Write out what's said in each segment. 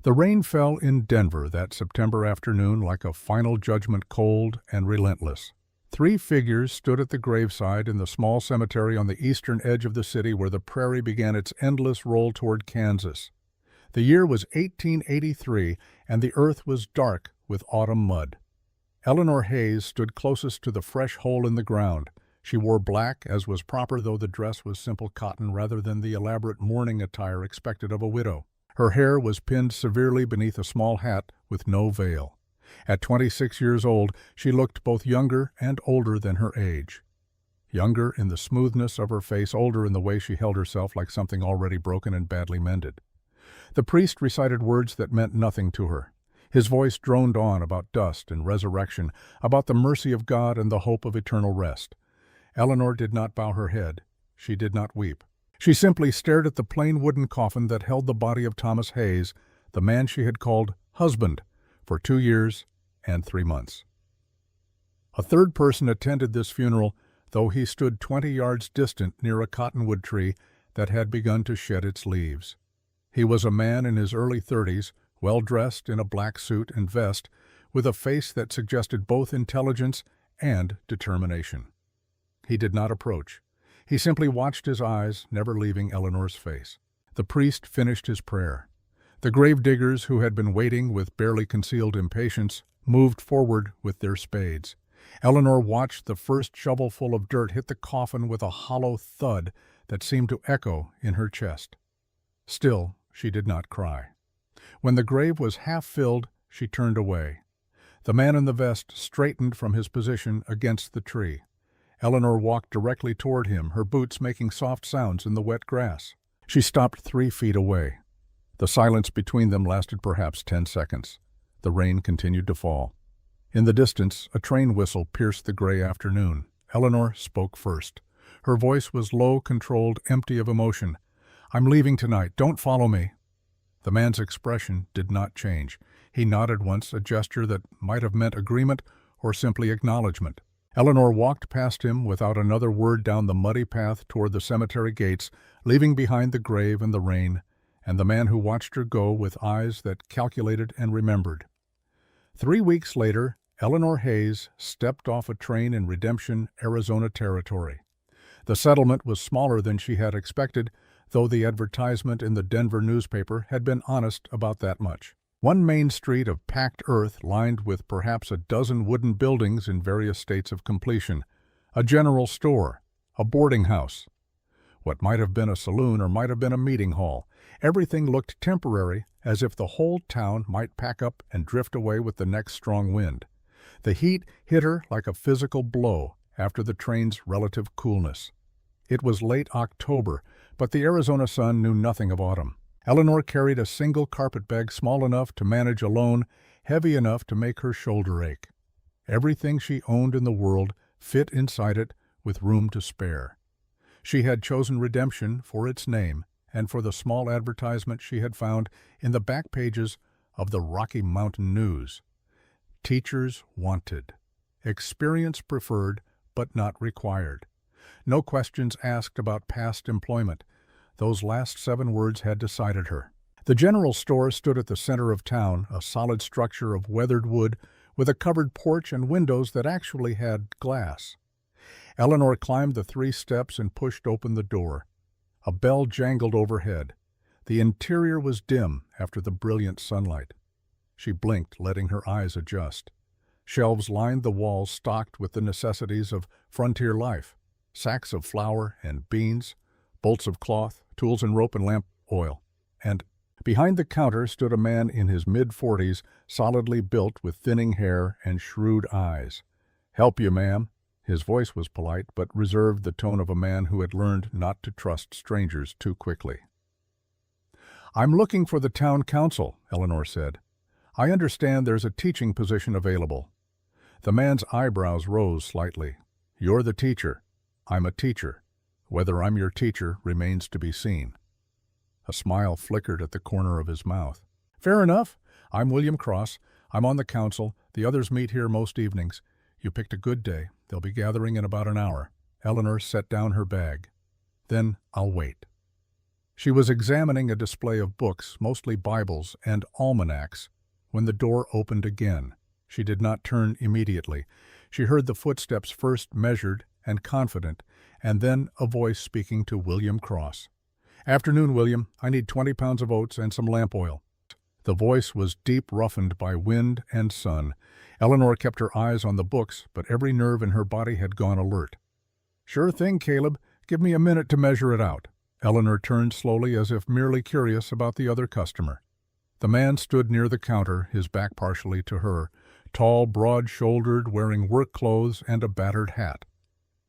The rain fell in Denver that September afternoon like a final judgment, cold and relentless. 3 figures stood at the graveside in the small cemetery on the eastern edge of the city where the prairie began its endless roll toward Kansas. The year was 1883, and the earth was dark with autumn mud. Eleanor Hayes stood closest to the fresh hole in the ground. She wore black, as was proper, though the dress was simple cotton rather than the elaborate mourning attire expected of a widow. Her hair was pinned severely beneath a small hat with no veil. At 26 years old, she looked both younger and older than her age. Younger in the smoothness of her face, older in the way she held herself like something already broken and badly mended. The priest recited words that meant nothing to her. His voice droned on about dust and resurrection, about the mercy of God and the hope of eternal rest. Eleanor did not bow her head. She did not weep. She simply stared at the plain wooden coffin that held the body of Thomas Hayes, the man she had called husband, for 2 years and 3 months. A third person attended this funeral, though he stood 20 yards distant near a cottonwood tree that had begun to shed its leaves. He was a man in his early 30s, well-dressed in a black suit and vest, with a face that suggested both intelligence and determination. He did not approach. He simply watched his eyes, never leaving Eleanor's face. The priest finished his prayer. The gravediggers, who had been waiting with barely concealed impatience, moved forward with their spades. Eleanor watched the first shovelful of dirt hit the coffin with a hollow thud that seemed to echo in her chest. Still, she did not cry. When the grave was half filled, she turned away. The man in the vest straightened from his position against the tree. Eleanor walked directly toward him, her boots making soft sounds in the wet grass. She stopped 3 feet away. The silence between them lasted perhaps 10 seconds. The rain continued to fall. In the distance, a train whistle pierced the gray afternoon. Eleanor spoke first. Her voice was low, controlled, empty of emotion. "I'm leaving tonight. Don't follow me." The man's expression did not change. He nodded once, a gesture that might have meant agreement or simply acknowledgement. Eleanor walked past him without another word down the muddy path toward the cemetery gates, leaving behind the grave and the rain, and the man who watched her go with eyes that calculated and remembered. 3 weeks later, Eleanor Hayes stepped off a train in Redemption, Arizona territory. The settlement was smaller than she had expected, though the advertisement in the Denver newspaper had been honest about that much. One main street of packed earth lined with perhaps a dozen wooden buildings in various states of completion, a general store, a boarding house. What might have been a saloon or might have been a meeting hall, everything looked temporary, as if the whole town might pack up and drift away with the next strong wind. The heat hit her like a physical blow after the train's relative coolness. It was late October, but the Arizona sun knew nothing of autumn. Eleanor carried a single carpetbag small enough to manage alone, heavy enough to make her shoulder ache. Everything she owned in the world fit inside it with room to spare. She had chosen Redemption for its name and for the small advertisement she had found in the back pages of the Rocky Mountain News. Teachers wanted. Experience preferred, but not required. No questions asked about past employment. Those last 7 words had decided her. The general store stood at the center of town, a solid structure of weathered wood with a covered porch and windows that actually had glass. Eleanor climbed the 3 steps and pushed open the door. A bell jangled overhead. The interior was dim after the brilliant sunlight. She blinked, letting her eyes adjust. Shelves lined the walls stocked with the necessities of frontier life. Sacks of flour and beans, bolts of cloth, tools and rope and lamp oil. And behind the counter stood a man in his mid-40s, solidly built with thinning hair and shrewd eyes. "Help you, ma'am." His voice was polite, but reserved the tone of a man who had learned not to trust strangers too quickly. "I'm looking for the town council," Eleanor said. "I understand there's a teaching position available." The man's eyebrows rose slightly. "You're the teacher. I'm a teacher. Whether I'm your teacher remains to be seen." A smile flickered at the corner of his mouth. "Fair enough. I'm William Cross. I'm on the council. The others meet here most evenings. You picked a good day. They'll be gathering in about an hour." Eleanor set down her bag. "Then I'll wait." She was examining a display of books, mostly Bibles and almanacs, when the door opened again. She did not turn immediately. She heard the footsteps first measured and confident, and then a voice speaking to William Cross. "Afternoon, William. I need 20 pounds of oats and some lamp oil." The voice was deep, roughened by wind and sun. Eleanor kept her eyes on the books, but every nerve in her body had gone alert. "Sure thing, Caleb. Give me a minute to measure it out." Eleanor turned slowly as if merely curious about the other customer. The man stood near the counter, his back partially to her, tall, broad-shouldered, wearing work clothes and a battered hat.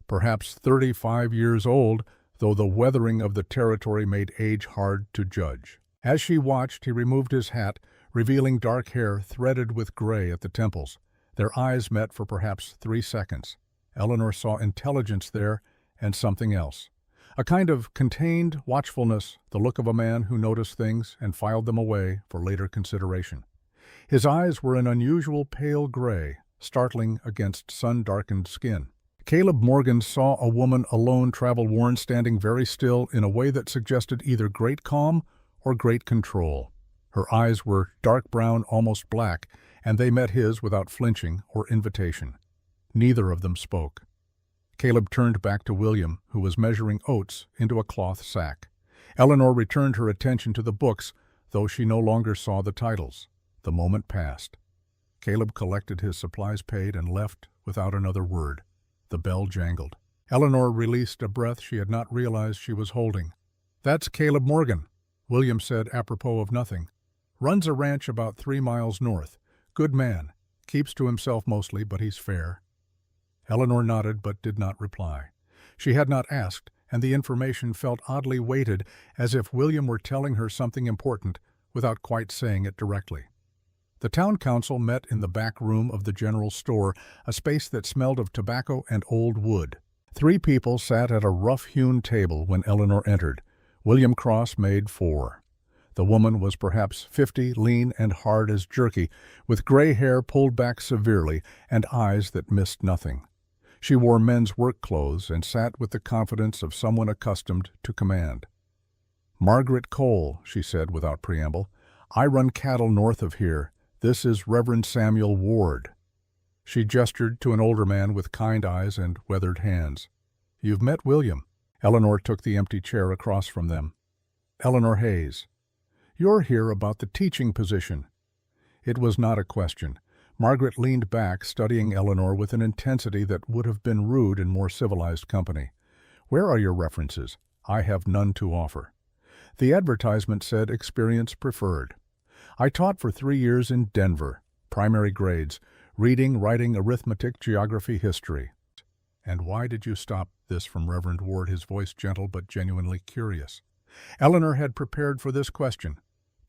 Perhaps 35 years old, though the weathering of the territory made age hard to judge. As she watched, he removed his hat, revealing dark hair threaded with gray at the temples. Their eyes met for perhaps 3 seconds. Eleanor saw intelligence there and something else. A kind of contained watchfulness, the look of a man who noticed things and filed them away for later consideration. His eyes were an unusual pale gray, startling against sun-darkened skin. Caleb Morgan saw a woman alone, travel-worn, standing very still in a way that suggested either great calm or great control. Her eyes were dark brown, almost black, and they met his without flinching or invitation. Neither of them spoke. Caleb turned back to William, who was measuring oats into a cloth sack. Eleanor returned her attention to the books, though she no longer saw the titles. The moment passed. Caleb collected his supplies paid and left without another word. The bell jangled. Eleanor released a breath she had not realized she was holding. "That's Caleb Morgan," William said apropos of nothing. "Runs a ranch about 3 miles north. Good man. Keeps to himself mostly, but he's fair." Eleanor nodded but did not reply. She had not asked, and the information felt oddly weighted, as if William were telling her something important without quite saying it directly. The town council met in the back room of the general store, a space that smelled of tobacco and old wood. 3 people sat at a rough-hewn table when Eleanor entered. William Cross made 4. The woman was perhaps 50, lean and hard as jerky, with gray hair pulled back severely and eyes that missed nothing. She wore men's work clothes and sat with the confidence of someone accustomed to command. "Margaret Cole," she said without preamble. "I run cattle north of here. This is Reverend Samuel Ward." She gestured to an older man with kind eyes and weathered hands. "You've met William." Eleanor took the empty chair across from them. "Eleanor Hayes. You're here about the teaching position." It was not a question. Margaret leaned back, studying Eleanor with an intensity that would have been rude in more civilized company. "Where are your references? I have none to offer." The advertisement said experience preferred. "I taught for 3 years in Denver. Primary grades. Reading, writing, arithmetic, geography, history." "And why did you stop?" This from Reverend Ward, his voice gentle but genuinely curious. Eleanor had prepared for this question.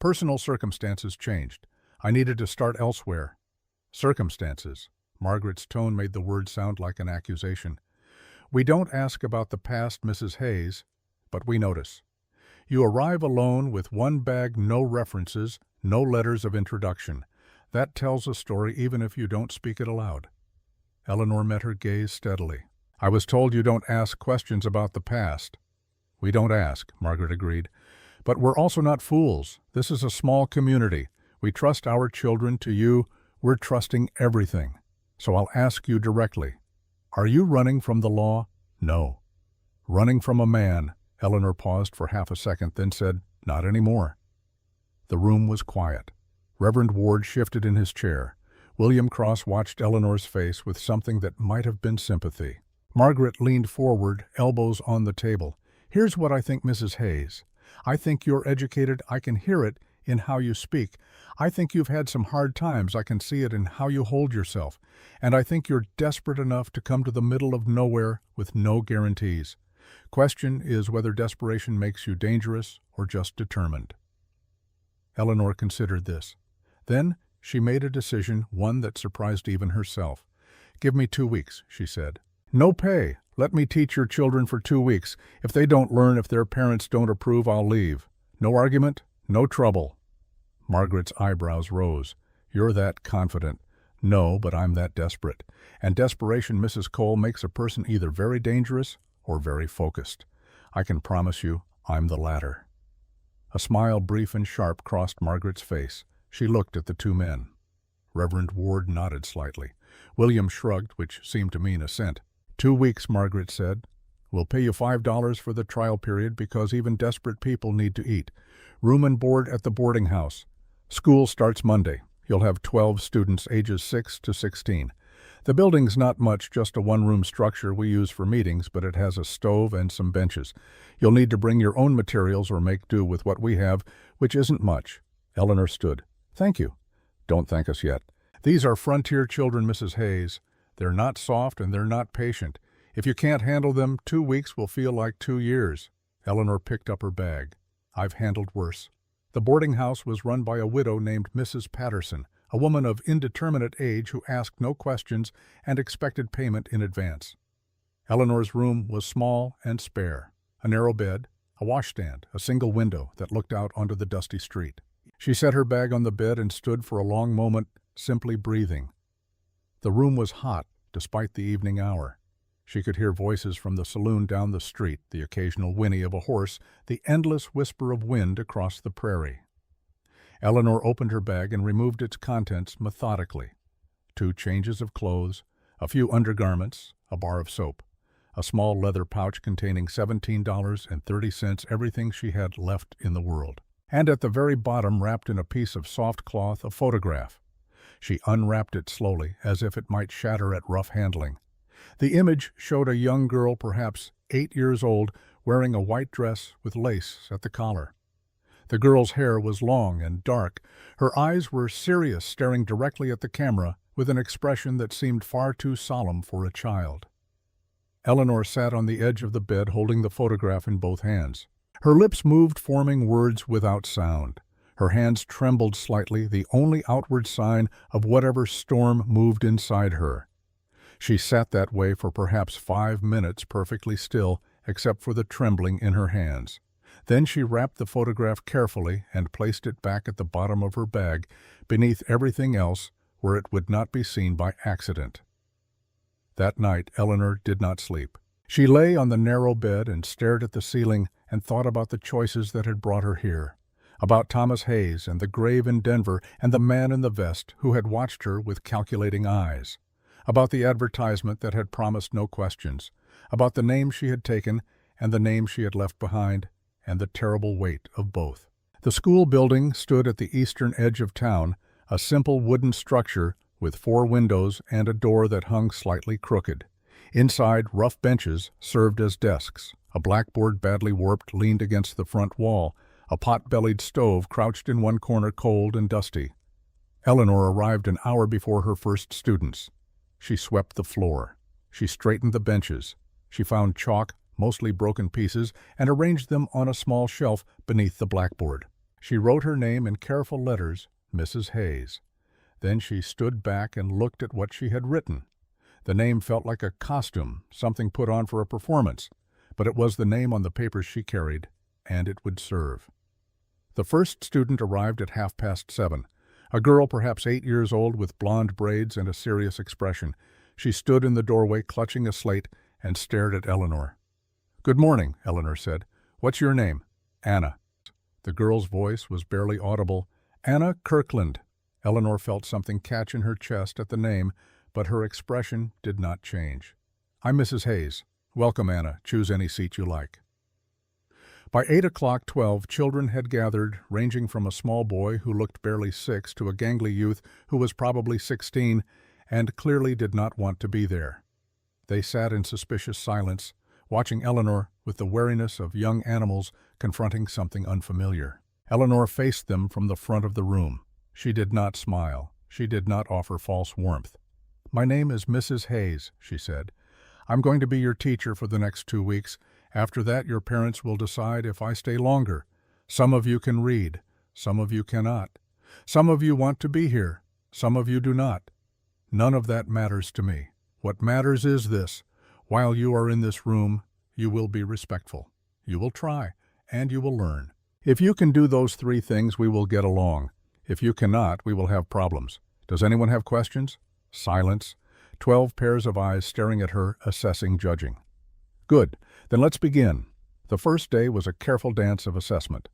"Personal circumstances changed. I needed to start elsewhere." "Circumstances." Margaret's tone made the word sound like an accusation. "We don't ask about the past, Mrs. Hayes, but we notice. You arrive alone with 1 bag, no references, no letters of introduction. That tells a story even if you don't speak it aloud." Eleanor met her gaze steadily. "I was told you don't ask questions about the past." "We don't ask," Margaret agreed. "But we're also not fools. This is a small community. We trust our children to you. We're trusting everything. So I'll ask you directly. Are you running from the law?" "No." "Running from a man?" Eleanor paused for half a second, then said, "Not anymore." The room was quiet. Reverend Ward shifted in his chair. William Cross watched Eleanor's face with something that might have been sympathy. Margaret leaned forward, elbows on the table. "Here's what I think, Mrs. Hayes. I think you're educated. I can hear it in how you speak. I think you've had some hard times. I can see it in how you hold yourself. And I think you're desperate enough to come to the middle of nowhere with no guarantees. Question is whether desperation makes you dangerous or just determined." Eleanor considered this. Then she made a decision, one that surprised even herself. "Give me 2 weeks," she said. "No pay. Let me teach your children for 2 weeks. If they don't learn, if their parents don't approve, I'll leave. No argument, no trouble." Margaret's eyebrows rose. "You're that confident." "No, but I'm that desperate. And desperation, Mrs. Cole, makes a person either very dangerous or very focused. I can promise you I'm the latter." A smile, brief and sharp, crossed Margaret's face. She looked at the two men. Reverend Ward nodded slightly. William shrugged, which seemed to mean assent. 2 weeks, Margaret said. We'll pay you $5 for the trial period because even desperate people need to eat. Room and board at the boarding house. School starts Monday. You'll have 12 students ages 6 to 16. The building's not much, just a one-room structure we use for meetings, but it has a stove and some benches. You'll need to bring your own materials or make do with what we have, which isn't much. Eleanor stood. Thank you. Don't thank us yet. These are frontier children, Mrs. Hayes. They're not soft and they're not patient. If you can't handle them, 2 weeks will feel like 2 years. Eleanor picked up her bag. I've handled worse. The boarding house was run by a widow named Mrs. Patterson, a woman of indeterminate age who asked no questions and expected payment in advance. Eleanor's room was small and spare. A narrow bed, a washstand, a single window that looked out onto the dusty street. She set her bag on the bed and stood for a long moment, simply breathing. The room was hot, despite the evening hour. She could hear voices from the saloon down the street, the occasional whinny of a horse, the endless whisper of wind across the prairie. Eleanor opened her bag and removed its contents methodically. 2 changes of clothes, a few undergarments, a bar of soap, a small leather pouch containing $17.30, everything she had left in the world. And at the very bottom, wrapped in a piece of soft cloth, a photograph. She unwrapped it slowly, as if it might shatter at rough handling. The image showed a young girl, perhaps 8 years old, wearing a white dress with lace at the collar. The girl's hair was long and dark. Her eyes were serious, staring directly at the camera with an expression that seemed far too solemn for a child. Eleanor sat on the edge of the bed, holding the photograph in both hands. Her lips moved, forming words without sound. Her hands trembled slightly, the only outward sign of whatever storm moved inside her. She sat that way for perhaps 5 minutes, perfectly still, except for the trembling in her hands. Then she wrapped the photograph carefully and placed it back at the bottom of her bag, beneath everything else, where it would not be seen by accident. That night, Eleanor did not sleep. She lay on the narrow bed and stared at the ceiling and thought about the choices that had brought her here, about Thomas Hayes and the grave in Denver and the man in the vest who had watched her with calculating eyes, about the advertisement that had promised no questions, about the name she had taken and the name she had left behind, and the terrible weight of both. The school building stood at the eastern edge of town, a simple wooden structure with 4 windows and a door that hung slightly crooked. Inside, rough benches served as desks. A blackboard, badly warped, leaned against the front wall. A pot-bellied stove crouched in one corner, cold and dusty. Eleanor arrived an hour before her first students. She swept the floor. She straightened the benches. She found chalk, mostly broken pieces, and arranged them on a small shelf beneath the blackboard. She wrote her name in careful letters, Mrs. Hayes. Then she stood back and looked at what she had written. The name felt like a costume, something put on for a performance, but it was the name on the papers she carried, and it would serve. The first student arrived at 7:30. A girl perhaps 8 years old with blonde braids and a serious expression. She stood in the doorway clutching a slate and stared at Eleanor. "Good morning," Eleanor said. "What's your name?" "Anna." The girl's voice was barely audible. "Anna Kirkland." Eleanor felt something catch in her chest at the name, but her expression did not change. "I'm Mrs. Hayes. Welcome, Anna. Choose any seat you like." By 8:00, 12 children had gathered, ranging from a small boy who looked barely 6 to a gangly youth who was probably 16 and clearly did not want to be there. They sat in suspicious silence, watching Eleanor with the wariness of young animals confronting something unfamiliar. Eleanor faced them from the front of the room. She did not smile. She did not offer false warmth. "My name is Mrs. Hayes," she said. "I'm going to be your teacher for the next 2 weeks. After that, your parents will decide if I stay longer. Some of you can read. Some of you cannot. Some of you want to be here. Some of you do not. None of that matters to me. What matters is this. While you are in this room, you will be respectful. You will try, and you will learn. If you can do those 3 things, we will get along. If you cannot, we will have problems. Does anyone have questions?" Silence. 12 pairs of eyes staring at her, assessing, judging. "Good. Then let's begin." The first day was a careful dance of assessment.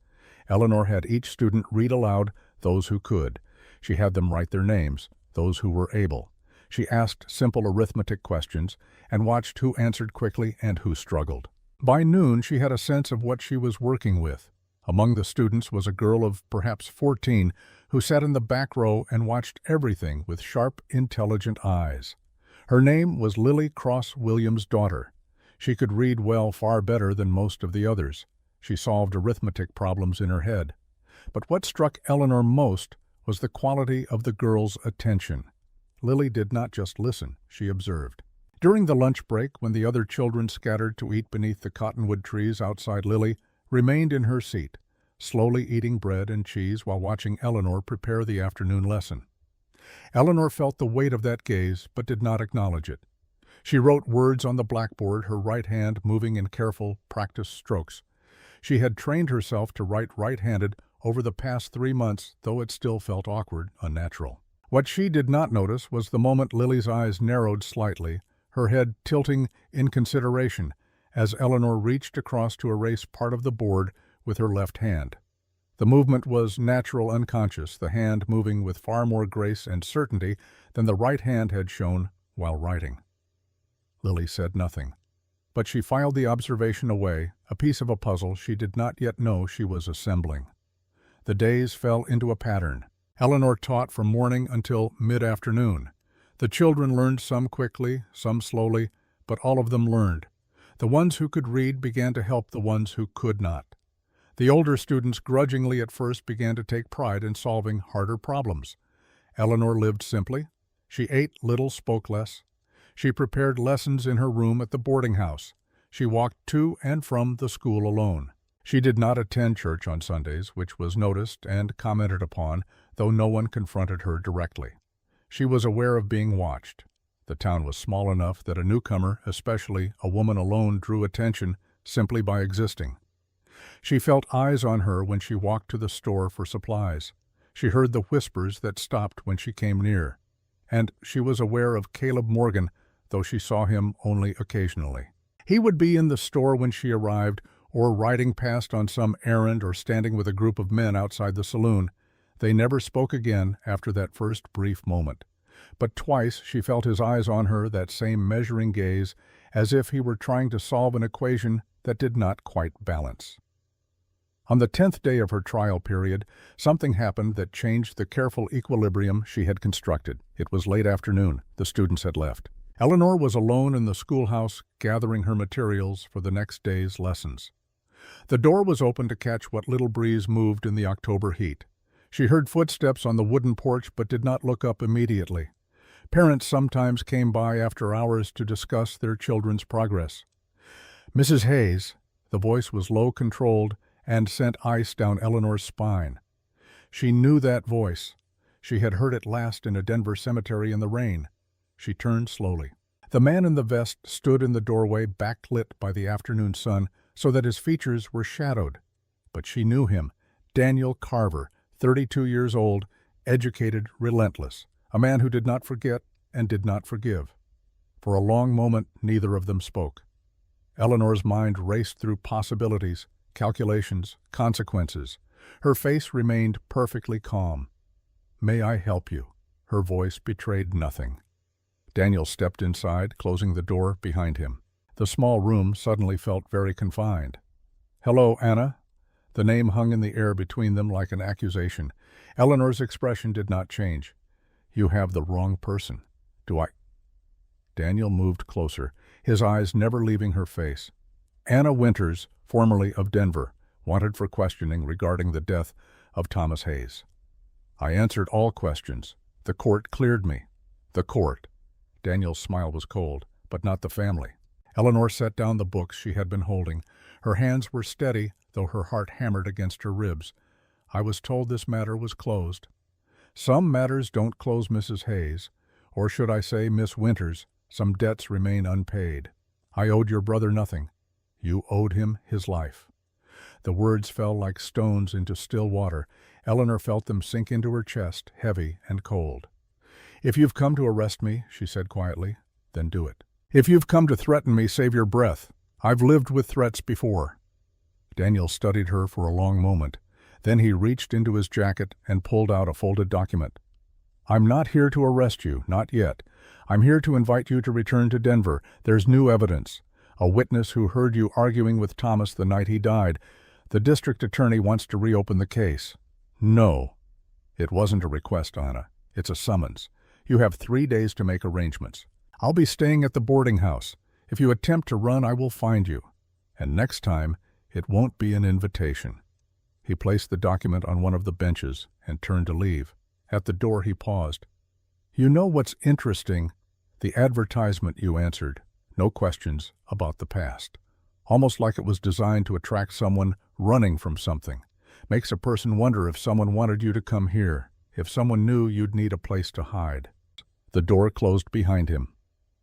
Eleanor had each student read aloud those who could. She had them write their names, those who were able. She asked simple arithmetic questions and watched who answered quickly and who struggled. By noon, she had a sense of what she was working with. Among the students was a girl of perhaps 14 who sat in the back row and watched everything with sharp, intelligent eyes. Her name was Lily Cross Williams' daughter. She could read well, far better than most of the others. She solved arithmetic problems in her head. But what struck Eleanor most was the quality of the girl's attention. Lily did not just listen, she observed. During the lunch break, when the other children scattered to eat beneath the cottonwood trees outside, Lily remained in her seat, slowly eating bread and cheese while watching Eleanor prepare the afternoon lesson. Eleanor felt the weight of that gaze, but did not acknowledge it. She wrote words on the blackboard, her right hand moving in careful, practiced strokes. She had trained herself to write right-handed over the past 3 months, though it still felt awkward, unnatural. What she did not notice was the moment Lily's eyes narrowed slightly, her head tilting in consideration, as Eleanor reached across to erase part of the board with her left hand. The movement was natural, unconscious, the hand moving with far more grace and certainty than the right hand had shown while writing. Lily said nothing, but she filed the observation away, a piece of a puzzle she did not yet know she was assembling. The days fell into a pattern. Eleanor taught from morning until mid-afternoon. The children learned, some quickly, some slowly, but all of them learned. The ones who could read began to help the ones who could not. The older students grudgingly at first began to take pride in solving harder problems. Eleanor lived simply. She ate little, spoke less. She prepared lessons in her room at the boarding house. She walked to and from the school alone. She did not attend church on Sundays, which was noticed and commented upon, though no one confronted her directly. She was aware of being watched. The town was small enough that a newcomer, especially a woman alone, drew attention simply by existing. She felt eyes on her when she walked to the store for supplies. She heard the whispers that stopped when she came near. And she was aware of Caleb Morgan, though she saw him only occasionally. He would be in the store when she arrived, or riding past on some errand, or standing with a group of men outside the saloon. They never spoke again after that first brief moment. But twice she felt his eyes on her, that same measuring gaze, as if he were trying to solve an equation that did not quite balance. On the 10th day of her trial period, something happened that changed the careful equilibrium she had constructed. It was late afternoon. The students had left. Eleanor was alone in the schoolhouse, gathering her materials for the next day's lessons. The door was open to catch what little breeze moved in the October heat. She heard footsteps on the wooden porch but did not look up immediately. Parents sometimes came by after hours to discuss their children's progress. Mrs. Hayes, the voice was low, controlled, and sent ice down Eleanor's spine. She knew that voice. She had heard it last in a Denver cemetery in the rain. She turned slowly. The man in the vest stood in the doorway, backlit by the afternoon sun, so that his features were shadowed. But she knew him. Daniel Carver, 32 years old, educated, relentless. A man who did not forget and did not forgive. For a long moment, neither of them spoke. Eleanor's mind raced through possibilities, calculations, consequences. Her face remained perfectly calm. "May I help you?" Her voice betrayed nothing. Daniel stepped inside, closing the door behind him. The small room suddenly felt very confined. "Hello, Anna." The name hung in the air between them like an accusation. Eleanor's expression did not change. "You have the wrong person. Do I—" Daniel moved closer, his eyes never leaving her face. "Anna Winters, formerly of Denver, wanted for questioning regarding the death of Thomas Hayes." "I answered all questions. The court cleared me." "The court." Daniel's smile was cold, but not the family. Eleanor set down the books she had been holding. Her hands were steady, though her heart hammered against her ribs. "I was told this matter was closed." "Some matters don't close, Mrs. Hayes, or should I say Miss Winters. Some debts remain unpaid. I owed your brother nothing. You owed him his life." The words fell like stones into still water. Eleanor felt them sink into her chest, heavy and cold. "If you've come to arrest me," she said quietly, "then do it. If you've come to threaten me, save your breath. I've lived with threats before." Daniel studied her for a long moment. Then he reached into his jacket and pulled out a folded document. "I'm not here to arrest you, not yet. I'm here to invite you to return to Denver. There's new evidence. A witness who heard you arguing with Thomas the night he died. The district attorney wants to reopen the case." "No." "It wasn't a request, Anna. It's a summons. You have 3 days to make arrangements. I'll be staying at the boarding house. If you attempt to run, I will find you. And next time, it won't be an invitation." He placed the document on one of the benches and turned to leave. At the door he paused. "You know what's interesting? The advertisement you answered. No questions about the past. Almost like it was designed to attract someone running from something. Makes a person wonder if someone wanted you to come here, if someone knew you'd need a place to hide." The door closed behind him.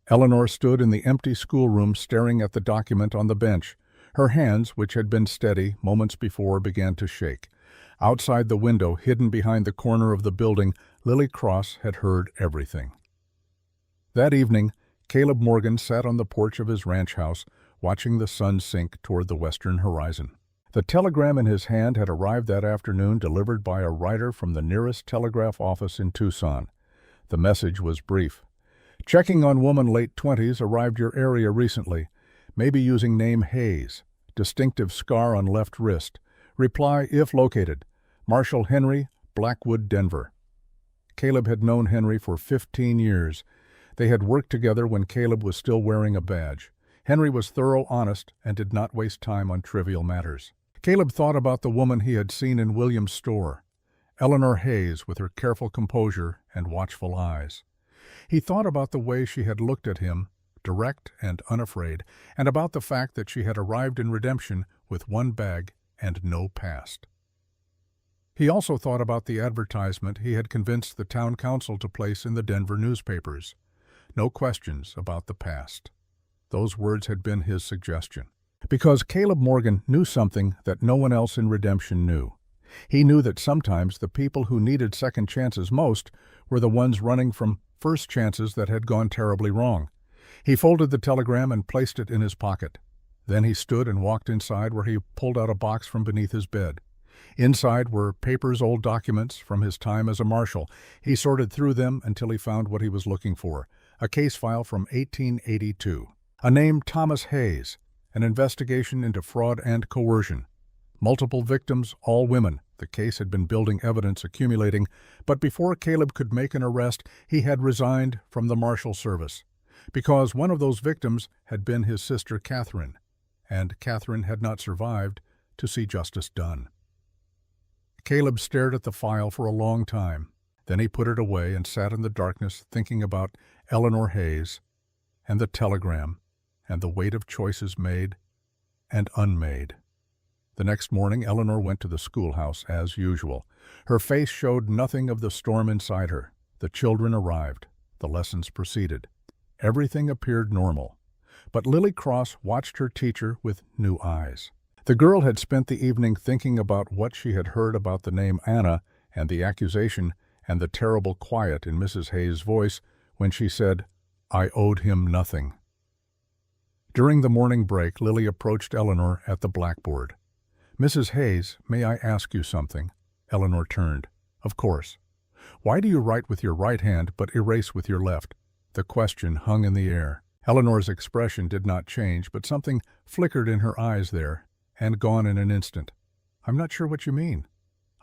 Eleanor stood in the empty schoolroom staring at the document on the bench. Her hands, which had been steady moments before, began to shake. Outside the window, hidden behind the corner of the building, Lily Cross had heard everything. That evening, Caleb Morgan sat on the porch of his ranch house, watching the sun sink toward the western horizon. The telegram in his hand had arrived that afternoon, delivered by a writer from the nearest telegraph office in Tucson. The message was brief. "Checking on woman late 20s, arrived your area recently. Maybe using name Hayes. Distinctive scar on left wrist. Reply if located. Marshall Henry, Blackwood, Denver." Caleb had known Henry for 15 years. They had worked together when Caleb was still wearing a badge. Henry was thorough, honest, and did not waste time on trivial matters. Caleb thought about the woman he had seen in William's store, Eleanor Hayes, with her careful composure and watchful eyes. He thought about the way she had looked at him, direct and unafraid, and about the fact that she had arrived in redemption with one bag and no past. He also thought about the advertisement he had convinced the town council to place in the Denver newspapers. No questions about the past. Those words had been his suggestion. Because Caleb Morgan knew something that no one else in redemption knew. He knew that sometimes the people who needed second chances most were the ones running from first chances that had gone terribly wrong. He folded the telegram and placed it in his pocket. Then he stood and walked inside, where he pulled out a box from beneath his bed. Inside were papers, old documents from his time as a marshal. He sorted through them until he found what he was looking for, a case file from 1882. A name, Thomas Hayes, an investigation into fraud and coercion. Multiple victims, all women. The case had been building evidence, accumulating, but before Caleb could make an arrest, he had resigned from the marshal service. Because one of those victims had been his sister Catherine, and Catherine had not survived to see justice done. Caleb stared at the file for a long time. Then he put it away and sat in the darkness thinking about Eleanor Hayes and the telegram and the weight of choices made and unmade. The next morning, Eleanor went to the schoolhouse as usual. Her face showed nothing of the storm inside her. The children arrived. The lessons proceeded. Everything appeared normal. But Lily Cross watched her teacher with new eyes. The girl had spent the evening thinking about what she had heard about the name Anna and the accusation and the terrible quiet in Mrs. Hayes' voice when she said, "I owed him nothing." During the morning break, Lily approached Eleanor at the blackboard. "Mrs. Hayes, may I ask you something?" Eleanor turned. "Of course." "Why do you write with your right hand but erase with your left?" The question hung in the air. Eleanor's expression did not change, but something flickered in her eyes there, and gone in an instant. "I'm not sure what you mean."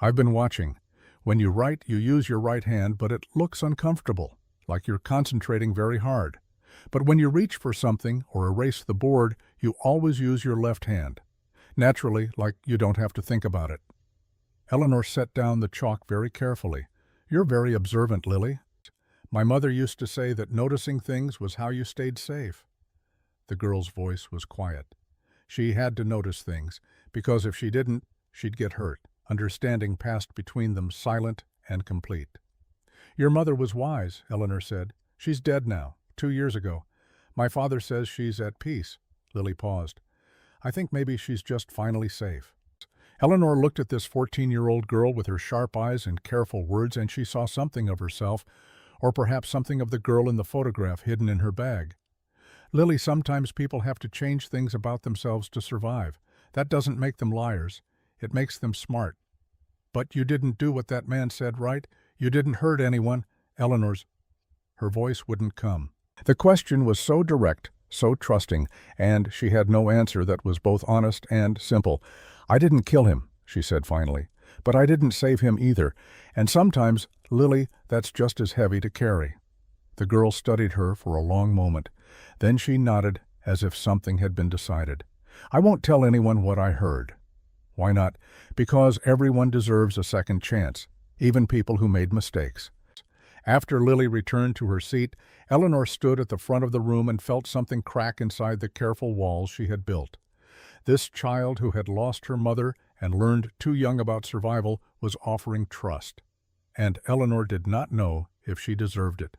"I've been watching. When you write, you use your right hand, but it looks uncomfortable, like you're concentrating very hard. But when you reach for something or erase the board, you always use your left hand. Naturally, like you don't have to think about it." Eleanor set down the chalk very carefully. "You're very observant, Lily. My mother used to say that noticing things was how you stayed safe." The girl's voice was quiet. She had to notice things, because if she didn't, she'd get hurt. Understanding passed between them, silent and complete. "Your mother was wise," Eleanor said. "She's dead now, 2 years ago. My father says she's at peace." Lily paused. "I think maybe she's just finally safe." Eleanor looked at this 14-year-old girl with her sharp eyes and careful words, and she saw something of herself, or perhaps something of the girl in the photograph hidden in her bag. "Lily, sometimes people have to change things about themselves to survive. That doesn't make them liars. It makes them smart." "But you didn't do what that man said, right? You didn't hurt anyone." Her voice wouldn't come. The question was so direct, so trusting, and she had no answer that was both honest and simple. "I didn't kill him," she said finally, "but I didn't save him either. And sometimes, Lily, that's just as heavy to carry." The girl studied her for a long moment. Then she nodded as if something had been decided. "I won't tell anyone what I heard." "Why not?" "Because everyone deserves a second chance, even people who made mistakes." After Lily returned to her seat, Eleanor stood at the front of the room and felt something crack inside the careful walls she had built. This child who had lost her mother and learned too young about survival was offering trust. And Eleanor did not know if she deserved it.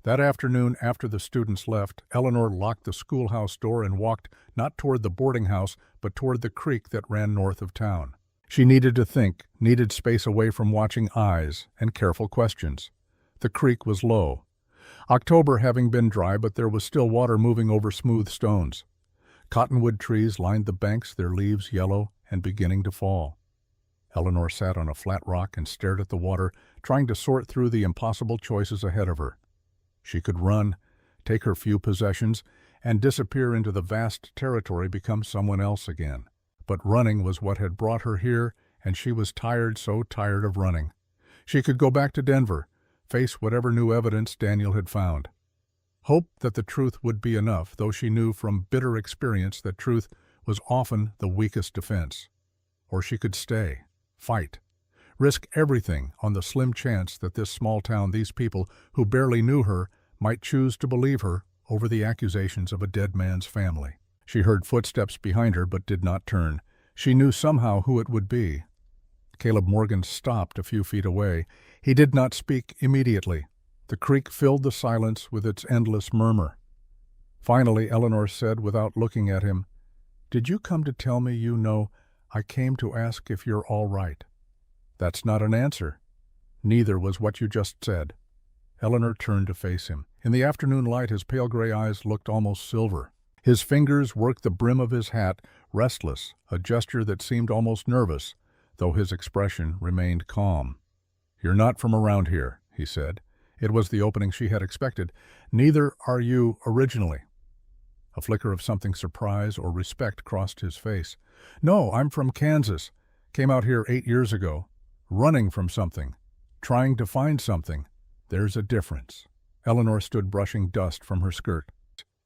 That afternoon, after the students left, Eleanor locked the schoolhouse door and walked not toward the boarding house, but toward the creek that ran north of town. She needed to think, needed space away from watching eyes and careful questions. The creek was low. October having been dry, but there was still water moving over smooth stones. Cottonwood trees lined the banks, their leaves yellow and beginning to fall. Eleanor sat on a flat rock and stared at the water, trying to sort through the impossible choices ahead of her. She could run, take her few possessions, and disappear into the vast territory, become someone else again. But running was what had brought her here, and she was tired, so tired of running. She could go back to Denver, face whatever new evidence Daniel had found. Hope that the truth would be enough, though she knew from bitter experience that truth was often the weakest defense. Or she could stay, fight, risk everything on the slim chance that this small town, these people who barely knew her, might choose to believe her over the accusations of a dead man's family. She heard footsteps behind her but did not turn. She knew somehow who it would be. Caleb Morgan stopped a few feet away. He did not speak immediately. The creek filled the silence with its endless murmur. Finally, Eleanor said without looking at him, "Did you come to tell me you know I came to ask if you're all right?" "That's not an answer." "Neither was what you just said." Eleanor turned to face him. In the afternoon light, his pale gray eyes looked almost silver. His fingers worked the brim of his hat, restless, a gesture that seemed almost nervous, though his expression remained calm. "You're not from around here," he said. It was the opening she had expected. "Neither are you originally." A flicker of something surprise or respect crossed his face. "No, I'm from Kansas. Came out here 8 years ago. Running from something. Trying to find something. There's a difference." Eleanor stood brushing dust from her skirt.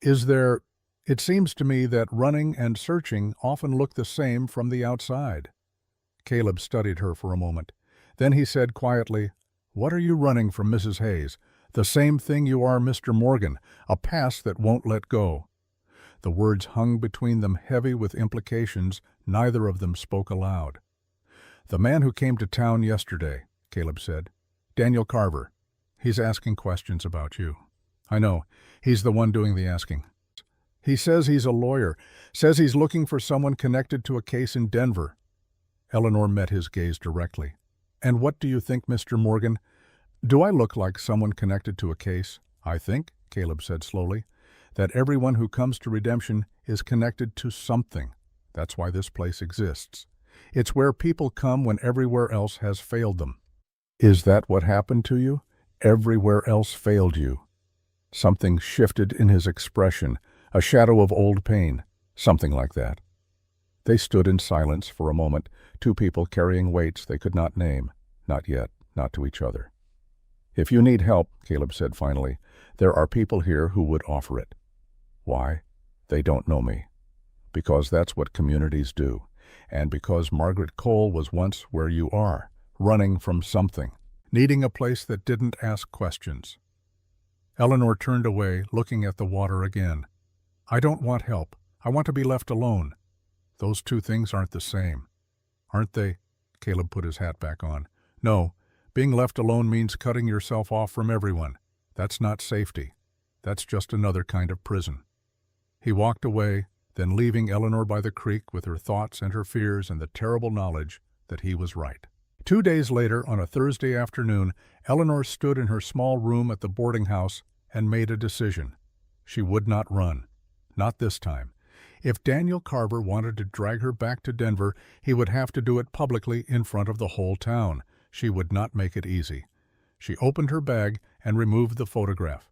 "Is there... It seems to me that running and searching often look the same from the outside." Caleb studied her for a moment. Then he said quietly, "What are you running from, Mrs. Hayes? The same thing you are Mr. Morgan, a past that won't let go." The words hung between them heavy with implications. Neither of them spoke aloud. "The man who came to town yesterday," Caleb said. "Daniel Carver. He's asking questions about you." "I know. He's the one doing the asking. He says he's a lawyer, says he's looking for someone connected to a case in Denver." Eleanor met his gaze directly. "And what do you think, Mr. Morgan? Do I look like someone connected to a case?" "I think," Caleb said slowly, "that everyone who comes to redemption is connected to something. That's why this place exists. It's where people come when everywhere else has failed them." "Is that what happened to you? Everywhere else failed you?" Something shifted in his expression, a shadow of old pain, something like that. They stood in silence for a moment, two people carrying weights they could not name, not yet, not to each other. "If you need help," Caleb said finally, "there are people here who would offer it." "Why?" "They don't know me." "Because that's what communities do, and because Margaret Cole was once where you are, running from something, needing a place that didn't ask questions." Eleanor turned away, looking at the water again. "I don't want help. I want to be left alone." "Those two things aren't the same." "Aren't they?" Caleb put his hat back on. "No, being left alone means cutting yourself off from everyone. That's not safety. That's just another kind of prison." He walked away, then leaving Eleanor by the creek with her thoughts and her fears and the terrible knowledge that he was right. 2 days later, on a Thursday afternoon, Eleanor stood in her small room at the boarding house and made a decision. She would not run. Not this time. If Daniel Carver wanted to drag her back to Denver, he would have to do it publicly in front of the whole town. She would not make it easy. She opened her bag and removed the photograph.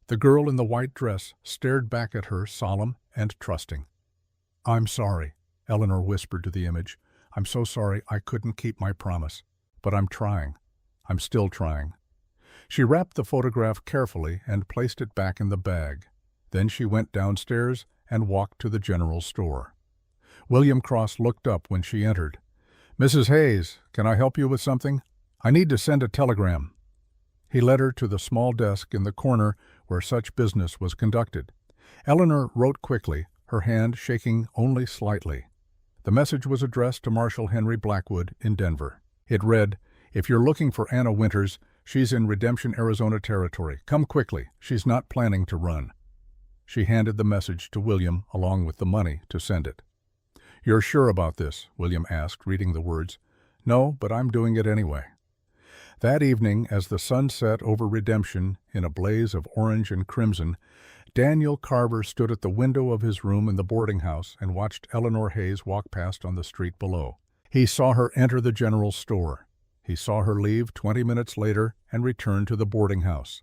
The girl in the white dress stared back at her, solemn and trusting. "I'm sorry," Eleanor whispered to the image. "I'm so sorry I couldn't keep my promise. But I'm trying. I'm still trying." She wrapped the photograph carefully and placed it back in the bag. Then she went downstairs and walked to the general store. William Cross looked up when she entered. "Mrs. Hayes, can I help you with something? I need to send a telegram." He led her to the small desk in the corner where such business was conducted. Eleanor wrote quickly, her hand shaking only slightly. The message was addressed to Marshal Henry Blackwood in Denver. It read, "If you're looking for Anna Winters, she's in Redemption, Arizona territory. Come quickly. She's not planning to run." She handed the message to William along with the money to send it. "You're sure about this?" William asked, reading the words. "No, but I'm doing it anyway." That evening, as the sun set over Redemption in a blaze of orange and crimson, Daniel Carver stood at the window of his room in the boarding house and watched Eleanor Hayes walk past on the street below. He saw her enter the general store. He saw her leave 20 minutes later and return to the boarding house.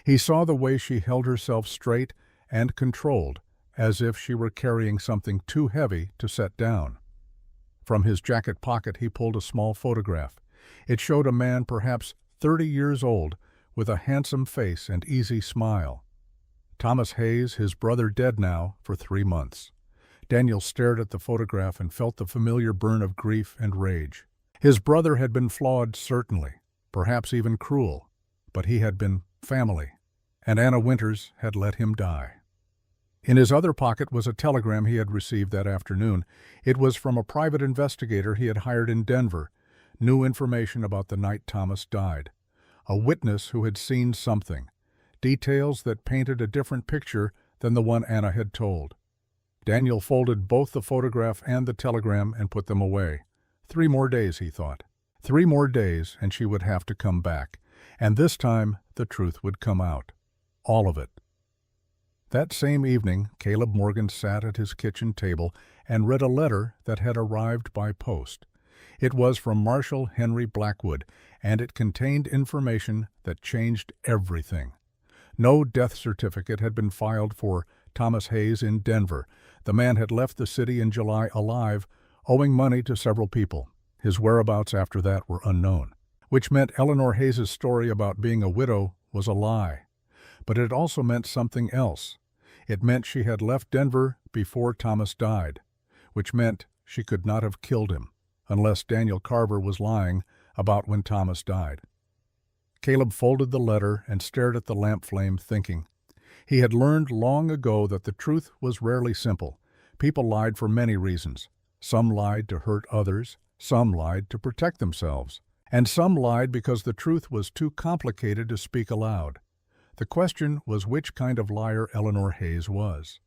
He saw the way she held herself straight and controlled, as if she were carrying something too heavy to set down. From his jacket pocket he pulled a small photograph. It showed a man perhaps 30 years old, with a handsome face and easy smile. Thomas Hayes, his brother, dead now for 3 months. Daniel stared at the photograph and felt the familiar burn of grief and rage. His brother had been flawed, certainly, perhaps even cruel, but he had been family, and Anna Winters had let him die. In his other pocket was a telegram he had received that afternoon. It was from a private investigator he had hired in Denver. New information about the night Thomas died. A witness who had seen something. Details that painted a different picture than the one Anna had told. Daniel folded both the photograph and the telegram and put them away. 3 more days, he thought. 3 more days, and she would have to come back. And this time, the truth would come out. All of it. That same evening, Caleb Morgan sat at his kitchen table and read a letter that had arrived by post. It was from Marshal Henry Blackwood, and it contained information that changed everything. No death certificate had been filed for Thomas Hayes in Denver. The man had left the city in July alive, owing money to several people. His whereabouts after that were unknown, which meant Eleanor Hayes's story about being a widow was a lie. But it also meant something else. It meant she had left Denver before Thomas died, which meant she could not have killed him, unless Daniel Carver was lying about when Thomas died. Caleb folded the letter and stared at the lamp flame, thinking. He had learned long ago that the truth was rarely simple. People lied for many reasons. Some lied to hurt others, some lied to protect themselves, and some lied because the truth was too complicated to speak aloud. The question was which kind of liar Eleanor Hayes was.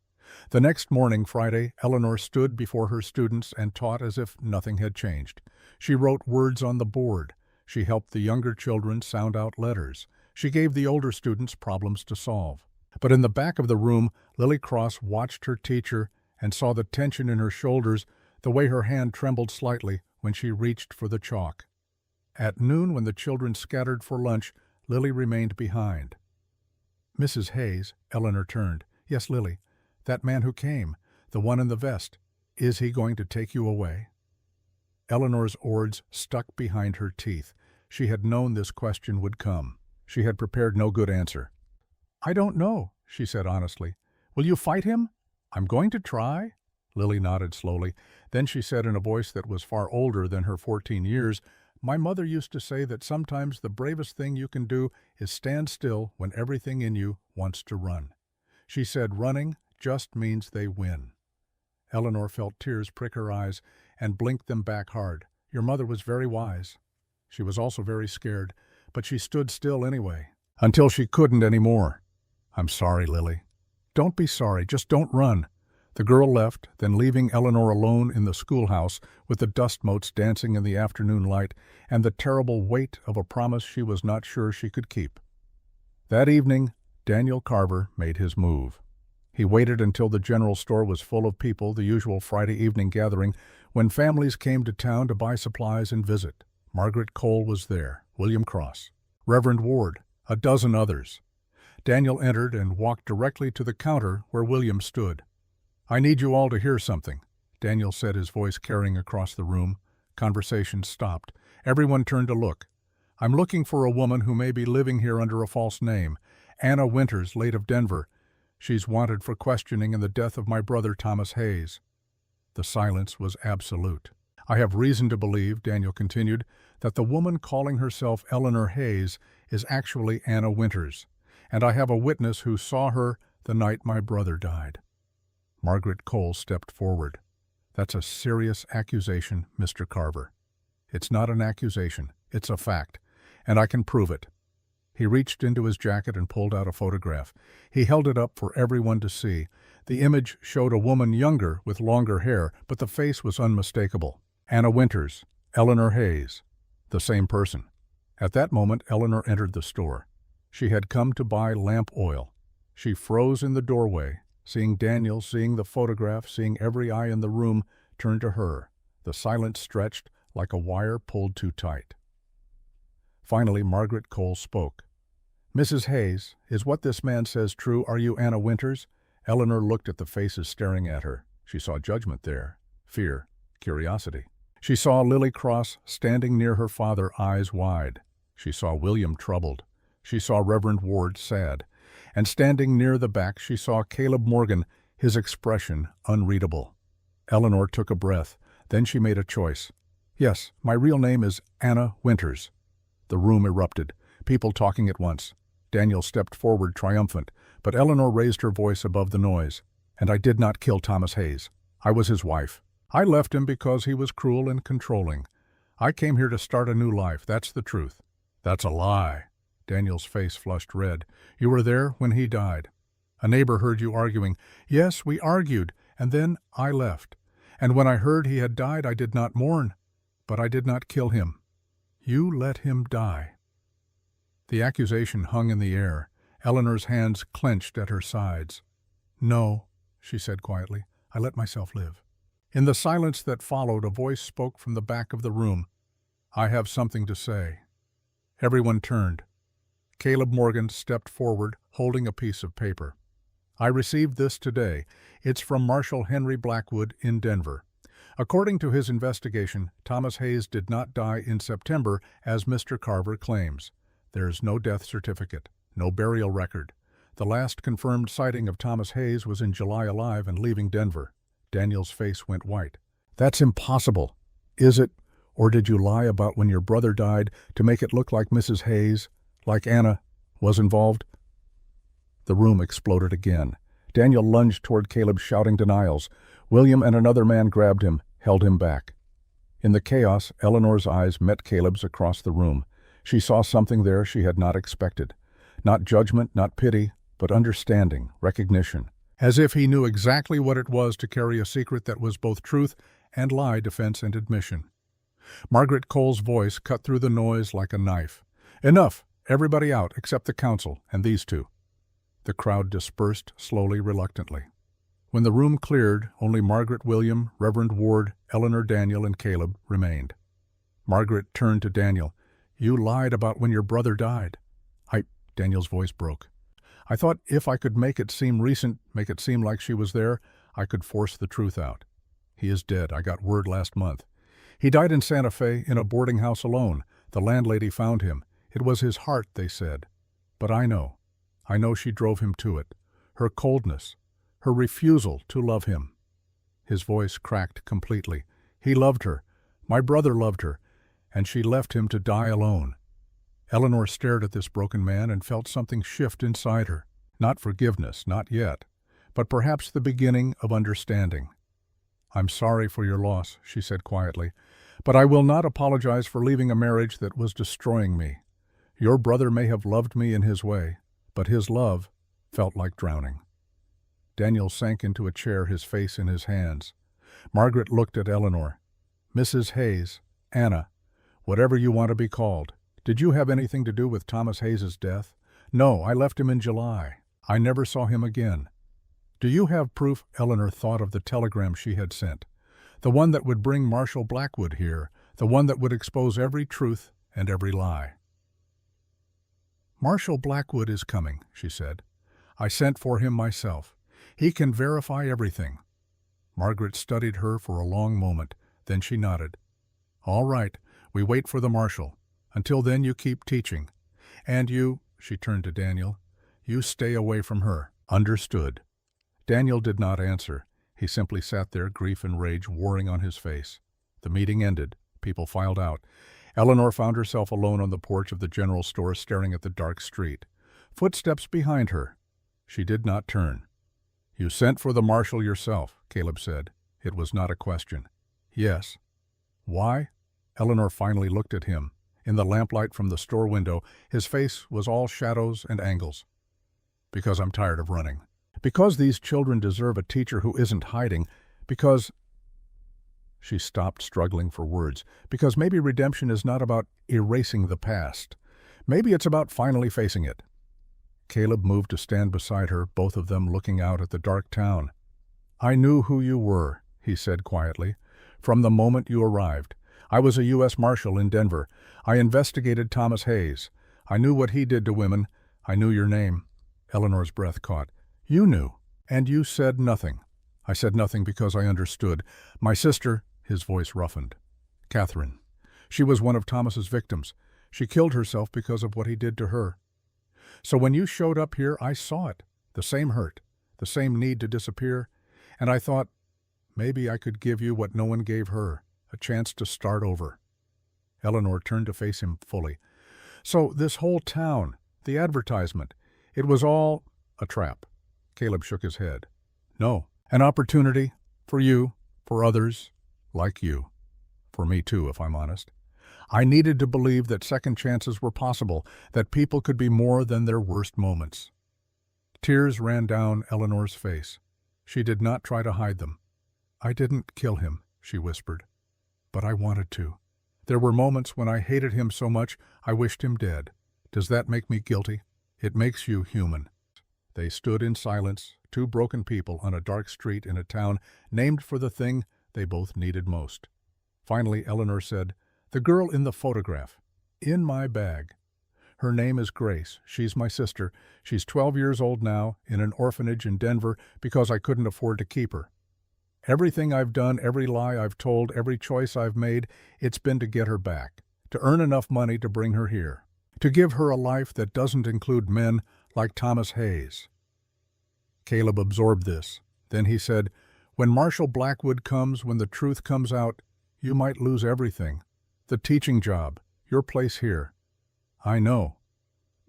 The next morning, Friday, Eleanor stood before her students and taught as if nothing had changed. She wrote words on the board. She helped the younger children sound out letters. She gave the older students problems to solve. But in the back of the room, Lily Cross watched her teacher and saw the tension in her shoulders, the way her hand trembled slightly when she reached for the chalk. At noon, when the children scattered for lunch, Lily remained behind. "Mrs. Hayes," Eleanor turned. "Yes, Lily. That man who came, the one in the vest, is he going to take you away?" Eleanor's words stuck behind her teeth. She had known this question would come. She had prepared no good answer. "I don't know," she said honestly. "Will you fight him?" "I'm going to try." Lily nodded slowly. Then she said in a voice that was far older than her 14 years, "My mother used to say that sometimes the bravest thing you can do is stand still when everything in you wants to run." She said running just means they win. Eleanor felt tears prick her eyes and blinked them back hard. Your mother was very wise. She was also very scared, but she stood still anyway, until she couldn't anymore. "I'm sorry, Lily." "Don't be sorry, just don't run." The girl left, then leaving Eleanor alone in the schoolhouse with the dust motes dancing in the afternoon light and the terrible weight of a promise she was not sure she could keep. That evening, Daniel Carver made his move. He waited until the general store was full of people, the usual Friday evening gathering, when families came to town to buy supplies and visit. Margaret Cole was there, William Cross, Reverend Ward, a dozen others. Daniel entered and walked directly to the counter where William stood. "I need you all to hear something," Daniel said, his voice carrying across the room. Conversation stopped. Everyone turned to look. "I'm looking for a woman who may be living here under a false name. Anna Winters, late of Denver. She's wanted for questioning in the death of my brother Thomas Hayes." The silence was absolute. "I have reason to believe," Daniel continued, "that the woman calling herself Eleanor Hayes is actually Anna Winters, and I have a witness who saw her the night my brother died." Margaret Cole stepped forward. "That's a serious accusation, Mr. Carver." "It's not an accusation, it's a fact, and I can prove it." He reached into his jacket and pulled out a photograph. He held it up for everyone to see. The image showed a woman younger with longer hair, but the face was unmistakable. Anna Winters, Eleanor Hayes, the same person. At that moment, Eleanor entered the store. She had come to buy lamp oil. She froze in the doorway, seeing Daniel, seeing the photograph, seeing every eye in the room turn to her. The silence stretched like a wire pulled too tight. Finally, Margaret Cole spoke. "Mrs. Hayes, is what this man says true? Are you Anna Winters?" Eleanor looked at the faces staring at her. She saw judgment there, fear, curiosity. She saw Lily Cross standing near her father, eyes wide. She saw William troubled. She saw Reverend Ward sad. And standing near the back, she saw Caleb Morgan, his expression unreadable. Eleanor took a breath. Then she made a choice. "Yes, my real name is Anna Winters." The room erupted, people talking at once. Daniel stepped forward triumphant, but Eleanor raised her voice above the noise. "And I did not kill Thomas Hayes. I was his wife. I left him because he was cruel and controlling. I came here to start a new life, that's the truth." "That's a lie." Daniel's face flushed red. "You were there when he died. A neighbor heard you arguing." "Yes, we argued, and then I left. And when I heard he had died, I did not mourn, but I did not kill him. You let him die." The accusation hung in the air. Eleanor's hands clenched at her sides. "No," she said quietly, "I let myself live." In the silence that followed, a voice spoke from the back of the room. "I have something to say." Everyone turned. Caleb Morgan stepped forward, holding a piece of paper. "I received this today. It's from Marshal Henry Blackwood in Denver. According to his investigation, Thomas Hayes did not die in September, as Mr. Carver claims. There's no death certificate, no burial record. The last confirmed sighting of Thomas Hayes was in July alive and leaving Denver." Daniel's face went white. "That's impossible. Is it? Or did you lie about when your brother died to make it look like Mrs. Hayes, like Anna, was involved?" The room exploded again. Daniel lunged toward Caleb, shouting denials. William and another man grabbed him, held him back. In the chaos, Eleanor's eyes met Caleb's across the room. She saw something there she had not expected. Not judgment, not pity, but understanding, recognition. As if he knew exactly what it was to carry a secret that was both truth and lie, defense and admission. Margaret Cole's voice cut through the noise like a knife. "Enough! Everybody out, except the council and these two." The crowd dispersed slowly, reluctantly. When the room cleared, only Margaret, William, Reverend Ward, Eleanor, Daniel, and Caleb remained. Margaret turned to Daniel. "You lied about when your brother died." Daniel's voice broke. "I thought if I could make it seem recent, make it seem like she was there, I could force the truth out. He is dead. I got word last month. He died in Santa Fe in a boarding house alone. The landlady found him. It was his heart, they said. But I know she drove him to it. Her coldness, her refusal to love him." His voice cracked completely. "He loved her. My brother loved her. And she left him to die alone." Eleanor stared at this broken man and felt something shift inside her. Not forgiveness, not yet, but perhaps the beginning of understanding. "I'm sorry for your loss," she said quietly, "but I will not apologize for leaving a marriage that was destroying me. Your brother may have loved me in his way, but his love felt like drowning." Daniel sank into a chair, his face in his hands. Margaret looked at Eleanor. "Mrs. Hayes, Anna, whatever you want to be called, did you have anything to do with Thomas Hayes's death?" "No, I left him in July. I never saw him again." Do you have proof? Eleanor thought of the telegram she had sent. The one that would bring Marshal Blackwood here, the one that would expose every truth and every lie. Marshal Blackwood is coming, she said. I sent for him myself. He can verify everything. Margaret studied her for a long moment. Then she nodded. All right, we wait for the marshal. Until then you keep teaching. And you, she turned to Daniel, you stay away from her. Understood. Daniel did not answer. He simply sat there, grief and rage warring on his face. The meeting ended. People filed out. Eleanor found herself alone on the porch of the general store, staring at the dark street. Footsteps behind her. She did not turn. You sent for the marshal yourself, Caleb said. It was not a question. Yes. Why? Eleanor finally looked at him. In the lamplight from the store window, his face was all shadows and angles. Because I'm tired of running. Because these children deserve a teacher who isn't hiding. Because... She stopped, struggling for words. Because maybe redemption is not about erasing the past. Maybe it's about finally facing it. Caleb moved to stand beside her, both of them looking out at the dark town. I knew who you were, he said quietly, from the moment you arrived. I was a U.S. Marshal in Denver. I investigated Thomas Hayes. I knew what he did to women. I knew your name. Eleanor's breath caught. You knew, and you said nothing. I said nothing because I understood. My sister, his voice roughened. Catherine. She was one of Thomas's victims. She killed herself because of what he did to her. So when you showed up here, I saw it. The same hurt, the same need to disappear. And I thought, maybe I could give you what no one gave her, a chance to start over. Eleanor turned to face him fully. So this whole town, the advertisement, it was all a trap. Caleb shook his head. No, an opportunity for you, for others like you. For me too, if I'm honest. I needed to believe that second chances were possible, that people could be more than their worst moments. Tears ran down Eleanor's face. She did not try to hide them. I didn't kill him, she whispered. But I wanted to. There were moments when I hated him so much I wished him dead. Does that make me guilty? It makes you human. They stood in silence, two broken people on a dark street in a town named for the thing they both needed most. Finally, Eleanor said, The girl in the photograph. In my bag. Her name is Grace. She's my sister. She's 12 years old now, in an orphanage in Denver because I couldn't afford to keep her. Everything I've done, every lie I've told, every choice I've made, it's been to get her back, to earn enough money to bring her here, to give her a life that doesn't include men like Thomas Hayes. Caleb absorbed this. Then he said, When Marshal Blackwood comes, when the truth comes out, you might lose everything. The teaching job, your place here. I know.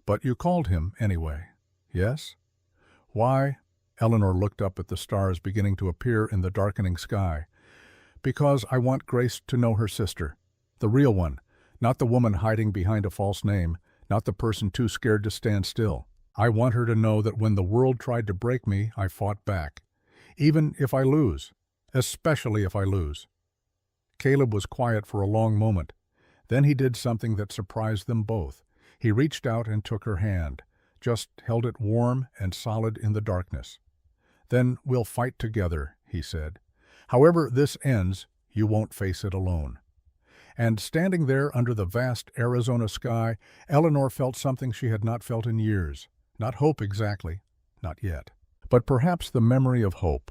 But you called him anyway, yes? Why? Eleanor looked up at the stars beginning to appear in the darkening sky. Because I want Grace to know her sister. The real one, not the woman hiding behind a false name, not the person too scared to stand still. I want her to know that when the world tried to break me, I fought back. Even if I lose. Especially if I lose. Caleb was quiet for a long moment. Then he did something that surprised them both. He reached out and took her hand, just held it warm and solid in the darkness. Then we'll fight together, he said. However this ends, you won't face it alone. And standing there under the vast Arizona sky, Eleanor felt something she had not felt in years. Not hope exactly, not yet. But perhaps the memory of hope.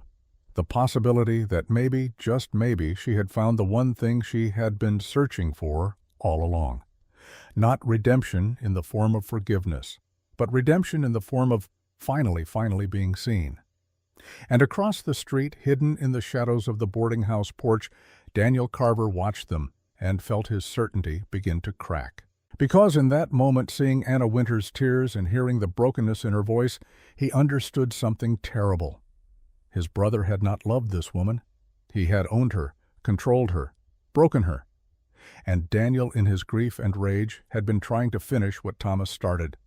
The possibility that maybe, just maybe, she had found the one thing she had been searching for all along. Not redemption in the form of forgiveness, but redemption in the form of finally being seen. And across the street, hidden in the shadows of the boarding house porch, Daniel Carver watched them and felt his certainty begin to crack. Because in that moment, seeing Anna Winter's tears and hearing the brokenness in her voice, he understood something terrible. His brother had not loved this woman. He had owned her, controlled her, broken her. And Daniel, in his grief and rage, had been trying to finish what Thomas started.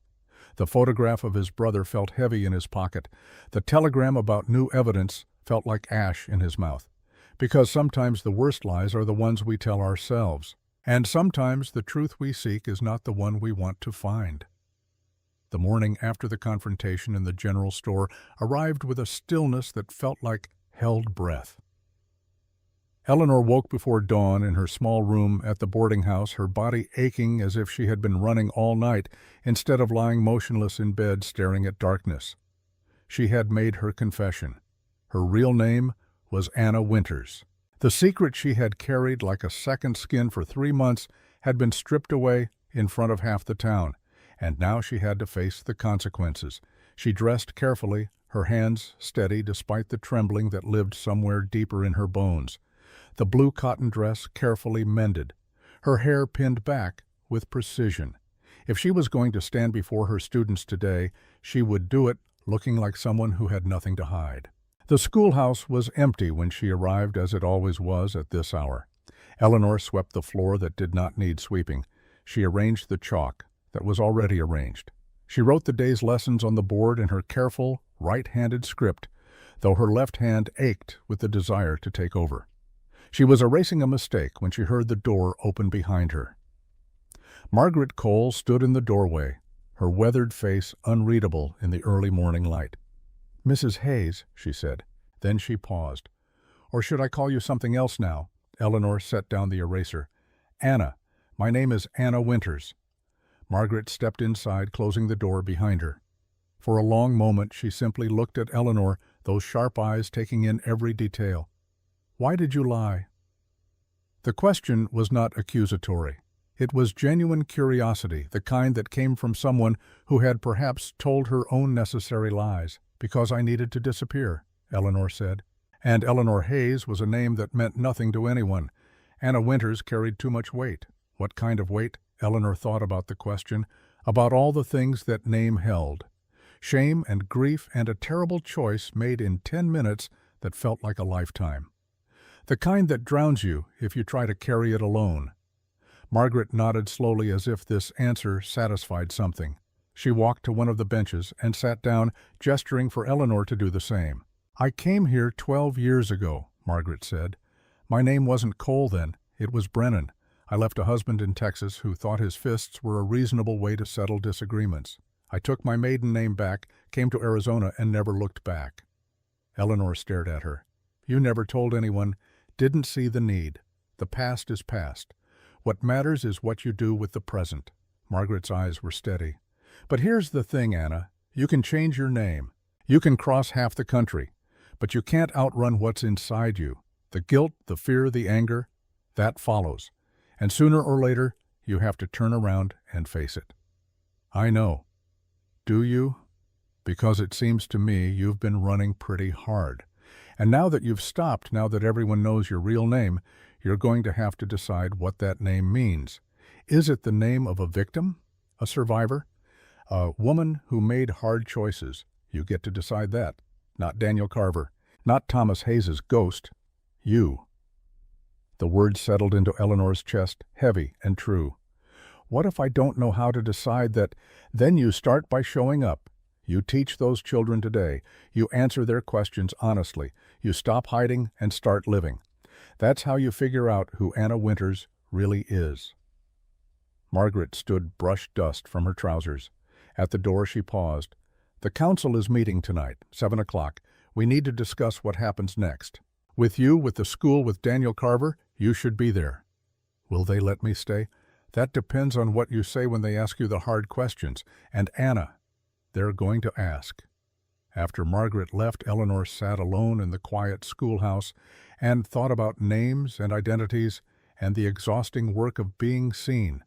The photograph of his brother felt heavy in his pocket. The telegram about new evidence felt like ash in his mouth. Because sometimes the worst lies are the ones we tell ourselves. And sometimes the truth we seek is not the one we want to find. The morning after the confrontation in the general store arrived with a stillness that felt like held breath. Eleanor woke before dawn in her small room at the boarding house, her body aching as if she had been running all night instead of lying motionless in bed staring at darkness. She had made her confession. Her real name was Anna Winters. The secret she had carried like a second skin for 3 months had been stripped away in front of half the town, and now she had to face the consequences. She dressed carefully, her hands steady despite the trembling that lived somewhere deeper in her bones. The blue cotton dress carefully mended, her hair pinned back with precision. If she was going to stand before her students today, she would do it looking like someone who had nothing to hide. The schoolhouse was empty when she arrived, as it always was at this hour. Eleanor swept the floor that did not need sweeping. She arranged the chalk that was already arranged. She wrote the day's lessons on the board in her careful, right-handed script, though her left hand ached with the desire to take over. She was erasing a mistake when she heard the door open behind her. Margaret Cole stood in the doorway, her weathered face unreadable in the early morning light. "Mrs. Hayes," she said. Then she paused. "Or should I call you something else now?" Eleanor set down the eraser. "Anna. My name is Anna Winters." Margaret stepped inside, closing the door behind her. For a long moment she simply looked at Eleanor, those sharp eyes taking in every detail. "Why did you lie?" The question was not accusatory. It was genuine curiosity, the kind that came from someone who had perhaps told her own necessary lies. "Because I needed to disappear," Eleanor said. And Eleanor Hayes was a name that meant nothing to anyone. Anna Winters carried too much weight. What kind of weight? Eleanor thought about the question, about all the things that name held. Shame and grief and a terrible choice made in 10 minutes that felt like a lifetime. The kind that drowns you if you try to carry it alone. Margaret nodded slowly as if this answer satisfied something. She walked to one of the benches and sat down, gesturing for Eleanor to do the same. "I came here 12 years ago," Margaret said. "My name wasn't Cole then, it was Brennan. I left a husband in Texas who thought his fists were a reasonable way to settle disagreements. I took my maiden name back, came to Arizona, and never looked back." Eleanor stared at her. "You never told anyone, didn't see the need. The past is past. What matters is what you do with the present." Margaret's eyes were steady. "But here's the thing, Anna. You can change your name. You can cross half the country. But you can't outrun what's inside you. The guilt, the fear, the anger, that follows. And sooner or later, you have to turn around and face it." "I know." "Do you?" "Because it seems to me you've been running pretty hard. And now that you've stopped, now that everyone knows your real name, you're going to have to decide what that name means. Is it the name of a victim? A survivor? A woman who made hard choices? You get to decide that. Not Daniel Carver. Not Thomas Hayes's ghost. You." The words settled into Eleanor's chest, heavy and true. "What if I don't know how to decide that?" "Then you start by showing up. You teach those children today. You answer their questions honestly. You stop hiding and start living. That's how you figure out who Anna Winters really is." Margaret stood brushed dust from her trousers. At the door she paused. "The council is meeting tonight, 7 o'clock. We need to discuss what happens next. With you, with the school, with Daniel Carver, you should be there." "Will they let me stay?" "That depends on what you say when they ask you the hard questions. And Anna, they're going to ask." After Margaret left, Eleanor sat alone in the quiet schoolhouse and thought about names and identities and the exhausting work of being seen.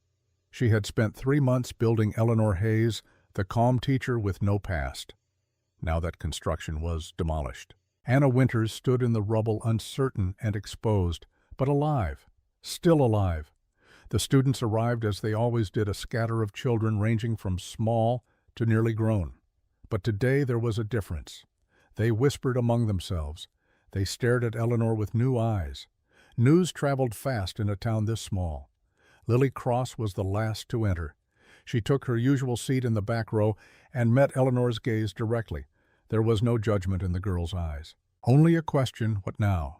She had spent 3 months building Eleanor Hayes, the calm teacher with no past. Now that construction was demolished. Anna Winters stood in the rubble, uncertain and exposed, but alive, still alive. The students arrived as they always did, a scatter of children ranging from small to nearly grown. But today there was a difference. They whispered among themselves. They stared at Eleanor with new eyes. News traveled fast in a town this small. Lily Cross was the last to enter. She took her usual seat in the back row and met Eleanor's gaze directly. There was no judgment in the girl's eyes. Only a question, what now?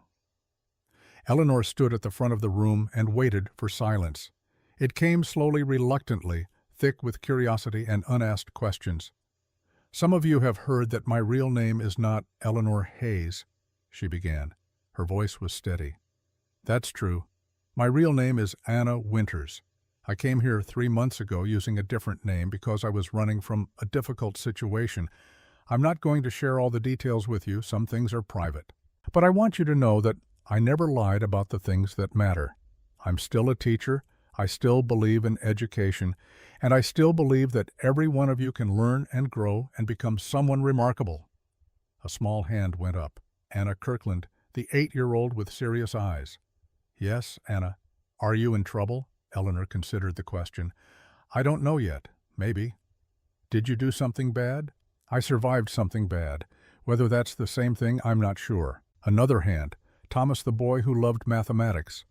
Eleanor stood at the front of the room and waited for silence. It came slowly, reluctantly, thick with curiosity and unasked questions. "Some of you have heard that my real name is not Eleanor Hayes," she began. Her voice was steady. "That's true. My real name is Anna Winters. I came here 3 months ago using a different name because I was running from a difficult situation. I'm not going to share all the details with you, some things are private. But I want you to know that I never lied about the things that matter. I'm still a teacher, I still believe in education, and I still believe that every one of you can learn and grow and become someone remarkable." A small hand went up. Anna Kirkland, the 8-year-old with serious eyes. "Yes, Anna. Are you in trouble?" Eleanor considered the question. "I don't know yet. Maybe." "Did you do something bad?" "I survived something bad. Whether that's the same thing, I'm not sure." Another hand. Thomas, the boy who loved mathematics.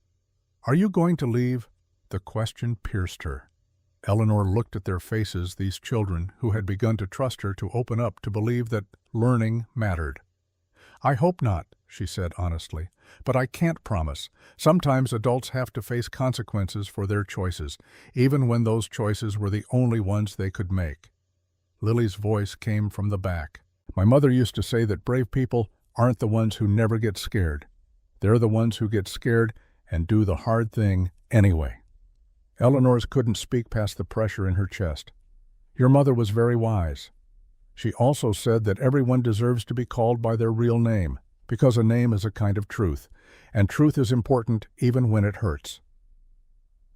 "Are you going to leave?" The question pierced her. Eleanor looked at their faces, these children who had begun to trust her to open up, to believe that learning mattered. "I hope not," she said honestly, "but I can't promise. Sometimes adults have to face consequences for their choices, even when those choices were the only ones they could make." Lily's voice came from the back. "My mother used to say that brave people aren't the ones who never get scared. They're the ones who get scared and do the hard thing anyway." Eleanor's couldn't speak past the pressure in her chest. "Your mother was very wise. She also said that everyone deserves to be called by their real name, because a name is a kind of truth, and truth is important even when it hurts."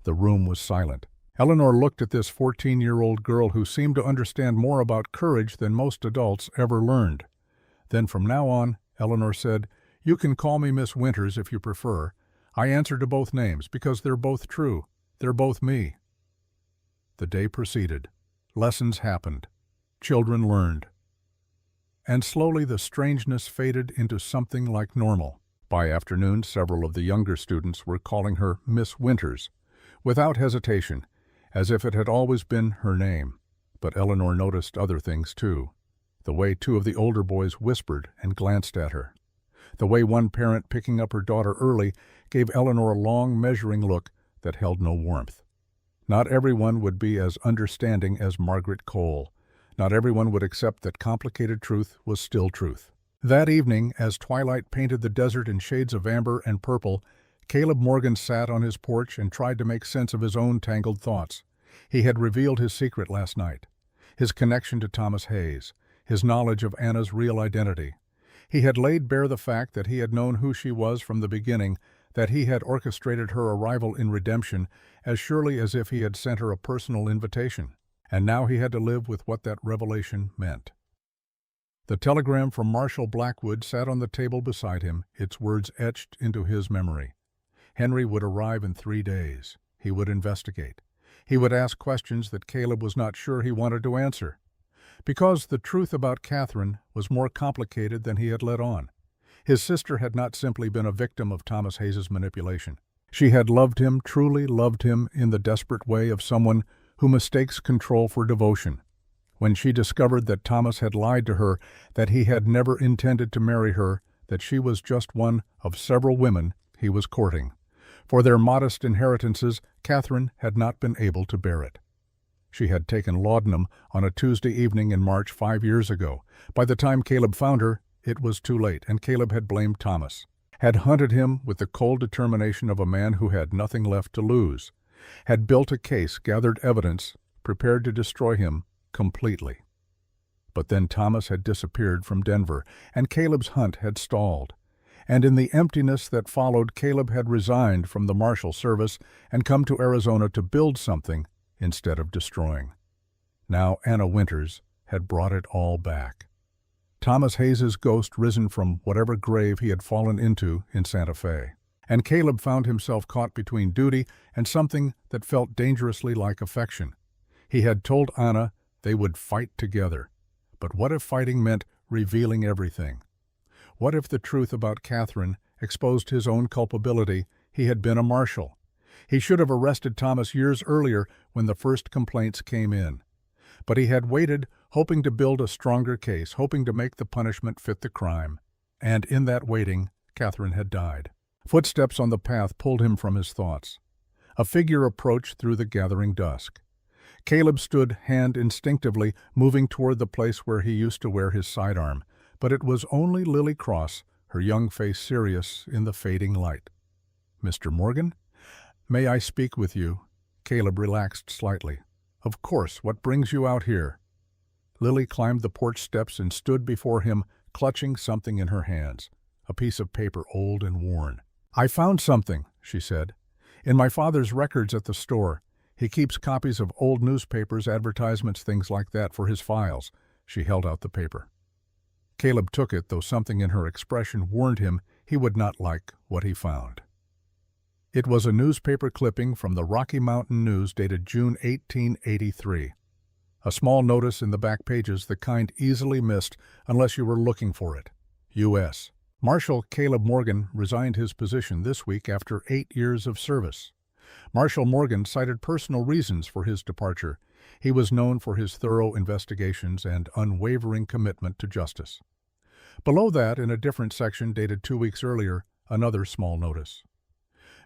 The room was silent. Eleanor looked at this 14-year-old girl who seemed to understand more about courage than most adults ever learned. Then from now on, Eleanor said, "You can call me Miss Winters if you prefer. I answer to both names because they're both true. They're both me." The day proceeded. Lessons happened. Children learned. And slowly the strangeness faded into something like normal. By afternoon, several of the younger students were calling her Miss Winters, without hesitation, as if it had always been her name. But Eleanor noticed other things too. The way 2 of the older boys whispered and glanced at her. The way one parent, picking up her daughter early, gave Eleanor a long, measuring look that held no warmth. Not everyone would be as understanding as Margaret Cole. Not everyone would accept that complicated truth was still truth. That evening, as twilight painted the desert in shades of amber and purple, Caleb Morgan sat on his porch and tried to make sense of his own tangled thoughts. He had revealed his secret last night, his connection to Thomas Hayes, his knowledge of Anna's real identity. He had laid bare the fact that he had known who she was from the beginning, that he had orchestrated her arrival in redemption as surely as if he had sent her a personal invitation. And now he had to live with what that revelation meant. The telegram from Marshall Blackwood sat on the table beside him, its words etched into his memory. Henry would arrive in 3 days. He would investigate. He would ask questions that Caleb was not sure he wanted to answer. Because the truth about Catherine was more complicated than he had let on. His sister had not simply been a victim of Thomas Hayes' manipulation. She had loved him, truly loved him, in the desperate way of someone who mistakes control for devotion. When she discovered that Thomas had lied to her, that he had never intended to marry her, that she was just one of several women he was courting. For their modest inheritances, Catherine had not been able to bear it. She had taken laudanum on a Tuesday evening in March 5 years ago. By the time Caleb found her, it was too late, and Caleb had blamed Thomas, had hunted him with the cold determination of a man who had nothing left to lose, had built a case, gathered evidence, prepared to destroy him completely. But then Thomas had disappeared from Denver, and Caleb's hunt had stalled. And in the emptiness that followed, Caleb had resigned from the Marshal Service and come to Arizona to build something instead of destroying. Now Anna Winters had brought it all back. Thomas Hayes' ghost risen from whatever grave he had fallen into in Santa Fe. And Caleb found himself caught between duty and something that felt dangerously like affection. He had told Anna they would fight together. But what if fighting meant revealing everything? What if the truth about Catherine exposed his own culpability? He had been a marshal. He should have arrested Thomas years earlier when the first complaints came in. But he had waited, hoping to build a stronger case, hoping to make the punishment fit the crime. And in that waiting, Catherine had died. Footsteps on the path pulled him from his thoughts. A figure approached through the gathering dusk. Caleb stood, hand instinctively moving toward the place where he used to wear his sidearm, but it was only Lily Cross, her young face serious in the fading light. "Mr. Morgan? May I speak with you?" Caleb relaxed slightly. "Of course. What brings you out here?" Lily climbed the porch steps and stood before him, clutching something in her hands, a piece of paper old and worn. "I found something," she said, "in my father's records at the store. He keeps copies of old newspapers, advertisements, things like that for his files." She held out the paper. Caleb took it, though something in her expression warned him he would not like what he found. It was a newspaper clipping from the Rocky Mountain News dated June 1883. A small notice in the back pages, the kind easily missed unless you were looking for it. U.S. Marshal Caleb Morgan resigned his position this week after 8 years of service. Marshal Morgan cited personal reasons for his departure. He was known for his thorough investigations and unwavering commitment to justice. Below that, in a different section dated 2 weeks earlier, another small notice.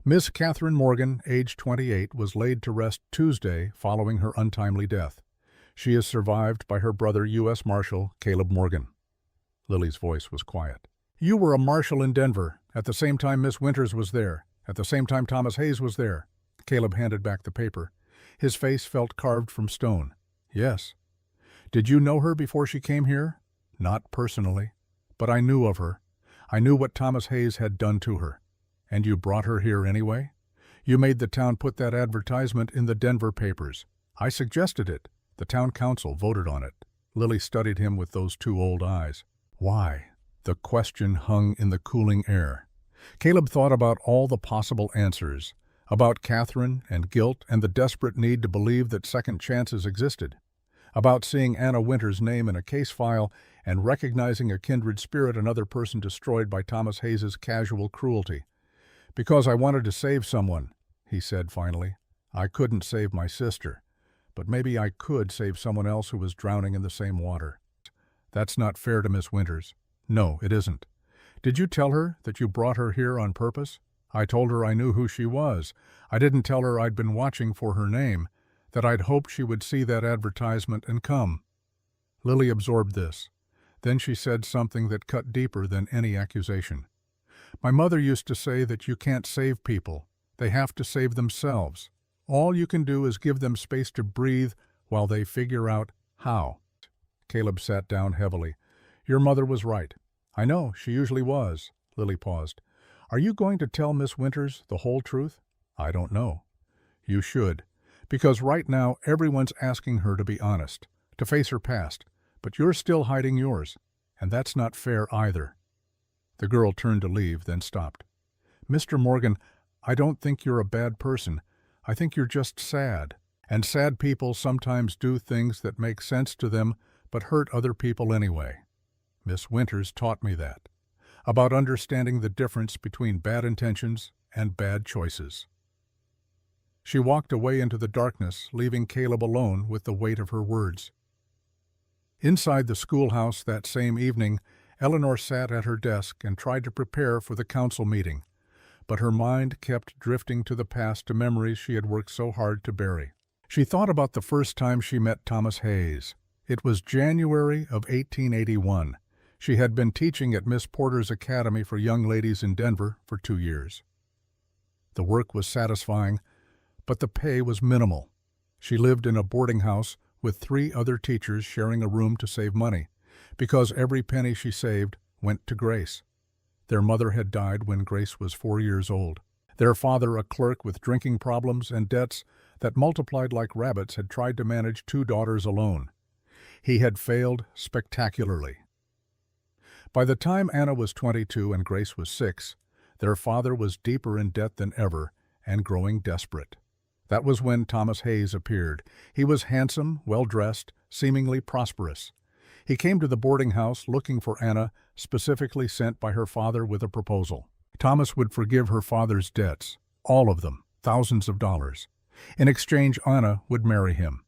Miss Catherine Morgan, age 28, was laid to rest Tuesday following her untimely death. She is survived by her brother, U.S. Marshal Caleb Morgan. Lily's voice was quiet. "You were a marshal in Denver. At the same time Miss Winters was there. At the same time Thomas Hayes was there." Caleb handed back the paper. His face felt carved from stone. "Yes." "Did you know her before she came here?" "Not personally. But I knew of her. I knew what Thomas Hayes had done to her." "And you brought her here anyway?" "You made the town put that advertisement in the Denver papers." "I suggested it. The town council voted on it." Lily studied him with those two old eyes. "Why?" The question hung in the cooling air. Caleb thought about all the possible answers, about Catherine and guilt and the desperate need to believe that second chances existed, about seeing Anna Winter's name in a case file and recognizing a kindred spirit, another person destroyed by Thomas Hayes's casual cruelty. "Because I wanted to save someone," he said finally. "I couldn't save my sister, but maybe I could save someone else who was drowning in the same water." "That's not fair to Miss Winters." "No, it isn't." "Did you tell her that you brought her here on purpose?" "I told her I knew who she was. I didn't tell her I'd been watching for her name, that I'd hoped she would see that advertisement and come." Lily absorbed this. Then she said something that cut deeper than any accusation. "My mother used to say that you can't save people. They have to save themselves. All you can do is give them space to breathe while they figure out how." Caleb sat down heavily. "Your mother was right." "I know, she usually was." Lily paused. "Are you going to tell Miss Winters the whole truth?" "I don't know." "You should. Because right now everyone's asking her to be honest, to face her past, but you're still hiding yours, and that's not fair either." The girl turned to leave, then stopped. "Mr. Morgan, I don't think you're a bad person. I think you're just sad. And sad people sometimes do things that make sense to them but hurt other people anyway. Miss Winters taught me that, about understanding the difference between bad intentions and bad choices." She walked away into the darkness, leaving Caleb alone with the weight of her words. Inside the schoolhouse that same evening, Eleanor sat at her desk and tried to prepare for the council meeting, but her mind kept drifting to the past, to memories she had worked so hard to bury. She thought about the first time she met Thomas Hayes. It was January of 1881. She had been teaching at Miss Porter's Academy for Young Ladies in Denver for 2 years. The work was satisfying, but the pay was minimal. She lived in a boarding house with 3 other teachers, sharing a room to save money, because every penny she saved went to Grace. Their mother had died when Grace was 4 years old. Their father, a clerk with drinking problems and debts that multiplied like rabbits, had tried to manage 2 daughters alone. He had failed spectacularly. By the time Anna was 22 and Grace was 6, their father was deeper in debt than ever and growing desperate. That was when Thomas Hayes appeared. He was handsome, well-dressed, seemingly prosperous. He came to the boarding house looking for Anna, specifically sent by her father with a proposal. Thomas would forgive her father's debts, all of them, thousands of dollars. In exchange, Anna would marry him.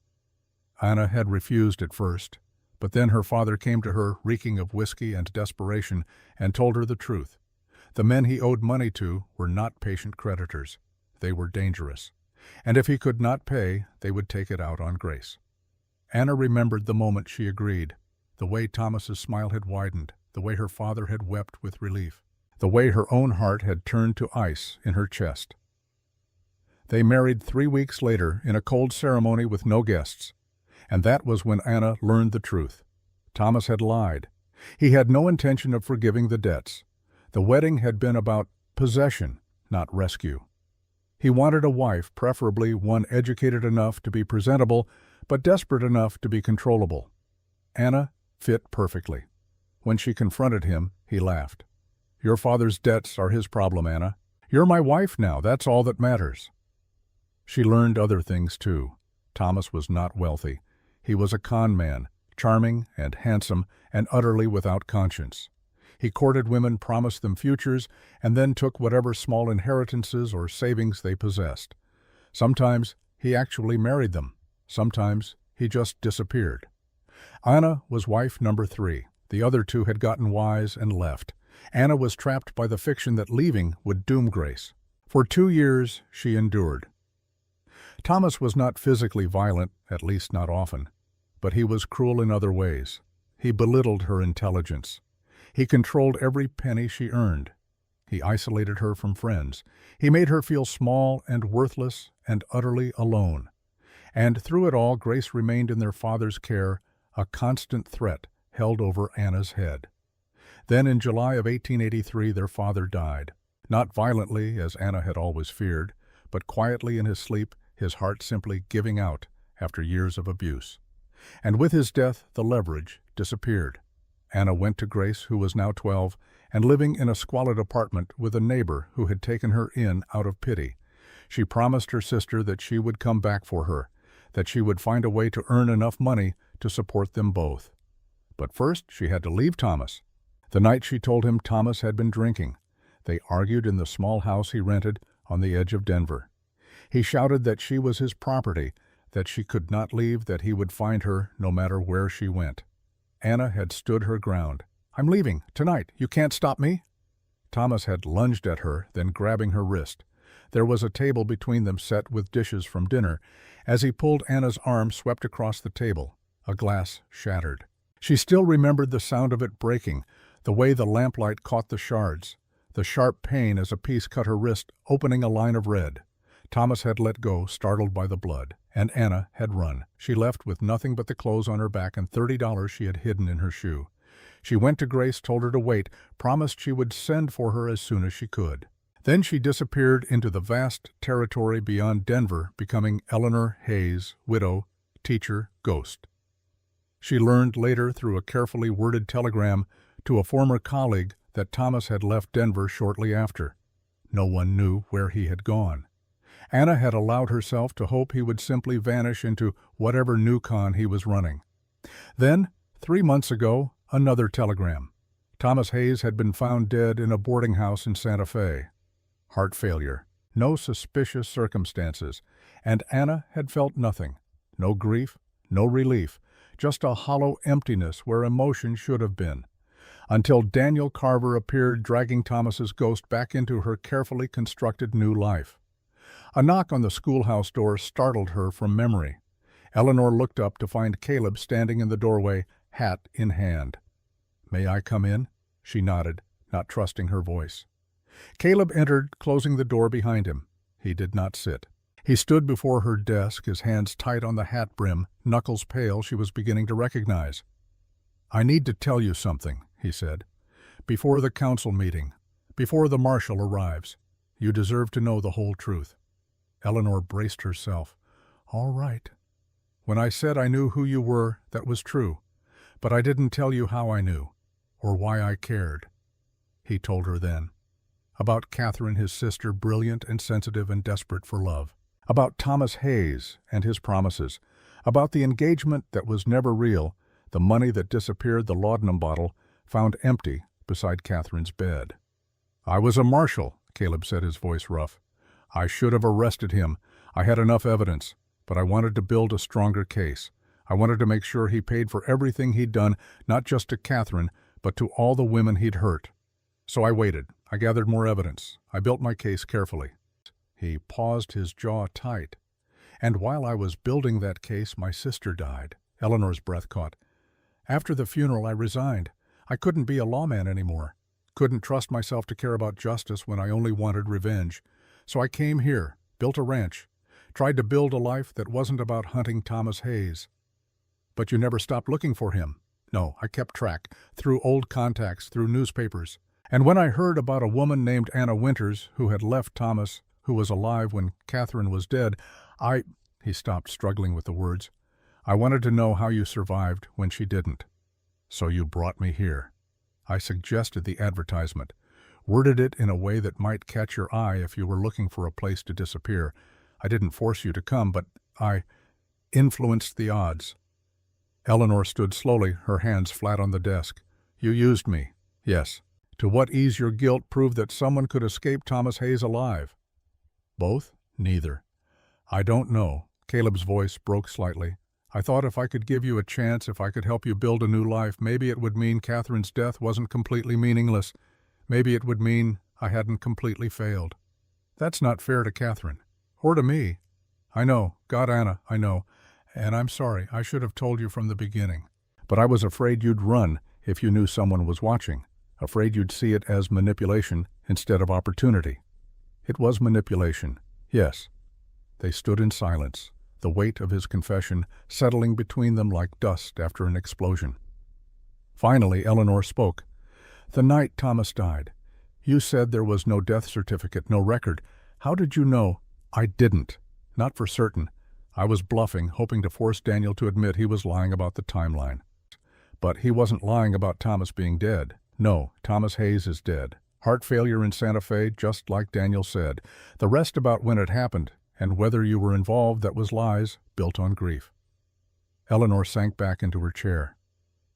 Anna had refused at first, but then her father came to her, reeking of whiskey and desperation, and told her the truth. The men he owed money to were not patient creditors. They were dangerous. And if he could not pay, they would take it out on Grace. Anna remembered the moment she agreed, the way Thomas's smile had widened, the way her father had wept with relief, the way her own heart had turned to ice in her chest. They married 3 weeks later in a cold ceremony with no guests, and that was when Anna learned the truth. Thomas had lied. He had no intention of forgiving the debts. The wedding had been about possession, not rescue. He wanted a wife, preferably one educated enough to be presentable, but desperate enough to be controllable. Anna fit perfectly. When she confronted him, he laughed. "Your father's debts are his problem, Anna. You're my wife now, that's all that matters." She learned other things too. Thomas was not wealthy. He was a con man, charming and handsome and utterly without conscience. He courted women, promised them futures, and then took whatever small inheritances or savings they possessed. Sometimes he actually married them. Sometimes he just disappeared. Anna was wife number 3. The other 2 had gotten wise and left. Anna was trapped by the fiction that leaving would doom Grace. For 2 years she endured. Thomas was not physically violent, at least not often, but he was cruel in other ways. He belittled her intelligence. He controlled every penny she earned. He isolated her from friends. He made her feel small and worthless and utterly alone. And through it all, Grace remained in their father's care, a constant threat held over Anna's head. Then in July of 1883, their father died. Not violently, as Anna had always feared, but quietly in his sleep, his heart simply giving out after years of abuse. And with his death, the leverage disappeared. Anna went to Grace, who was now 12, and living in a squalid apartment with a neighbor who had taken her in out of pity. She promised her sister that she would come back for her, that she would find a way to earn enough money to support them both. But first she had to leave Thomas. The night she told him Thomas had been drinking, they argued in the small house he rented on the edge of Denver. He shouted that she was his property, that she could not leave, that he would find her no matter where she went. Anna had stood her ground. "I'm leaving, tonight. You can't stop me." Thomas had lunged at her, then grabbing her wrist. There was a table between them set with dishes from dinner. As he pulled, Anna's arm swept across the table. A glass shattered. She still remembered the sound of it breaking, the way the lamplight caught the shards, the sharp pain as a piece cut her wrist, opening a line of red. Thomas had let go, startled by the blood, and Anna had run. She left with nothing but the clothes on her back and $30 she had hidden in her shoe. She went to Grace, told her to wait, promised she would send for her as soon as she could. Then she disappeared into the vast territory beyond Denver, becoming Eleanor Hayes, widow, teacher, ghost. She learned later through a carefully worded telegram to a former colleague that Thomas had left Denver shortly after. No one knew where he had gone. Anna had allowed herself to hope he would simply vanish into whatever new con he was running. Then, 3 months ago, another telegram. Thomas Hayes had been found dead in a boarding house in Santa Fe. Heart failure. No suspicious circumstances. And Anna had felt nothing. No grief, no relief. Just a hollow emptiness where emotion should have been. Until Daniel Carver appeared, dragging Thomas's ghost back into her carefully constructed new life. A knock on the schoolhouse door startled her from memory. Eleanor looked up to find Caleb standing in the doorway, hat in hand. "May I come in?" She nodded, not trusting her voice. Caleb entered, closing the door behind him. He did not sit. He stood before her desk, his hands tight on the hat brim, knuckles pale she was beginning to recognize. "I need to tell you something," he said. "Before the council meeting, before the marshal arrives. You deserve to know the whole truth." Eleanor braced herself. "All right. When I said I knew who you were, that was true. But I didn't tell you how I knew, or why I cared." He told her then. About Catherine, his sister, brilliant and sensitive and desperate for love. About Thomas Hayes and his promises. About the engagement that was never real, the money that disappeared, the laudanum bottle, found empty beside Catherine's bed. "I was a marshal," Caleb said, his voice rough. "I should have arrested him. I had enough evidence, but I wanted to build a stronger case. I wanted to make sure he paid for everything he'd done, not just to Catherine, but to all the women he'd hurt. So I waited. I gathered more evidence. I built my case carefully." He paused, his jaw tight. "And while I was building that case, my sister died." Eleanor's breath caught. "After the funeral, I resigned. I couldn't be a lawman anymore. Couldn't trust myself to care about justice when I only wanted revenge. So I came here, built a ranch, tried to build a life that wasn't about hunting Thomas Hayes." "But you never stopped looking for him." "No, I kept track, through old contacts, through newspapers. And when I heard about a woman named Anna Winters who had left Thomas, who was alive when Catherine was dead, He stopped, struggling with the words. "I wanted to know how you survived when she didn't. So you brought me here." I suggested the advertisement, worded it in a way that might catch your eye if you were looking for a place to disappear. I didn't force you to come, but I influenced the odds. Eleanor stood slowly, her hands flat on the desk. "You used me." "Yes. To what ease your guilt proved that someone could escape Thomas Hayes alive?" "Both?" "Neither." "I don't know." Caleb's voice broke slightly. "I thought if I could give you a chance, if I could help you build a new life, maybe it would mean Catherine's death wasn't completely meaningless. Maybe it would mean I hadn't completely failed." "That's not fair to Catherine. Or to me." "I know. God, Anna, I know. And I'm sorry. I should have told you from the beginning. But I was afraid you'd run if you knew someone was watching. Afraid you'd see it as manipulation instead of opportunity." "It was manipulation. Yes." They stood in silence, the weight of his confession settling between them like dust after an explosion. Finally, Eleanor spoke. "The night Thomas died, you said there was no death certificate, no record. How did you know?" "I didn't. Not for certain. I was bluffing, hoping to force Daniel to admit he was lying about the timeline. But he wasn't lying about Thomas being dead. No, Thomas Hayes is dead. Heart failure in Santa Fe, just like Daniel said. The rest about when it happened and whether you were involved, that was lies built on grief." Eleanor sank back into her chair.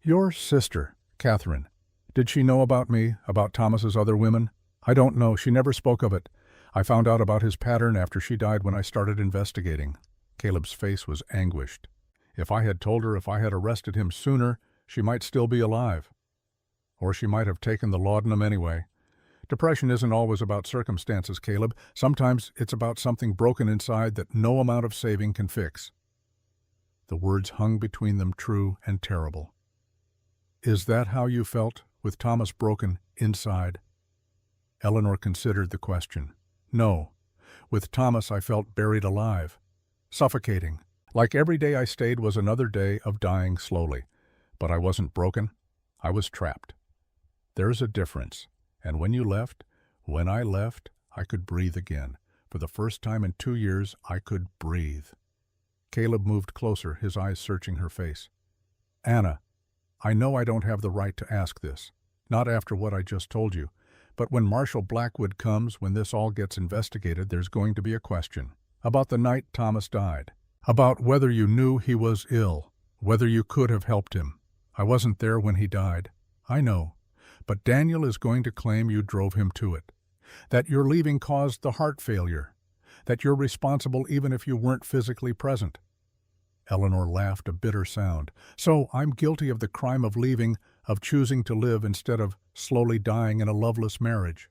"Your sister, Catherine, did she know about me, about Thomas's other women?" "I don't know. She never spoke of it. I found out about his pattern after she died when I started investigating." Caleb's face was anguished. "If I had told her, if I had arrested him sooner, she might still be alive. Or she might have taken the laudanum anyway. Depression isn't always about circumstances, Caleb. Sometimes it's about something broken inside that no amount of saving can fix." The words hung between them, true and terrible. "Is that how you felt, with Thomas broken inside?" Eleanor considered the question. "No. With Thomas I felt buried alive. Suffocating. Like every day I stayed was another day of dying slowly. But I wasn't broken. I was trapped. There's a difference. And when I left, I could breathe again. For the first time in 2 years, I could breathe." Caleb moved closer, his eyes searching her face. "Anna, I know I don't have the right to ask this. Not after what I just told you. But when Marshal Blackwood comes, when this all gets investigated, there's going to be a question. About the night Thomas died. About whether you knew he was ill. Whether you could have helped him. I wasn't there when he died. I know. But Daniel is going to claim you drove him to it. That your leaving caused the heart failure. That you're responsible even if you weren't physically present." Eleanor laughed, a bitter sound. "So I'm guilty of the crime of leaving, of choosing to live instead of slowly dying in a loveless marriage."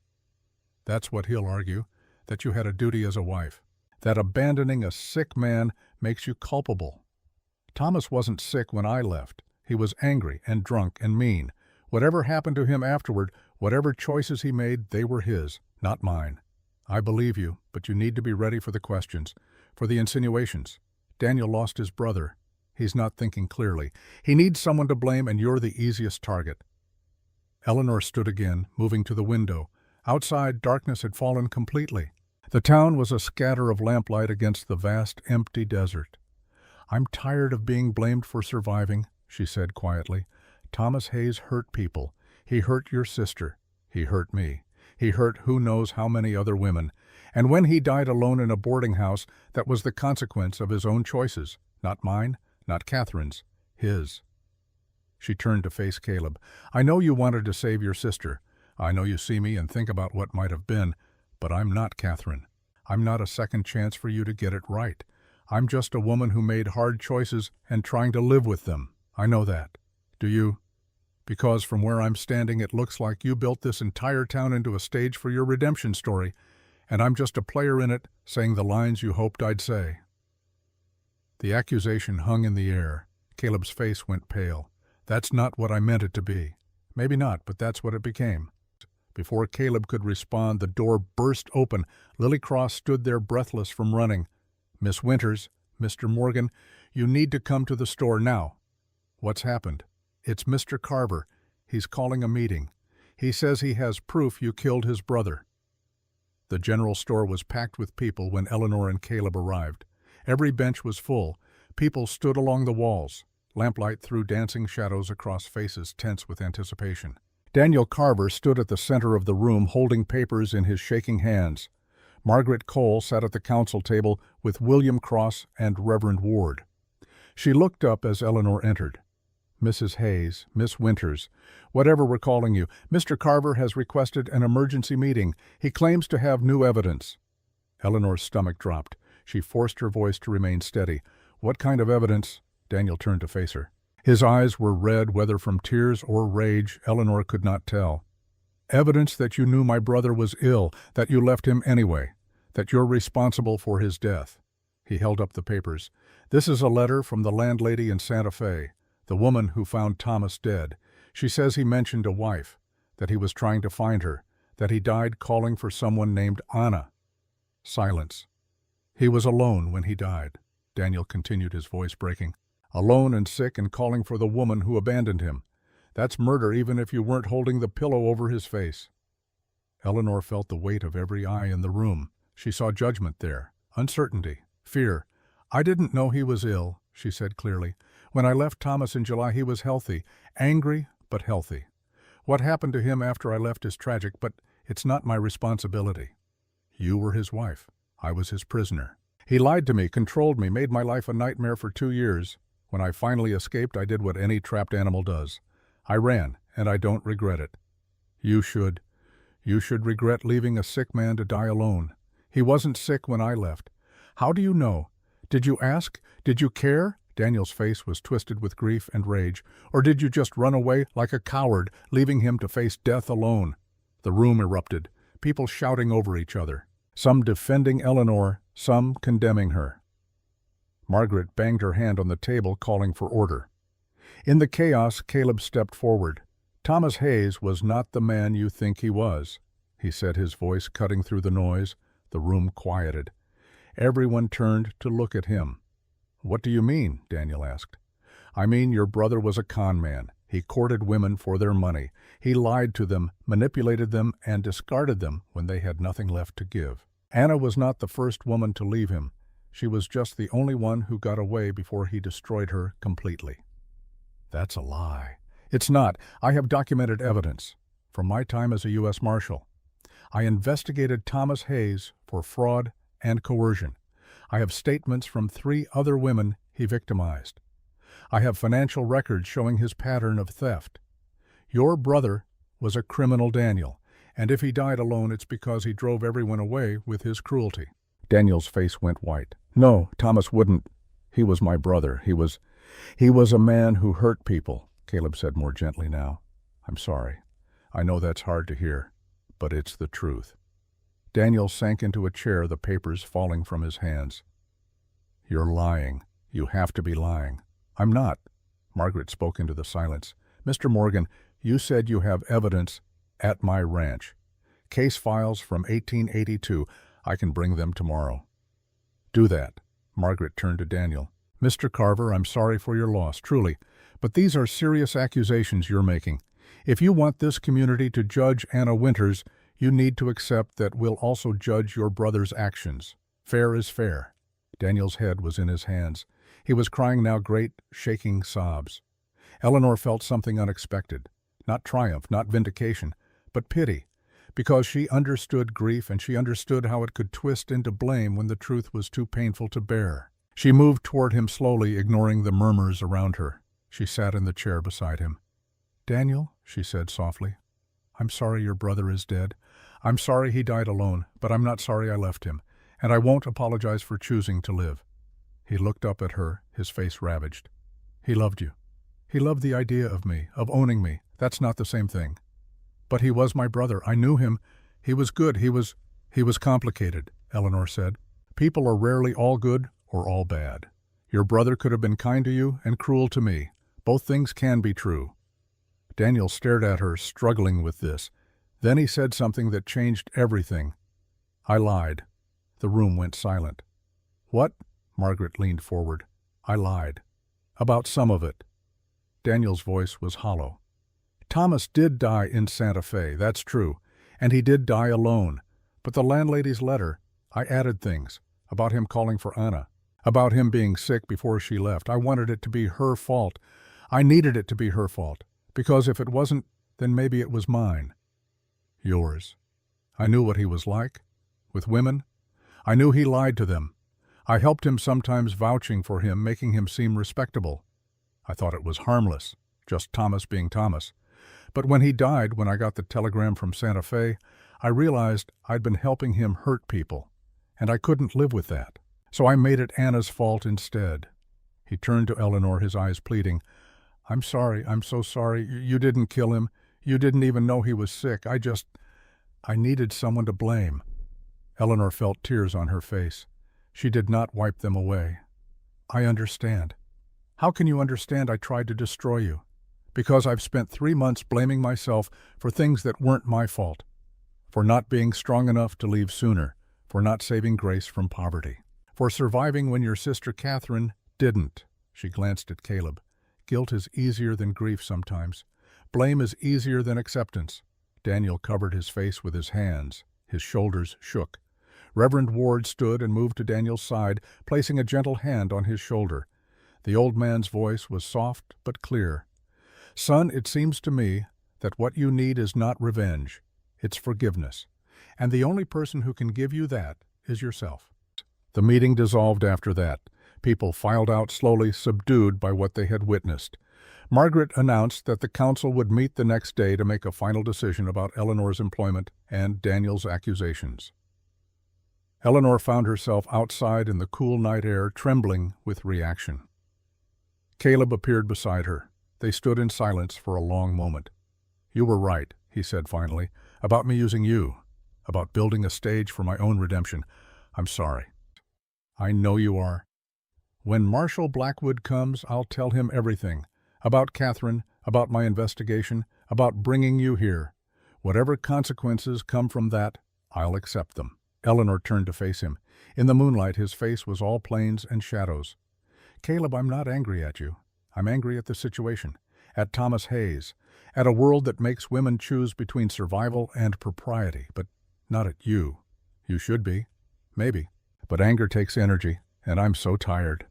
"That's what he'll argue, that you had a duty as a wife. That abandoning a sick man makes you culpable. Thomas wasn't sick when I left. He was angry and drunk and mean. Whatever happened to him afterward, whatever choices he made, they were his, not mine. I believe you, but you need to be ready for the questions, for the insinuations. Daniel lost his brother. He's not thinking clearly. He needs someone to blame, and you're the easiest target." Eleanor stood again, moving to the window. Outside, darkness had fallen completely. The town was a scatter of lamplight against the vast, empty desert. "I'm tired of being blamed for surviving," she said quietly. "Thomas Hayes hurt people. He hurt your sister. He hurt me. He hurt who knows how many other women. And when he died alone in a boarding house, that was the consequence of his own choices. Not mine, not Catherine's. His." She turned to face Caleb. "I know you wanted to save your sister. I know you see me and think about what might have been. But I'm not Catherine. I'm not a second chance for you to get it right. I'm just a woman who made hard choices and trying to live with them. I know that. Do you? Because from where I'm standing, it looks like you built this entire town into a stage for your redemption story. and I'm just a player in it, saying the lines you hoped I'd say." The accusation hung in the air. Caleb's face went pale. "That's not what I meant it to be." "Maybe not, but that's what it became." Before Caleb could respond, the door burst open. Lily Cross stood there breathless from running. "Miss Winters, Mr. Morgan, you need to come to the store now." "What's happened?" "It's Mr. Carver. He's calling a meeting. He says he has proof you killed his brother." The general store was packed with people when Eleanor and Caleb arrived. Every bench was full. People stood along the walls. Lamplight threw dancing shadows across faces tense with anticipation. Daniel Carver stood at the center of the room holding papers in his shaking hands. Margaret Cole sat at the council table with William Cross and Reverend Ward. She looked up as Eleanor entered. "Mrs. Hayes, Miss Winters, whatever we're calling you, Mr. Carver has requested an emergency meeting. He claims to have new evidence." Eleanor's stomach dropped. She forced her voice to remain steady. "What kind of evidence?" Daniel turned to face her. His eyes were red, whether from tears or rage, Eleanor could not tell. "Evidence that you knew my brother was ill, that you left him anyway, that you're responsible for his death." He held up the papers. "This is a letter from the landlady in Santa Fe, the woman who found Thomas dead. She says he mentioned a wife, that he was trying to find her, that he died calling for someone named Anna." Silence. "He was alone when he died," Daniel continued, his voice breaking. "Alone and sick and calling for the woman who abandoned him. That's murder even if you weren't holding the pillow over his face." Eleanor felt the weight of every eye in the room. She saw judgment there, uncertainty, fear. "I didn't know he was ill," she said clearly. "When I left Thomas in July he was healthy, angry but healthy. What happened to him after I left is tragic, but it's not my responsibility. You were his wife. I was his prisoner. He lied to me, controlled me, made my life a nightmare for 2 years. When I finally escaped, I did what any trapped animal does. I ran, and I don't regret it. You should. You should regret leaving a sick man to die alone. He wasn't sick when I left. How do you know? Did you ask? Did you care?" Daniel's face was twisted with grief and rage. "Or did you just run away like a coward, leaving him to face death alone?" The room erupted, people shouting over each other, some defending Eleanor, some condemning her. Margaret banged her hand on the table, calling for order. In the chaos, Caleb stepped forward. "Thomas Hayes was not the man you think he was," he said, his voice cutting through the noise. The room quieted. Everyone turned to look at him. "What do you mean?" Daniel asked. "I mean your brother was a con man. He courted women for their money. He lied to them, manipulated them, and discarded them when they had nothing left to give. Anna was not the first woman to leave him. She was just the only one who got away before he destroyed her completely." "That's a lie." "It's not. I have documented evidence from my time as a U.S. Marshal. I investigated Thomas Hayes for fraud and coercion. I have statements from 3 other women he victimized. I have financial records showing his pattern of theft. Your brother was a criminal, Daniel, and if he died alone, it's because he drove everyone away with his cruelty." Daniel's face went white. "No, Thomas wouldn't. He was my brother. He was a man who hurt people," Caleb said more gently now. "I'm sorry. I know that's hard to hear, but it's the truth." Daniel sank into a chair, the papers falling from his hands. "You're lying. You have to be lying." "I'm not." Margaret spoke into the silence. "Mr. Morgan, you said you have evidence at my ranch. Case files from 1882. I can bring them tomorrow." "Do that." Margaret turned to Daniel. "Mr. Carver, I'm sorry for your loss, truly, but these are serious accusations you're making. If you want this community to judge Anna Winters, you need to accept that we'll also judge your brother's actions. Fair is fair." Daniel's head was in his hands. He was crying now, great, shaking sobs. Eleanor felt something unexpected. Not triumph, not vindication, but pity, because she understood grief and she understood how it could twist into blame when the truth was too painful to bear. She moved toward him slowly, ignoring the murmurs around her. She sat in the chair beside him. "Daniel," she said softly, "I'm sorry your brother is dead. I'm sorry he died alone, but I'm not sorry I left him, and I won't apologize for choosing to live." He looked up at her, his face ravaged. "He loved you. He loved the idea of me, of owning me. That's not the same thing. But he was my brother. I knew him. He was good. He was He was complicated, Eleanor said. People are rarely all good or all bad. Your brother could have been kind to you and cruel to me. Both things can be true. Daniel stared at her, struggling with this. Then he said something that changed everything. I lied. The room went silent. What? Margaret leaned forward. I lied. About some of it. Daniel's voice was hollow. Thomas did die in Santa Fe, that's true, and he did die alone. But the landlady's letter, I added things, about him calling for Anna, about him being sick before she left. I wanted it to be her fault. I needed it to be her fault, because if it wasn't, then maybe it was mine. Yours. I knew what he was like, with women. I knew he lied to them. I helped him sometimes vouching for him, making him seem respectable. I thought it was harmless, just Thomas being Thomas. But when he died, when I got the telegram from Santa Fe, I realized I'd been helping him hurt people, and I couldn't live with that. So I made it Anna's fault instead. He turned to Eleanor, his eyes pleading. I'm sorry, I'm so sorry. You didn't kill him. You didn't even know he was sick. I needed someone to blame. Eleanor felt tears on her face. She did not wipe them away. I understand. How can you understand I tried to destroy you? Because I've spent 3 months blaming myself for things that weren't my fault. For not being strong enough to leave sooner. For not saving Grace from poverty. For surviving when your sister Catherine didn't. She glanced at Caleb. Guilt is easier than grief sometimes. Blame is easier than acceptance. Daniel covered his face with his hands. His shoulders shook. Reverend Ward stood and moved to Daniel's side, placing a gentle hand on his shoulder. The old man's voice was soft but clear. Son, it seems to me that what you need is not revenge. It's forgiveness. And the only person who can give you that is yourself. The meeting dissolved after that. People filed out slowly, subdued by what they had witnessed. Margaret announced that the council would meet the next day to make a final decision about Eleanor's employment and Daniel's accusations. Eleanor found herself outside in the cool night air, trembling with reaction. Caleb appeared beside her. They stood in silence for a long moment. You were right, he said finally, about me using you, about building a stage for my own redemption. I'm sorry. I know you are. When Marshal Blackwood comes, I'll tell him everything, about Catherine, about my investigation, about bringing you here. Whatever consequences come from that, I'll accept them. Eleanor turned to face him. In the moonlight, his face was all plains and shadows. Caleb, I'm not angry at you. I'm angry at the situation, at Thomas Hayes, at a world that makes women choose between survival and propriety, but not at you. You should be. Maybe. But anger takes energy, and I'm so tired.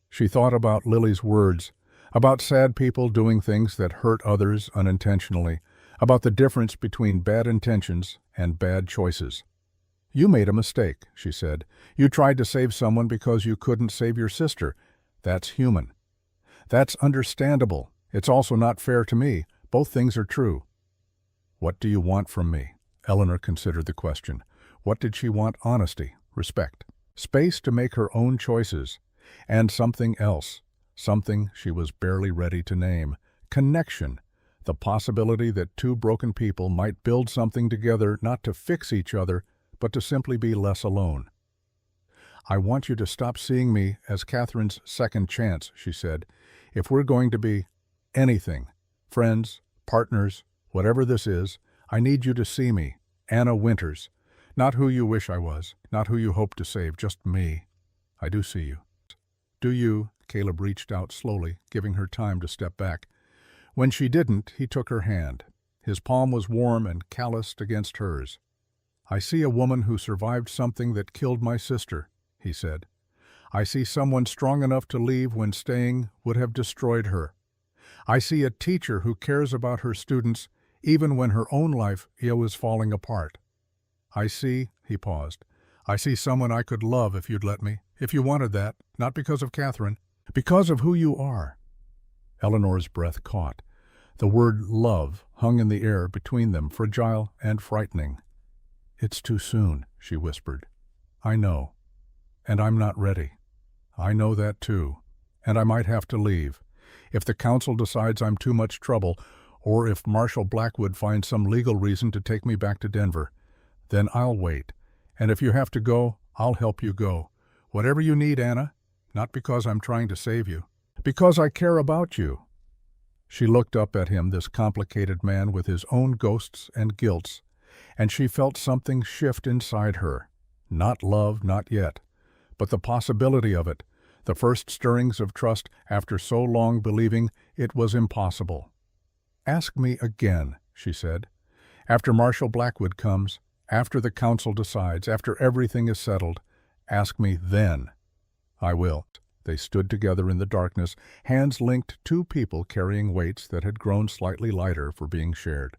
She thought about Lily's words, about sad people doing things that hurt others unintentionally, about the difference between bad intentions and bad choices. You made a mistake, she said. You tried to save someone because you couldn't save your sister. That's human. That's understandable. It's also not fair to me. Both things are true. What do you want from me? Eleanor considered the question. What did she want? Honesty, respect, space to make her own choices, and something else, something she was barely ready to name. Connection, the possibility that two broken people might build something together, not to fix each other, but to simply be less alone. I want you to stop seeing me as Catherine's second chance, she said. If we're going to be anything, friends, partners, whatever this is, I need you to see me, Anna Winters. Not who you wish I was, not who you hope to save, just me. I do see you. Do you? Caleb reached out slowly, giving her time to step back. When she didn't, he took her hand. His palm was warm and calloused against hers. I see a woman who survived something that killed my sister, he said. I see someone strong enough to leave when staying would have destroyed her. I see a teacher who cares about her students even when her own life is falling apart. I see, he paused, I see someone I could love if you'd let me, if you wanted that, not because of Catherine, because of who you are. Eleanor's breath caught. The word love hung in the air between them, fragile and frightening. It's too soon, she whispered. I know. And I'm not ready. I know that too. And I might have to leave. If the council decides I'm too much trouble, or if Marshal Blackwood finds some legal reason to take me back to Denver, Then I'll wait. And if you have to go, I'll help you go. Whatever you need, Anna. Not because I'm trying to save you. Because I care about you." She looked up at him, this complicated man with his own ghosts and guilts, and she felt something shift inside her. Not love, not yet, but the possibility of it, the first stirrings of trust after so long believing it was impossible. "Ask me again," she said. "After Marshal Blackwood comes, after the council decides, after everything is settled, ask me then." "I will." They stood together in the darkness, hands linked, two people carrying weights that had grown slightly lighter for being shared.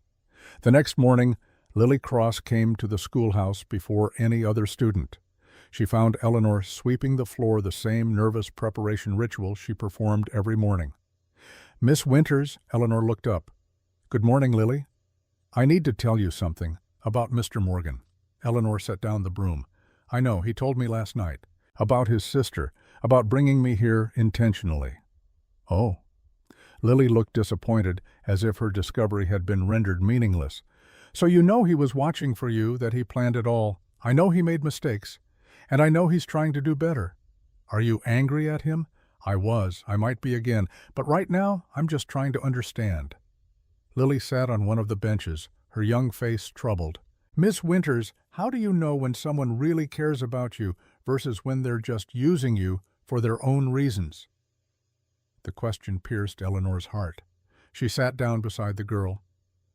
The next morning, Lily Cross came to the schoolhouse before any other student. She found Eleanor sweeping the floor, the same nervous preparation ritual she performed every morning. "Miss Winters," Eleanor looked up. "Good morning, Lily. I need to tell you something about Mr. Morgan." Eleanor set down the broom. "I know, he told me last night. About his sister, about bringing me here intentionally." "Oh." Lily looked disappointed, as if her discovery had been rendered meaningless. "So you know he was watching for you, that he planned it all. I know he made mistakes, and I know he's trying to do better. Are you angry at him?" "I was. I might be again. But right now, I'm just trying to understand." Lily sat on one of the benches, her young face troubled. "Miss Winters, how do you know when someone really cares about you versus when they're just using you for their own reasons?" The question pierced Eleanor's heart. She sat down beside the girl.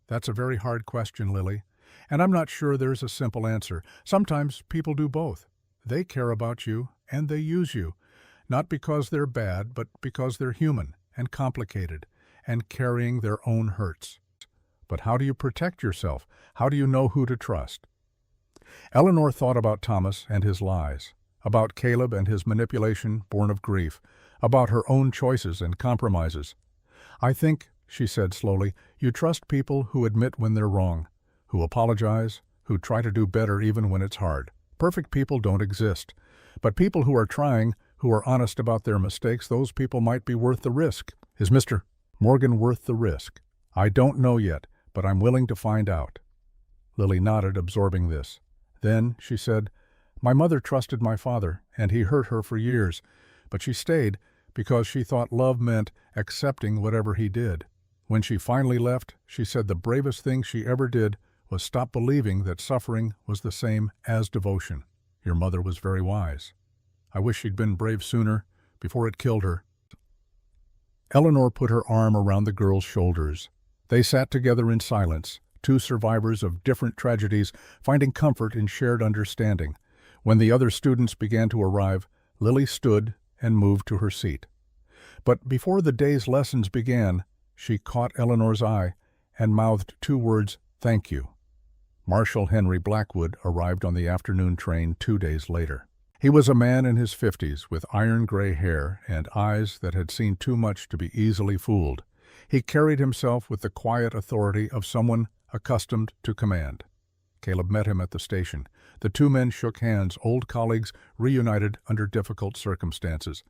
"That's a very hard question, Lily, and I'm not sure there's a simple answer. Sometimes people do both. They care about you, and they use you, not because they're bad, but because they're human and complicated and carrying their own hurts. But how do you protect yourself? How do you know who to trust?" Eleanor thought about Thomas and his lies, about Caleb and his manipulation born of grief, about her own choices and compromises. "I think," she said slowly, "you trust people who admit when they're wrong, who apologize, who try to do better even when it's hard. Perfect people don't exist. But people who are trying, who are honest about their mistakes, those people might be worth the risk. Is Mr. Morgan worth the risk? I don't know yet, but I'm willing to find out." Lily nodded, absorbing this. Then she said, "My mother trusted my father, and he hurt her for years, but she stayed because she thought love meant accepting whatever he did. When she finally left, she said the bravest thing she ever did was stop believing that suffering was the same as devotion. Your mother was very wise. I wish she'd been brave sooner, before it killed her." Eleanor put her arm around the girl's shoulders. They sat together in silence, two survivors of different tragedies, finding comfort in shared understanding. When the other students began to arrive, Lily stood and moved to her seat. But before the day's lessons began, she caught Eleanor's eye and mouthed two words, "Thank you." Marshal Henry Blackwood arrived on the afternoon train 2 days later. He was a man in his 50s with iron-gray hair and eyes that had seen too much to be easily fooled. He carried himself with the quiet authority of someone accustomed to command. Caleb met him at the station. The two men shook hands, old colleagues reunited under difficult circumstances.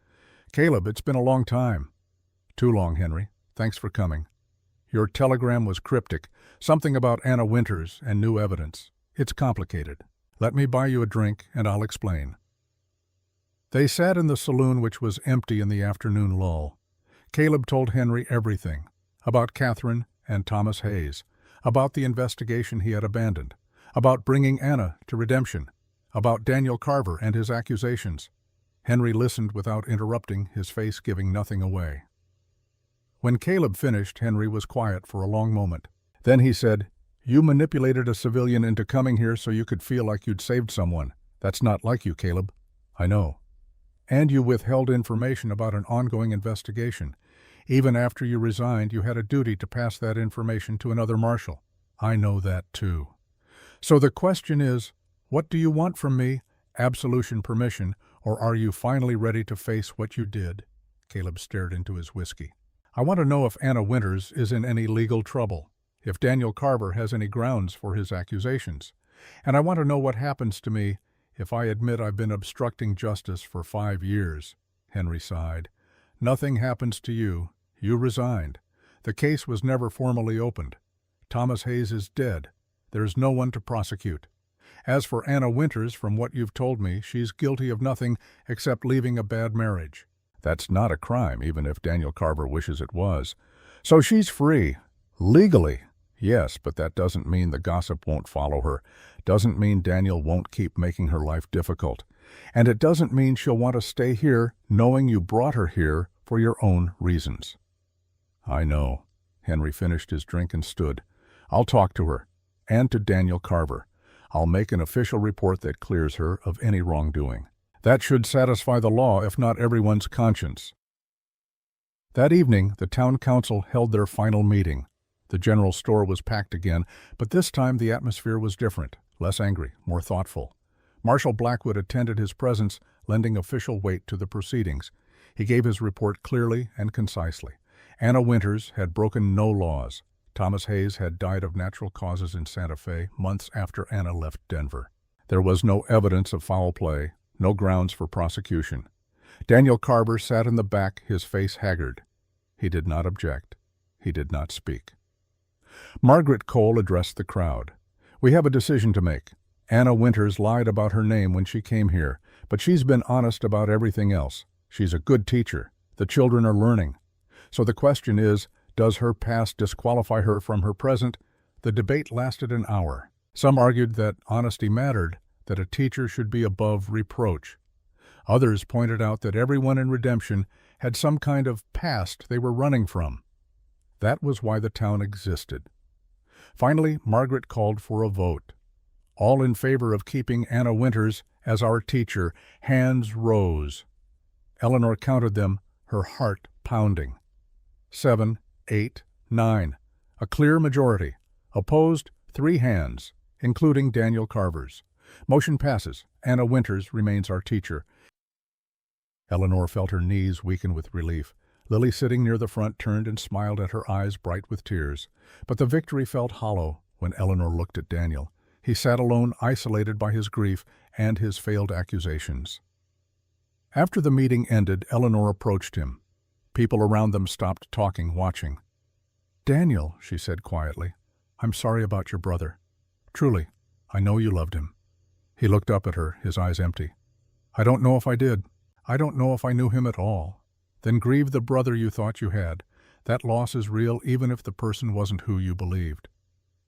"Caleb, it's been a long time." "Too long, Henry. Thanks for coming. Your telegram was cryptic, something about Anna Winters and new evidence. It's complicated. Let me buy you a drink and I'll explain." They sat in the saloon, which was empty in the afternoon lull. Caleb told Henry everything, about Catherine and Thomas Hayes, about the investigation he had abandoned, about bringing Anna to redemption, about Daniel Carver and his accusations. Henry listened without interrupting, his face giving nothing away. When Caleb finished, Henry was quiet for a long moment. Then he said, "You manipulated a civilian into coming here so you could feel like you'd saved someone. That's not like you, Caleb." "I know." "And you withheld information about an ongoing investigation. Even after you resigned, you had a duty to pass that information to another marshal." "I know that too." "So the question is, what do you want from me? Absolution, permission, or are you finally ready to face what you did?" Caleb stared into his whiskey. "I want to know if Anna Winters is in any legal trouble, if Daniel Carver has any grounds for his accusations. And I want to know what happens to me if I admit I've been obstructing justice for 5 years." Henry sighed. "Nothing happens to you. You resigned. The case was never formally opened. Thomas Hayes is dead. There's no one to prosecute. As for Anna Winters, from what you've told me, she's guilty of nothing except leaving a bad marriage. That's not a crime, even if Daniel Carver wishes it was. So she's free. Legally. Yes, but that doesn't mean the gossip won't follow her. Doesn't mean Daniel won't keep making her life difficult. And it doesn't mean she'll want to stay here knowing you brought her here for your own reasons. I know. Henry finished his drink and stood. I'll talk to her, and to Daniel Carver. I'll make an official report that clears her of any wrongdoing. That should satisfy the law, if not everyone's conscience. That evening, the town council held their final meeting. The general store was packed again, but this time the atmosphere was different, less angry, more thoughtful. Marshal Blackwood attended his presence, lending official weight to the proceedings. He gave his report clearly and concisely. Anna Winters had broken no laws. Thomas Hayes had died of natural causes in Santa Fe months after Anna left Denver. There was no evidence of foul play, no grounds for prosecution. Daniel Carver sat in the back, his face haggard. He did not object. He did not speak. Margaret Cole addressed the crowd. We have a decision to make. Anna Winters lied about her name when she came here, but she's been honest about everything else. She's a good teacher. The children are learning. So the question is, does her past disqualify her from her present? The debate lasted an hour. Some argued that honesty mattered, that a teacher should be above reproach. Others pointed out that everyone in Redemption had some kind of past they were running from. That was why the town existed. Finally, Margaret called for a vote. All in favor of keeping Anna Winters as our teacher, hands rose. Eleanor counted them, her heart pounding. 7, 8, 9. A clear majority. Opposed, 3 hands, including Daniel Carver's. Motion passes. Anna Winters remains our teacher. Eleanor felt her knees weaken with relief. Lily, sitting near the front, turned and smiled at her eyes bright with tears. But the victory felt hollow when Eleanor looked at Daniel. He sat alone, isolated by his grief and his failed accusations. After the meeting ended, Eleanor approached him. People around them stopped talking, watching. "Daniel," she said quietly, "I'm sorry about your brother. Truly, I know you loved him." He looked up at her, his eyes empty. "I don't know if I did. I don't know if I knew him at all. Then grieve the brother you thought you had. That loss is real even if the person wasn't who you believed.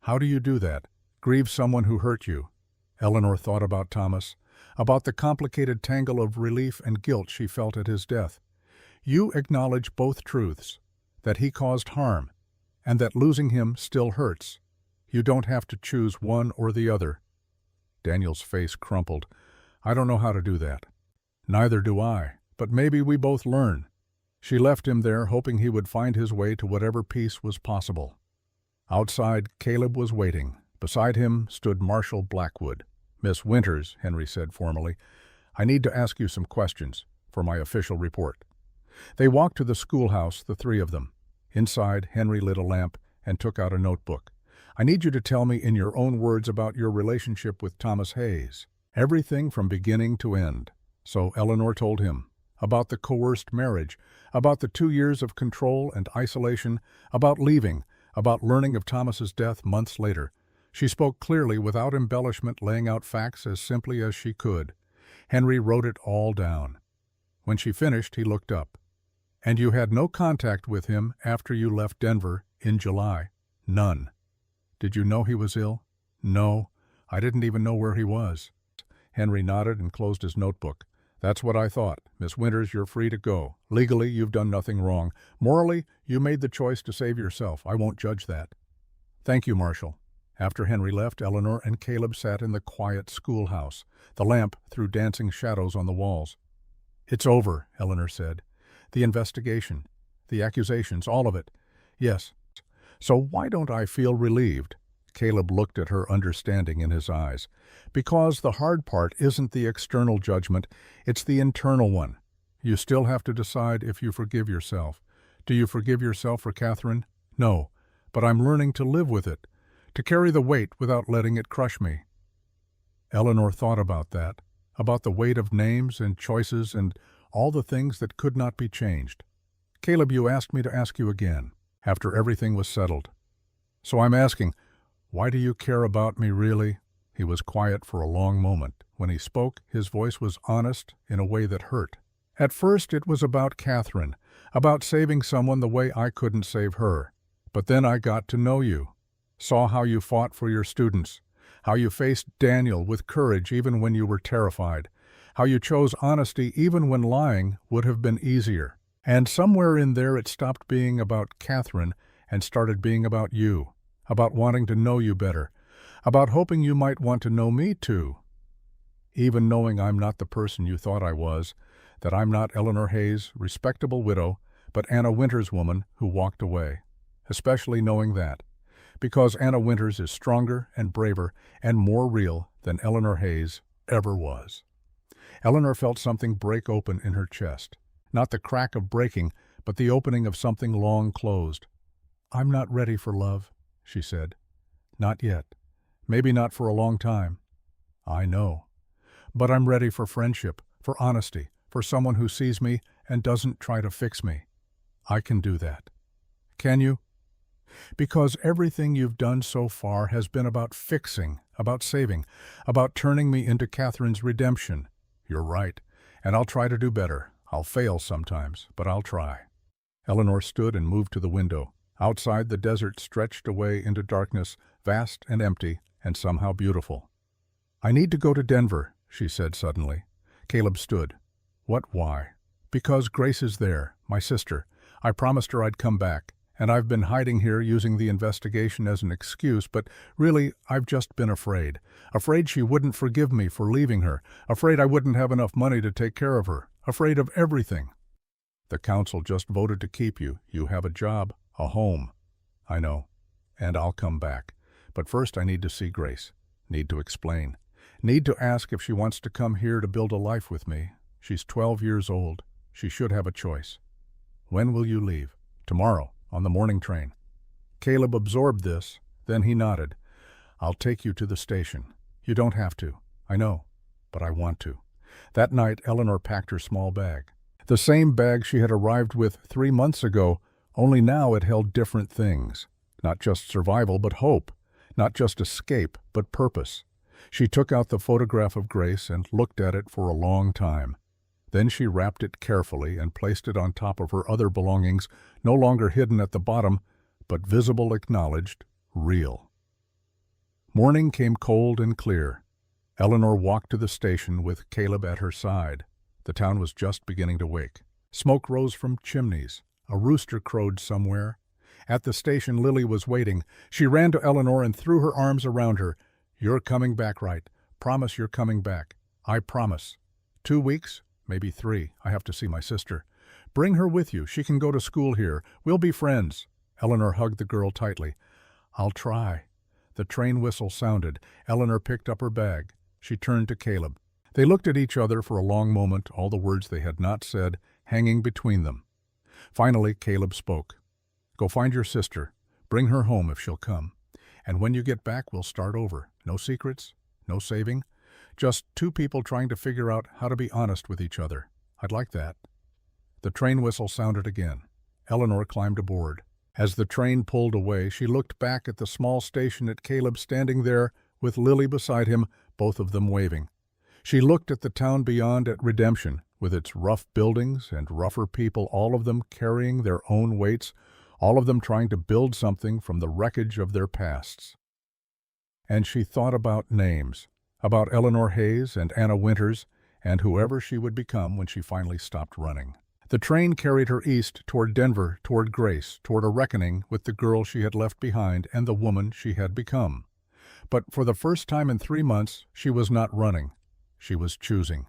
How do you do that? Grieve someone who hurt you." Eleanor thought about Thomas, about the complicated tangle of relief and guilt she felt at his death. You acknowledge both truths, that he caused harm, and that losing him still hurts. You don't have to choose one or the other. Daniel's face crumpled. "I don't know how to do that." "Neither do I, but maybe we both learn." She left him there, hoping he would find his way to whatever peace was possible. Outside, Caleb was waiting. Beside him stood Marshal Blackwood. "Miss Winters," Henry said formally, "I need to ask you some questions for my official report." They walked to the schoolhouse, the 3 of them. Inside, Henry lit a lamp and took out a notebook. "I need you to tell me in your own words about your relationship with Thomas Hayes. Everything from beginning to end." So Eleanor told him. About the coerced marriage, about the 2 years of control and isolation, about leaving, about learning of Thomas's death months later. She spoke clearly, without embellishment, laying out facts as simply as she could. Henry wrote it all down. When she finished, he looked up. "And you had no contact with him after you left Denver in July?" "None." "Did you know he was ill?" "No. I didn't even know where he was." Henry nodded and closed his notebook. "That's what I thought. Miss Winters, you're free to go. Legally, you've done nothing wrong. Morally, you made the choice to save yourself. I won't judge that." "Thank you, Marshal." After Henry left, Eleanor and Caleb sat in the quiet schoolhouse. The lamp threw dancing shadows on the walls. "It's over," Eleanor said. "The investigation, the accusations, all of it." "Yes. So why don't I feel relieved?" Caleb looked at her, understanding in his eyes. "Because the hard part isn't the external judgment, it's the internal one. You still have to decide if you forgive yourself. Do you forgive yourself for Catherine? No, but I'm learning to live with it, to carry the weight without letting it crush me." Eleanor thought about that, about the weight of names and choices and all the things that could not be changed. "Caleb, you asked me to ask you again, after everything was settled. So I'm asking, why do you care about me, really?" He was quiet for a long moment. When he spoke, his voice was honest in a way that hurt. At first it was about Catherine, about saving someone the way I couldn't save her. But then I got to know you, saw how you fought for your students, how you faced Daniel with courage even when you were terrified, how you chose honesty even when lying would have been easier. And somewhere in there it stopped being about Catherine and started being about you, about wanting to know you better, about hoping you might want to know me too. Even knowing I'm not the person you thought I was, that I'm not Eleanor Hayes, respectable widow, but Anna Winters' woman who walked away. Especially knowing that, because Anna Winters is stronger and braver and more real than Eleanor Hayes ever was. Eleanor felt something break open in her chest. Not the crack of breaking, but the opening of something long closed. "I'm not ready for love," she said. "Not yet. Maybe not for a long time." "I know. But I'm ready for friendship, for honesty, for someone who sees me and doesn't try to fix me. I can do that." "Can you?" "Because everything you've done so far has been about fixing, about saving, about turning me into Catherine's redemption." "You're right, and I'll try to do better. I'll fail sometimes, but I'll try." Eleanor stood and moved to the window. Outside, the desert stretched away into darkness, vast and empty, and somehow beautiful. "I need to go to Denver," she said suddenly. Caleb stood. "What, why?" "Because Grace is there, my sister. I promised her I'd come back, and I've been hiding here using the investigation as an excuse, but really I've just been afraid. Afraid she wouldn't forgive me for leaving her, afraid I wouldn't have enough money to take care of her, afraid of everything." "The council just voted to keep you. You have a job, a home." "I know, and I'll come back. But first I need to see Grace. Need to explain. Need to ask if she wants to come here to build a life with me. She's 12 years old. She should have a choice." "When will you leave?" "Tomorrow, on the morning train." Caleb absorbed this, then he nodded. "I'll take you to the station." "You don't have to. I know, but I want to." That night Eleanor packed her small bag. The same bag she had arrived with 3 months ago, only now it held different things. Not just survival, but hope. Not just escape, but purpose. She took out the photograph of Grace and looked at it for a long time. Then she wrapped it carefully and placed it on top of her other belongings, no longer hidden at the bottom, but visible, acknowledged, real. Morning came cold and clear. Eleanor walked to the station with Caleb at her side. The town was just beginning to wake. Smoke rose from chimneys. A rooster crowed somewhere. At the station, Lily was waiting. She ran to Eleanor and threw her arms around her. "You're coming back, right? Promise you're coming back." "I promise." 2 weeks? Maybe 3. I have to see my sister. "Bring her with you. She can go to school here. We'll be friends." Eleanor hugged the girl tightly. "I'll try." The train whistle sounded. Eleanor picked up her bag. She turned to Caleb. They looked at each other for a long moment, all the words they had not said hanging between them. Finally, Caleb spoke. "Go find your sister. Bring her home if she'll come. And when you get back, we'll start over. No secrets, no saving. Just 2 people trying to figure out how to be honest with each other. I'd like that." The train whistle sounded again. Eleanor climbed aboard. As the train pulled away, she looked back at the small station at Caleb standing there with Lily beside him, both of them waving. She looked at the town beyond at Redemption, with its rough buildings and rougher people, all of them carrying their own weights, all of them trying to build something from the wreckage of their pasts. And she thought about names, about Eleanor Hayes and Anna Winters, and whoever she would become when she finally stopped running. The train carried her east toward Denver, toward Grace, toward a reckoning with the girl she had left behind and the woman she had become. But for the first time in 3 months, she was not running. She was choosing.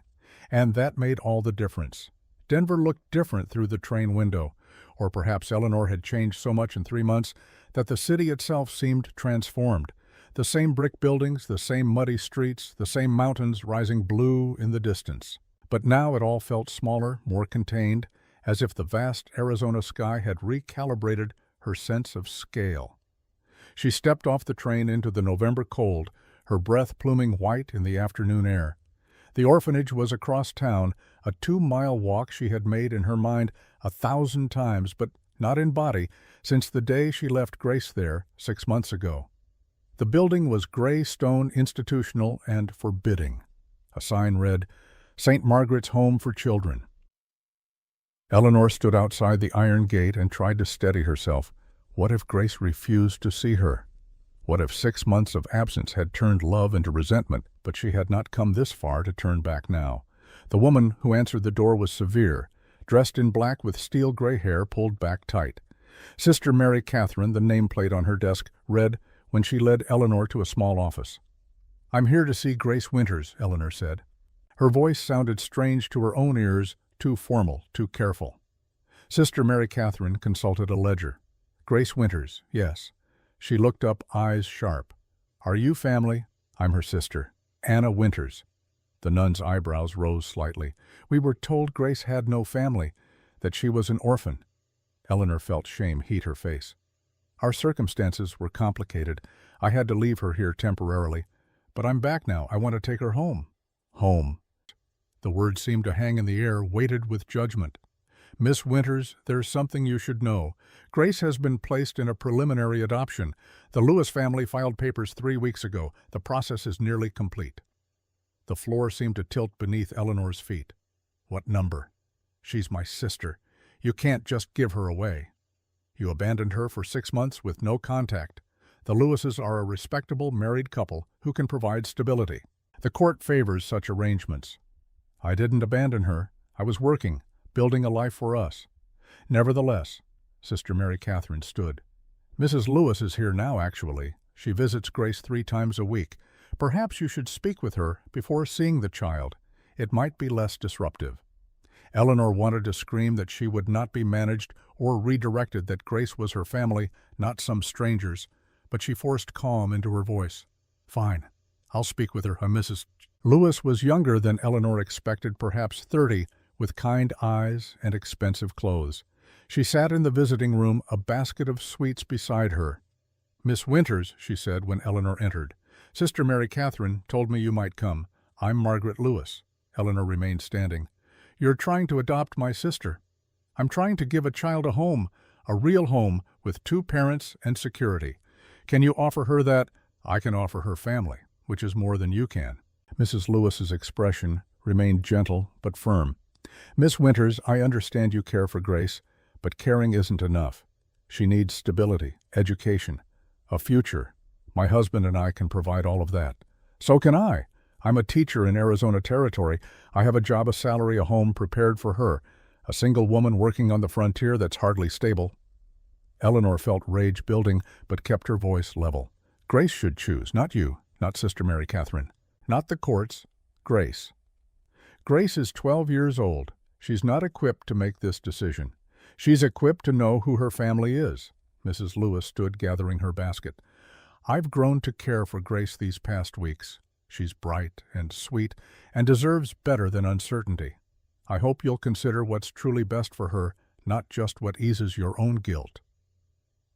And that made all the difference. Denver looked different through the train window, or perhaps Eleanor had changed so much in 3 months that the city itself seemed transformed. The same brick buildings, the same muddy streets, the same mountains rising blue in the distance. But now it all felt smaller, more contained, as if the vast Arizona sky had recalibrated her sense of scale. She stepped off the train into the November cold, her breath pluming white in the afternoon air. The orphanage was across town, a 2-mile walk she had made in her mind 1,000 times, but not in body, since the day she left Grace there 6 months ago. The building was gray stone, institutional, and forbidding. A sign read, "St. Margaret's Home for Children." Eleanor stood outside the iron gate and tried to steady herself. What if Grace refused to see her? What if 6 months of absence had turned love into resentment, but she had not come this far to turn back now? The woman who answered the door was severe, dressed in black with steel gray hair pulled back tight. Sister Mary Catherine, the nameplate on her desk, read when she led Eleanor to a small office. "I'm here to see Grace Winters," Eleanor said. Her voice sounded strange to her own ears, too formal, too careful. Sister Mary Catherine consulted a ledger. "Grace Winters, yes." She looked up, eyes sharp. "Are you family?" "I'm her sister, Anna Winters." The nun's eyebrows rose slightly. "We were told Grace had no family, that she was an orphan." Eleanor felt shame heat her face. "Our circumstances were complicated. I had to leave her here temporarily. But I'm back now. I want to take her home." "Home." The word seemed to hang in the air, weighted with judgment. "Miss Winters, there's something you should know. Grace has been placed in a preliminary adoption. The Lewis family filed papers 3 weeks ago. The process is nearly complete." The floor seemed to tilt beneath Eleanor's feet. "What number?" "She's my sister. You can't just give her away." "You abandoned her for 6 months with no contact. The Lewises are a respectable married couple who can provide stability. The court favors such arrangements." "I didn't abandon her. I was working, building a life for us." "Nevertheless," Sister Mary Catherine stood. "Mrs. Lewis is here now, actually. She visits Grace 3 times a week. Perhaps you should speak with her before seeing the child. It might be less disruptive." Eleanor wanted to scream that she would not be managed or redirected, that Grace was her family, not some stranger's, but she forced calm into her voice. "Fine. I'll speak with her, Mrs. Lewis was younger than Eleanor expected, perhaps 30, with kind eyes and expensive clothes. She sat in the visiting room, a basket of sweets beside her. "Miss Winters," she said when Eleanor entered. "Sister Mary Catherine told me you might come. I'm Margaret Lewis." Eleanor remained standing. "You're trying to adopt my sister." "I'm trying to give a child a home, a real home, with 2 parents and security. Can you offer her that?" "I can offer her family, which is more than you can." Mrs. Lewis's expression remained gentle but firm. "Miss Winters, I understand you care for Grace, but caring isn't enough. She needs stability, education, a future. My husband and I can provide all of that." "So can I. I'm a teacher in Arizona Territory. I have a job, a salary, a home prepared for her. A single woman working on the frontier that's hardly stable." Eleanor felt rage building, but kept her voice level. "Grace should choose, not you, not Sister Mary Catherine. Not the courts, Grace. Grace is 12 years old. She's not equipped to make this decision. She's equipped to know who her family is." Mrs. Lewis stood gathering her basket. "I've grown to care for Grace these past weeks. She's bright and sweet and deserves better than uncertainty. I hope you'll consider what's truly best for her, not just what eases your own guilt."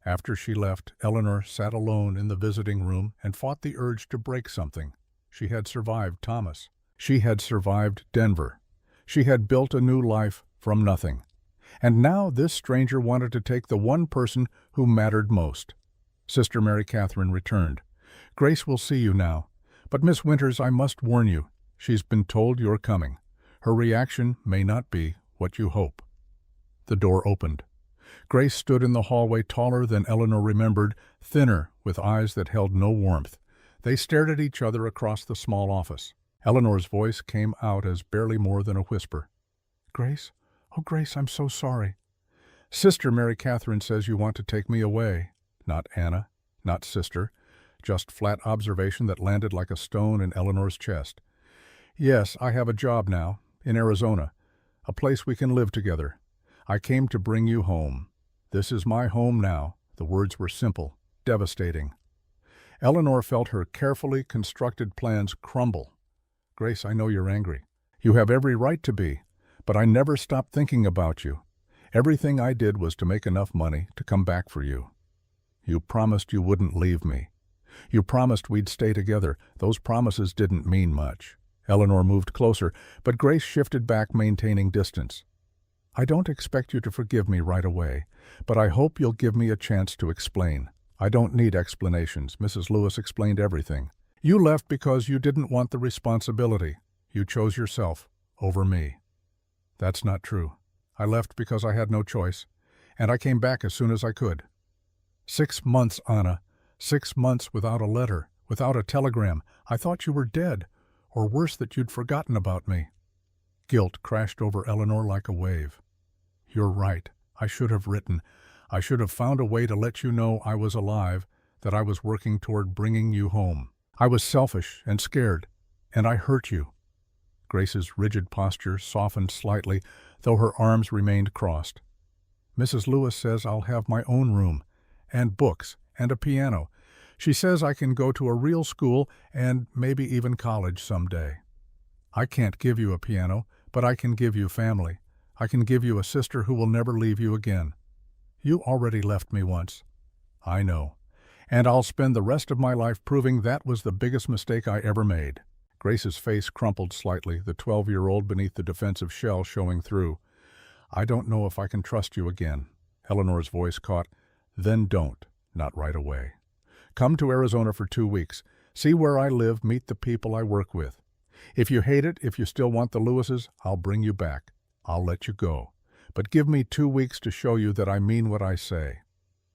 After she left, Eleanor sat alone in the visiting room and fought the urge to break something. She had survived Thomas. She had survived Denver. She had built a new life from nothing. And now this stranger wanted to take the one person who mattered most. Sister Mary Catherine returned. "Grace will see you now. But Miss Winters, I must warn you. She's been told you're coming. Her reaction may not be what you hope." The door opened. Grace stood in the hallway, taller than Eleanor remembered, thinner, with eyes that held no warmth. They stared at each other across the small office. Eleanor's voice came out as barely more than a whisper. "Grace? Oh, Grace, I'm so sorry." "Sister Mary Catherine says you want to take me away." Not Anna, not sister, just flat observation that landed like a stone in Eleanor's chest. "Yes, I have a job now, in Arizona, a place we can live together. I came to bring you home. This is my home now." The words were simple, devastating. Eleanor felt her carefully constructed plans crumble. "Grace, I know you're angry. You have every right to be, but I never stopped thinking about you. Everything I did was to make enough money to come back for you. You promised you wouldn't leave me. You promised we'd stay together. Those promises didn't mean much." Eleanor moved closer, but Grace shifted back, maintaining distance. "I don't expect you to forgive me right away, but I hope you'll give me a chance to explain. I don't need explanations. Mrs. Lewis explained everything. You left because you didn't want the responsibility. You chose yourself over me. That's not true. I left because I had no choice, and I came back as soon as I could. 6 months, Anna. 6 months without a letter, without a telegram. I thought you were dead, or worse, that you'd forgotten about me. Guilt crashed over Eleanor like a wave. You're right. I should have written. I should have found a way to let you know I was alive, that I was working toward bringing you home. I was selfish and scared, and I hurt you. Grace's rigid posture softened slightly, though her arms remained crossed. Mrs. Lewis says I'll have my own room, and books, and a piano. She says I can go to a real school and maybe even college someday. I can't give you a piano, but I can give you family. I can give you a sister who will never leave you again. You already left me once. I know. And I'll spend the rest of my life proving that was the biggest mistake I ever made. Grace's face crumpled slightly, the 12-year-old beneath the defensive shell showing through. I don't know if I can trust you again. Eleanor's voice caught. Then don't. Not right away. Come to Arizona for 2 weeks. See where I live, meet the people I work with. If you hate it, if you still want the Lewises, I'll bring you back. I'll let you go. But give me 2 weeks to show you that I mean what I say.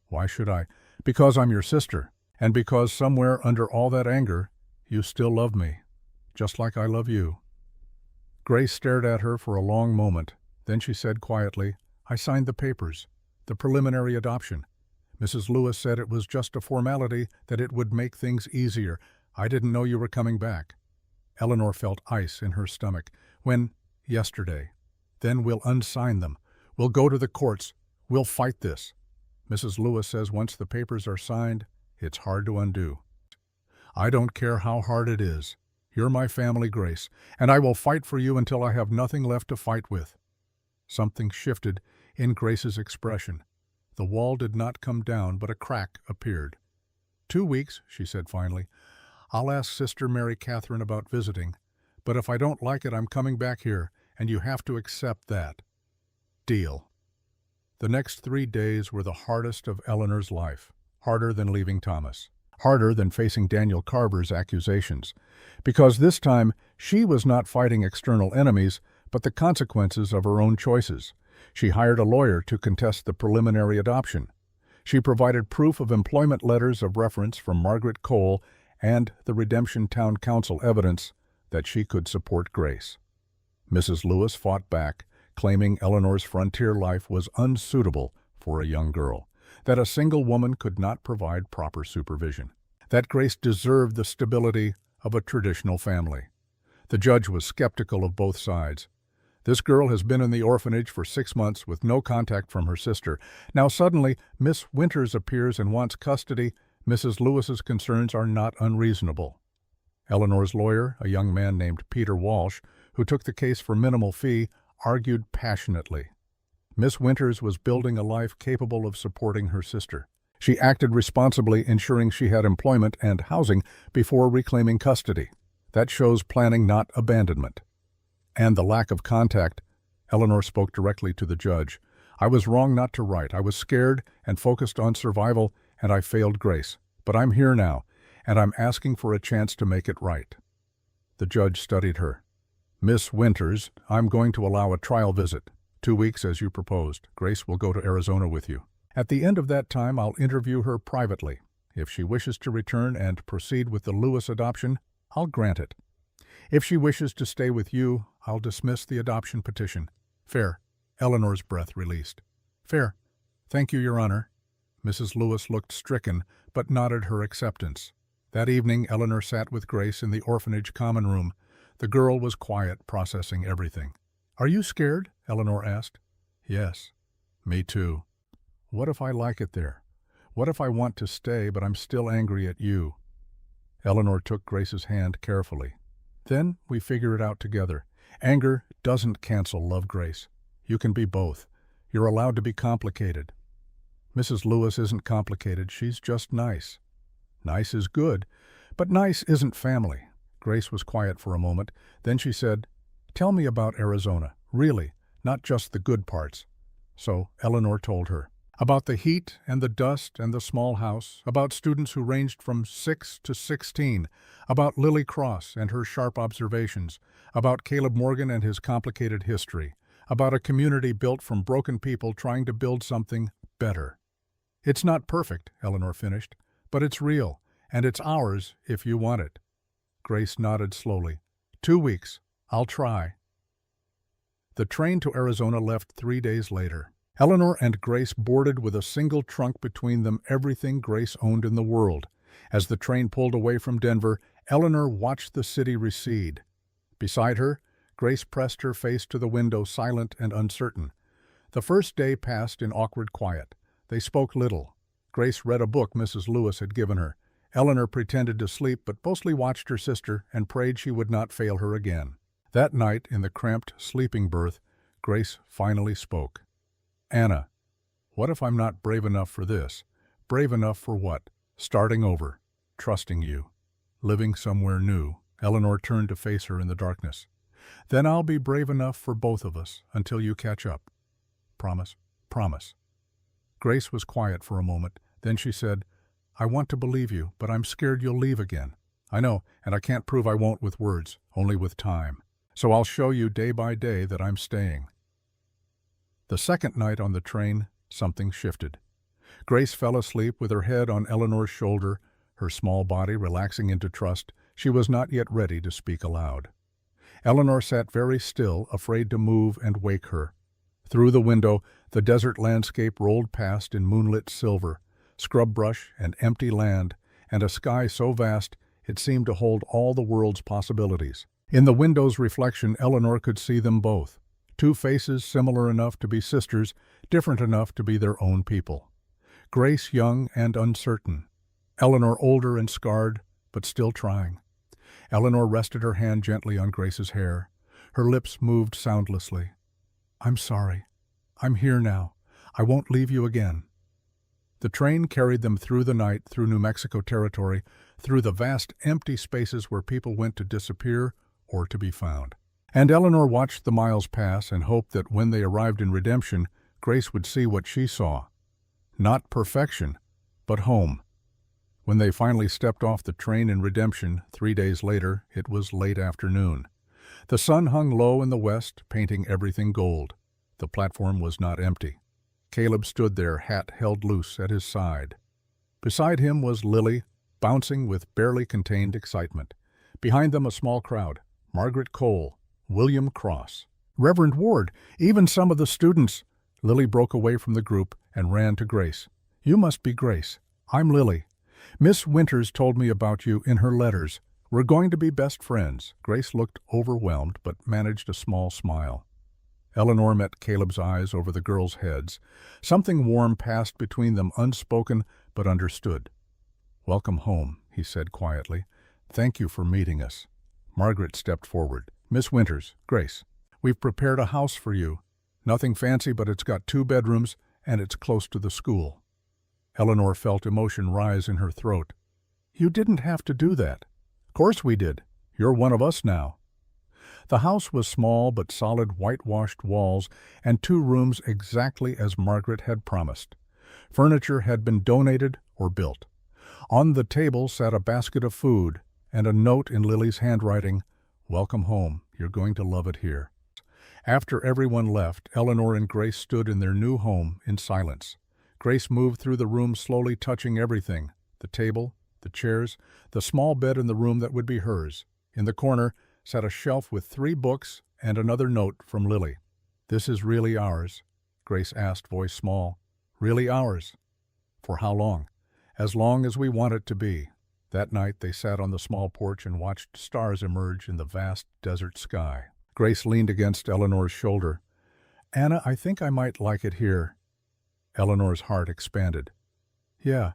Why should I? Because I'm your sister, and because somewhere under all that anger, you still love me, just like I love you. Grace stared at her for a long moment. Then she said quietly, I signed the papers, the preliminary adoption. Mrs. Lewis said it was just a formality, that it would make things easier. I didn't know you were coming back. Eleanor felt ice in her stomach. When? Yesterday. Then we'll unsign them. We'll go to the courts. We'll fight this. Mrs. Lewis says once the papers are signed, it's hard to undo. I don't care how hard it is. You're my family, Grace, and I will fight for you until I have nothing left to fight with. Something shifted in Grace's expression. The wall did not come down, but a crack appeared. 2 weeks, she said finally. I'll ask Sister Mary Catherine about visiting, but if I don't like it, I'm coming back here, and you have to accept that. Deal. The next 3 days were the hardest of Eleanor's life, harder than leaving Thomas, harder than facing Daniel Carver's accusations, because this time she was not fighting external enemies, but the consequences of her own choices. She hired a lawyer to contest the preliminary adoption. She provided proof of employment letters of reference from Margaret Cole and the Redemption Town Council evidence that she could support Grace. Mrs. Lewis fought back, claiming Eleanor's frontier life was unsuitable for a young girl, that a single woman could not provide proper supervision, that Grace deserved the stability of a traditional family. The judge was skeptical of both sides. This girl has been in the orphanage for 6 months with no contact from her sister. Now suddenly, Miss Winters appears and wants custody. Mrs. Lewis's concerns are not unreasonable. Eleanor's lawyer, a young man named Peter Walsh, who took the case for minimal fee, argued passionately. Miss Winters was building a life capable of supporting her sister. She acted responsibly, ensuring she had employment and housing before reclaiming custody. That shows planning, not abandonment. And the lack of contact. Eleanor spoke directly to the judge. I was wrong not to write. I was scared and focused on survival, and I failed Grace. But I'm here now, and I'm asking for a chance to make it right. The judge studied her. Miss Winters, I'm going to allow a trial visit. 2 weeks as you proposed. Grace will go to Arizona with you. At the end of that time, I'll interview her privately. If she wishes to return and proceed with the Lewis adoption, I'll grant it. If she wishes to stay with you, I'll dismiss the adoption petition. Fair. Eleanor's breath released. Fair. Thank you, Your Honor. Mrs. Lewis looked stricken, but nodded her acceptance. That evening, Eleanor sat with Grace in the orphanage common room. The girl was quiet, processing everything. Are you scared? Eleanor asked. Yes. Me too. What if I like it there? What if I want to stay, but I'm still angry at you? Eleanor took Grace's hand carefully. Then we figure it out together. Anger doesn't cancel love, Grace. You can be both. You're allowed to be complicated. Mrs. Lewis isn't complicated. She's just nice. Nice is good, but nice isn't family. Grace was quiet for a moment. Then she said, Tell me about Arizona. Really, not just the good parts. So Eleanor told her. About the heat and the dust and the small house, about students who ranged from 6 to 16, about Lily Cross and her sharp observations, about Caleb Morgan and his complicated history, about a community built from broken people trying to build something better. It's not perfect, Eleanor finished, but it's real, and it's ours if you want it. Grace nodded slowly. 2 weeks. I'll try. The train to Arizona left 3 days later. Eleanor and Grace boarded with a single trunk between them, everything Grace owned in the world. As the train pulled away from Denver, Eleanor watched the city recede. Beside her, Grace pressed her face to the window, silent and uncertain. The first day passed in awkward quiet. They spoke little. Grace read a book Mrs. Lewis had given her. Eleanor pretended to sleep but mostly watched her sister and prayed she would not fail her again. That night, in the cramped sleeping berth, Grace finally spoke. "Anna, what if I'm not brave enough for this? Brave enough for what? Starting over, trusting you, living somewhere new." Eleanor turned to face her in the darkness. "Then I'll be brave enough for both of us until you catch up. Promise, promise." Grace was quiet for a moment. Then she said, "I want to believe you, but I'm scared you'll leave again. I know, and I can't prove I won't with words, only with time. So I'll show you day by day that I'm staying." The second night on the train, something shifted. Grace fell asleep with her head on Eleanor's shoulder, her small body relaxing into trust. She was not yet ready to speak aloud. Eleanor sat very still, afraid to move and wake her. Through the window, the desert landscape rolled past in moonlit silver, scrub brush and empty land, and a sky so vast it seemed to hold all the world's possibilities. In the window's reflection, Eleanor could see them both. Two faces similar enough to be sisters, different enough to be their own people. Grace young and uncertain. Eleanor older and scarred, but still trying. Eleanor rested her hand gently on Grace's hair. Her lips moved soundlessly. "I'm sorry. I'm here now. I won't leave you again." The train carried them through the night, through New Mexico territory, through the vast empty spaces where people went to disappear or to be found. And Eleanor watched the miles pass and hoped that when they arrived in Redemption, Grace would see what she saw. Not perfection, but home. When they finally stepped off the train in Redemption, 3 days later, it was late afternoon. The sun hung low in the west, painting everything gold. The platform was not empty. Caleb stood there, hat held loose at his side. Beside him was Lily, bouncing with barely contained excitement. Behind them a small crowd. Margaret Cole, William Cross, Reverend Ward, even some of the students. Lily broke away from the group and ran to Grace. "You must be Grace. I'm Lily. Miss Winters told me about you in her letters. We're going to be best friends." Grace looked overwhelmed but managed a small smile. Eleanor met Caleb's eyes over the girls' heads. Something warm passed between them, unspoken but understood. "Welcome home," he said quietly. "Thank you for meeting us." Margaret stepped forward. "Miss Winters, Grace, we've prepared a house for you. Nothing fancy, but it's got 2 bedrooms, and it's close to the school." Eleanor felt emotion rise in her throat. "You didn't have to do that." "Course we did. You're one of us now." The house was small but solid, whitewashed walls and 2 rooms exactly as Margaret had promised. Furniture had been donated or built. On the table sat a basket of food and a note in Lily's handwriting, "Welcome home. You're going to love it here." After everyone left, Eleanor and Grace stood in their new home in silence. Grace moved through the room, slowly touching everything: the table, the chairs, the small bed in the room that would be hers. In the corner sat a shelf with 3 books and another note from Lily. "This is really ours?" Grace asked, voice small. "Really ours?" "For how long?" "As long as we want it to be." That night they sat on the small porch and watched stars emerge in the vast desert sky. Grace leaned against Eleanor's shoulder. "Anna, I think I might like it here." Eleanor's heart expanded. Yeah,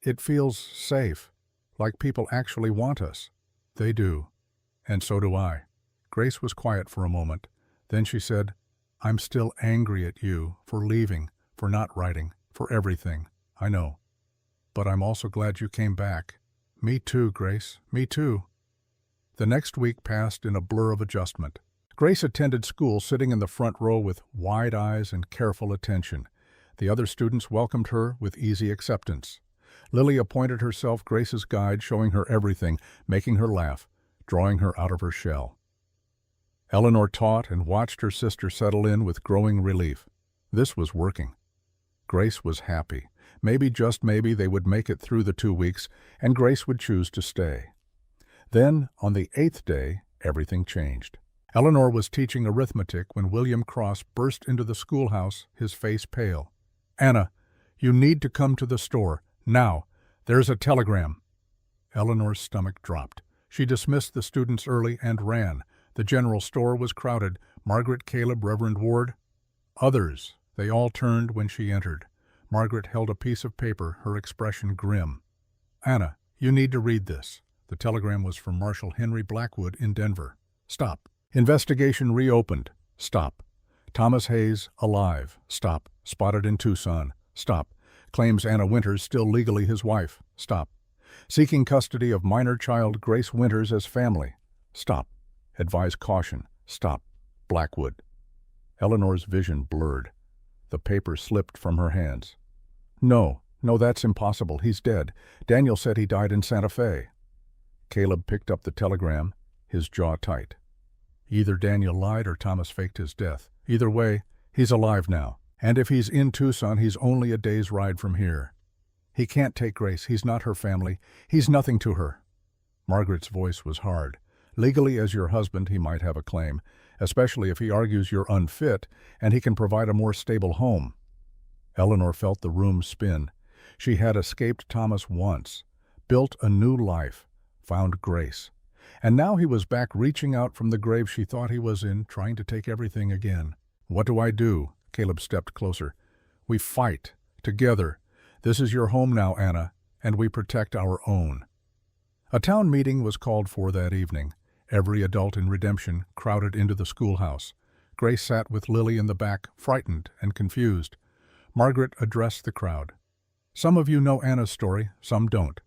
it feels safe, like people actually want us." "They do. And so do I." Grace was quiet for a moment. Then she said, "I'm still angry at you for leaving, for not writing, for everything. I know. But I'm also glad you came back." "Me too, Grace. Me too." The next week passed in a blur of adjustment. Grace attended school sitting in the front row with wide eyes and careful attention. The other students welcomed her with easy acceptance. Lily appointed herself Grace's guide, showing her everything, making her laugh, drawing her out of her shell. Eleanor taught and watched her sister settle in with growing relief. This was working. Grace was happy. Maybe, just maybe, they would make it through the 2 weeks, and Grace would choose to stay. Then, on the 8th day, everything changed. Eleanor was teaching arithmetic when William Cross burst into the schoolhouse, his face pale. "Anna, you need to come to the store. Now. There's a telegram." Eleanor's stomach dropped. She dismissed the students early and ran. The general store was crowded. Margaret, Caleb, Reverend Ward. Others. They all turned when she entered. Margaret held a piece of paper, her expression grim. "Anna, you need to read this." The telegram was from Marshal Henry Blackwood in Denver. "Stop. Investigation reopened." "Stop. Thomas Hayes, alive." "Stop. Spotted in Tucson." "Stop. Claims Anna Winters still legally his wife." "Stop. Seeking custody of minor child Grace Winters as family." "Stop. Advise caution." "Stop. Blackwood." Eleanor's vision blurred. The paper slipped from her hands. No, that's impossible. He's dead. Daniel said he died in Santa Fe." Caleb picked up the telegram, his jaw tight. Either Daniel lied or Thomas faked his death. Either way, he's alive now. And if he's in Tucson, he's only a day's ride from here. He can't take Grace. He's not her family. He's nothing to her. Margaret's voice was hard. Legally, as your husband, he might have a claim, especially if he argues you're unfit and he can provide a more stable home. Eleanor felt the room spin. She had escaped Thomas once, built a new life, found Grace. And now he was back, reaching out from the grave she thought he was in, trying to take everything again. "What do I do?" Caleb stepped closer. "We fight. Together. This is your home now, Anna, and we protect our own." A town meeting was called for that evening. Every adult in Redemption crowded into the schoolhouse. Grace sat with Lily in the back, frightened and confused. Margaret addressed the crowd. "Some of you know Anna's story, some don't.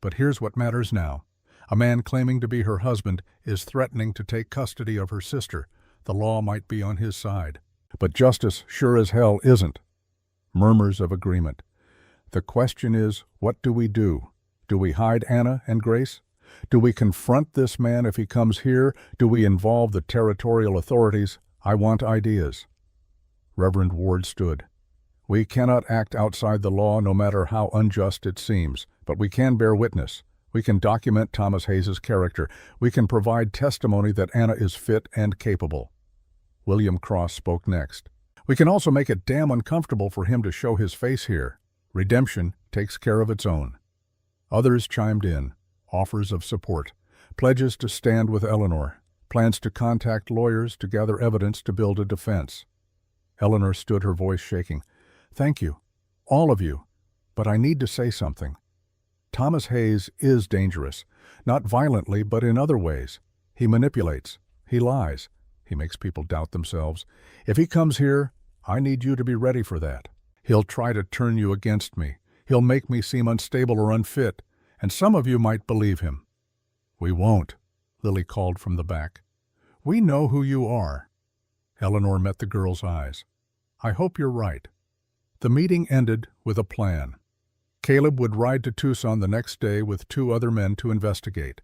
But here's what matters now. A man claiming to be her husband is threatening to take custody of her sister. The law might be on his side. But justice sure as hell isn't." Murmurs of agreement. "The question is, what do we do? Do we hide Anna and Grace? Do we confront this man if he comes here? Do we involve the territorial authorities? I want ideas." Reverend Ward stood. "We cannot act outside the law, no matter how unjust it seems, but we can bear witness. We can document Thomas Hayes's character. We can provide testimony that Anna is fit and capable." William Cross spoke next. "We can also make it damn uncomfortable for him to show his face here. Redemption takes care of its own." Others chimed in. Offers of support, pledges to stand with Eleanor, plans to contact lawyers to gather evidence to build a defense. Eleanor stood, her voice shaking. "Thank you, all of you, but I need to say something. Thomas Hayes is dangerous, not violently, but in other ways. He manipulates, he lies, he makes people doubt themselves. If he comes here, I need you to be ready for that. He'll try to turn you against me. He'll make me seem unstable or unfit. And some of you might believe him." "We won't," Lily called from the back. "We know who you are." Eleanor met the girl's eyes. "I hope you're right." The meeting ended with a plan. Caleb would ride to Tucson the next day with 2 other men to investigate.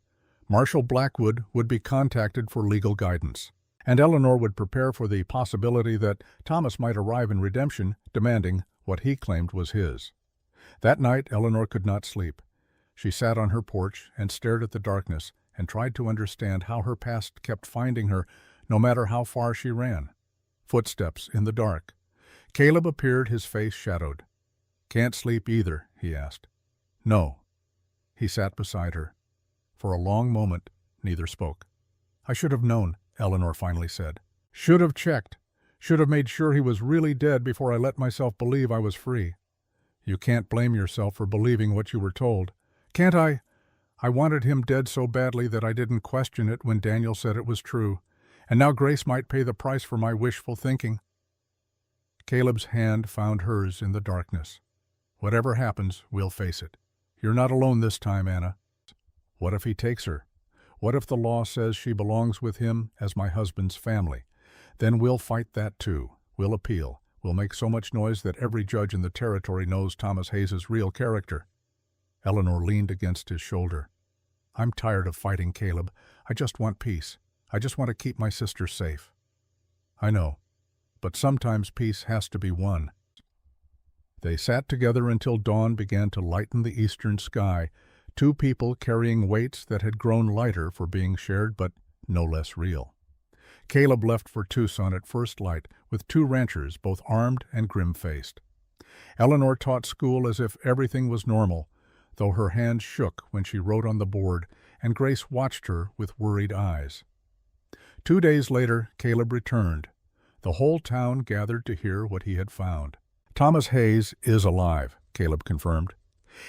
Marshal Blackwood would be contacted for legal guidance. And Eleanor would prepare for the possibility that Thomas might arrive in Redemption, demanding what he claimed was his. That night, Eleanor could not sleep. She sat on her porch and stared at the darkness and tried to understand how her past kept finding her, no matter how far she ran. Footsteps in the dark. Caleb appeared, his face shadowed. "Can't sleep either?" he asked. "No." He sat beside her. For a long moment, neither spoke. "I should have known," Eleanor finally said. "Should have checked. Should have made sure he was really dead before I let myself believe I was free." "You can't blame yourself for believing what you were told." "Can't I? I wanted him dead so badly that I didn't question it when Daniel said it was true. And now Grace might pay the price for my wishful thinking." Caleb's hand found hers in the darkness. "Whatever happens, we'll face it. You're not alone this time, Anna. What if he takes her? What if the law says she belongs with him as my husband's family? Then we'll fight that too. We'll appeal. We'll make so much noise that every judge in the territory knows Thomas Hayes's real character." Eleanor leaned against his shoulder. "I'm tired of fighting, Caleb. I just want peace. I just want to keep my sister safe." "I know, but sometimes peace has to be won." They sat together until dawn began to lighten the eastern sky, two people carrying weights that had grown lighter for being shared but no less real. Caleb left for Tucson at first light, with two ranchers, both armed and grim-faced. Eleanor taught school as if everything was normal, though her hand shook when she wrote on the board, and Grace watched her with worried eyes. 2 days later, Caleb returned. The whole town gathered to hear what he had found. "Thomas Hayes is alive," Caleb confirmed.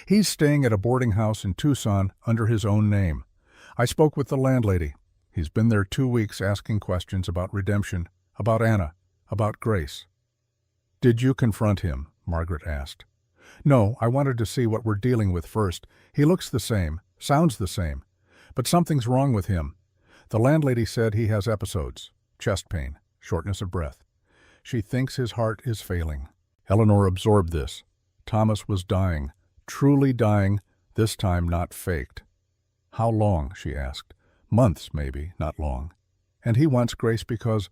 "He's staying at a boarding house in Tucson under his own name. I spoke with the landlady. He's been there 2 weeks asking questions about redemption, about Anna, about Grace." "Did you confront him?" Margaret asked. "No, I wanted to see what we're dealing with first. He looks the same, sounds the same, but something's wrong with him. The landlady said he has episodes, chest pain, shortness of breath. She thinks his heart is failing." Eleanor absorbed this. Thomas was dying, truly dying, this time not faked. "How long?" she asked. "Months, maybe, not long. And he wants Grace because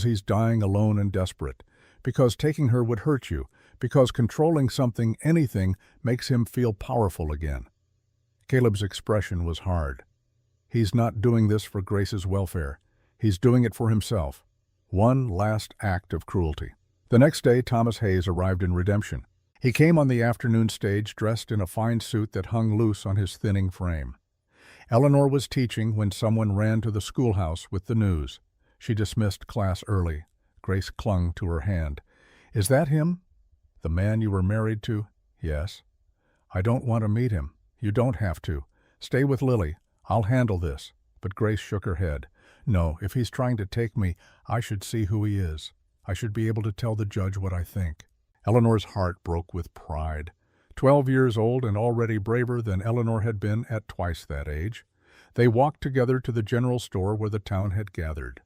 he's dying alone and desperate, because taking her would hurt you, because controlling something, anything, makes him feel powerful again." Caleb's expression was hard. "He's not doing this for Grace's welfare. He's doing it for himself. One last act of cruelty." The next day, Thomas Hayes arrived in Redemption. He came on the afternoon stage dressed in a fine suit that hung loose on his thinning frame. Eleanor was teaching when someone ran to the schoolhouse with the news. She dismissed class early. Grace clung to her hand. "Is that him? The man you were married to?" "Yes." "I don't want to meet him." "You don't have to. Stay with Lily. I'll handle this." But Grace shook her head. "No, if he's trying to take me, I should see who he is. I should be able to tell the judge what I think." Eleanor's heart broke with pride. 12 years old and already braver than Eleanor had been at twice that age. They walked together to the general store where the town had gathered.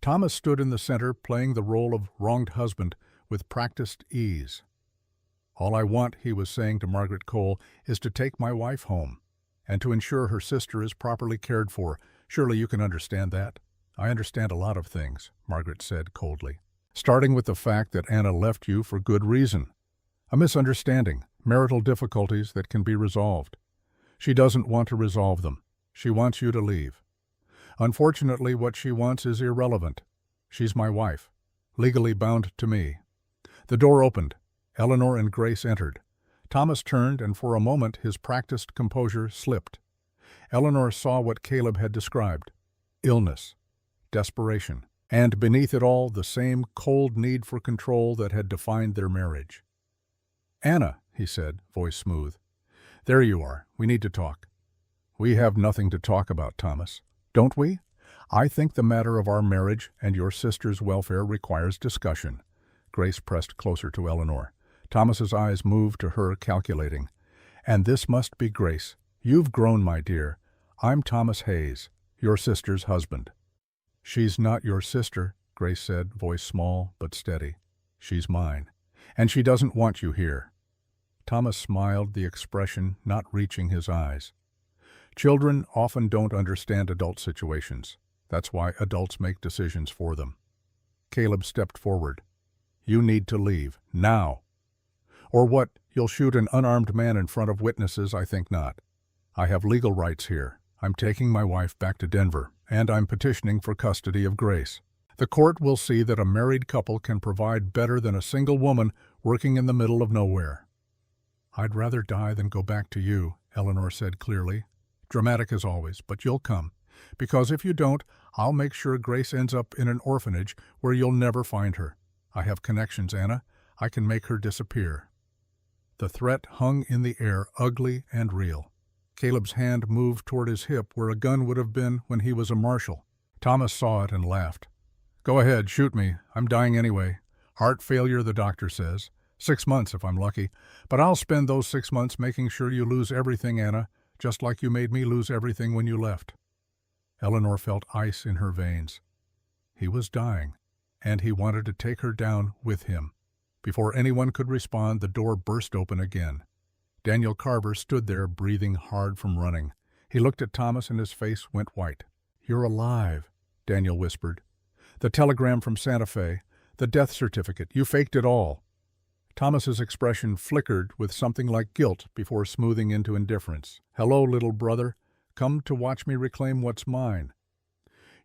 Thomas stood in the center, playing the role of wronged husband with practiced ease. "All I want," he was saying to Margaret Cole, "is to take my wife home, and to ensure her sister is properly cared for. Surely you can understand that." "I understand a lot of things," Margaret said coldly. "Starting with the fact that Anna left you for good reason. A misunderstanding, marital difficulties that can be resolved. She doesn't want to resolve them. She wants you to leave. Unfortunately, what she wants is irrelevant. She's my wife, legally bound to me." The door opened. Eleanor and Grace entered. Thomas turned, and for a moment his practiced composure slipped. Eleanor saw what Caleb had described: illness, desperation, and beneath it all the same cold need for control that had defined their marriage. "Anna," he said, voice smooth. "There you are. We need to talk." "We have nothing to talk about, Thomas. Don't we? I think the matter of our marriage and your sister's welfare requires discussion." Grace pressed closer to Eleanor. Thomas's eyes moved to her, calculating. "And this must be Grace. You've grown, my dear. I'm Thomas Hayes, your sister's husband." "She's not your sister," Grace said, voice small but steady. "She's mine. And she doesn't want you here." Thomas smiled, the expression not reaching his eyes. "Children often don't understand adult situations. That's why adults make decisions for them." Caleb stepped forward. "You need to leave. Now." "Or what? You'll shoot an unarmed man in front of witnesses? I think not. I have legal rights here. I'm taking my wife back to Denver, and I'm petitioning for custody of Grace. The court will see that a married couple can provide better than a single woman working in the middle of nowhere." "I'd rather die than go back to you," Eleanor said clearly. "Dramatic as always, but you'll come. Because if you don't, I'll make sure Grace ends up in an orphanage where you'll never find her. I have connections, Anna. I can make her disappear." The threat hung in the air, ugly and real. Caleb's hand moved toward his hip where a gun would have been when he was a marshal. Thomas saw it and laughed. "Go ahead, shoot me. I'm dying anyway. Heart failure, the doctor says. 6 months if I'm lucky. But I'll spend those 6 months making sure you lose everything, Anna, just like you made me lose everything when you left." Eleanor felt ice in her veins. He was dying, and he wanted to take her down with him. Before anyone could respond, the door burst open again. Daniel Carver stood there, breathing hard from running. He looked at Thomas and his face went white. "You're alive," Daniel whispered. "The telegram from Santa Fe, the death certificate, you faked it all." Thomas's expression flickered with something like guilt before smoothing into indifference. "Hello, little brother. Come to watch me reclaim what's mine.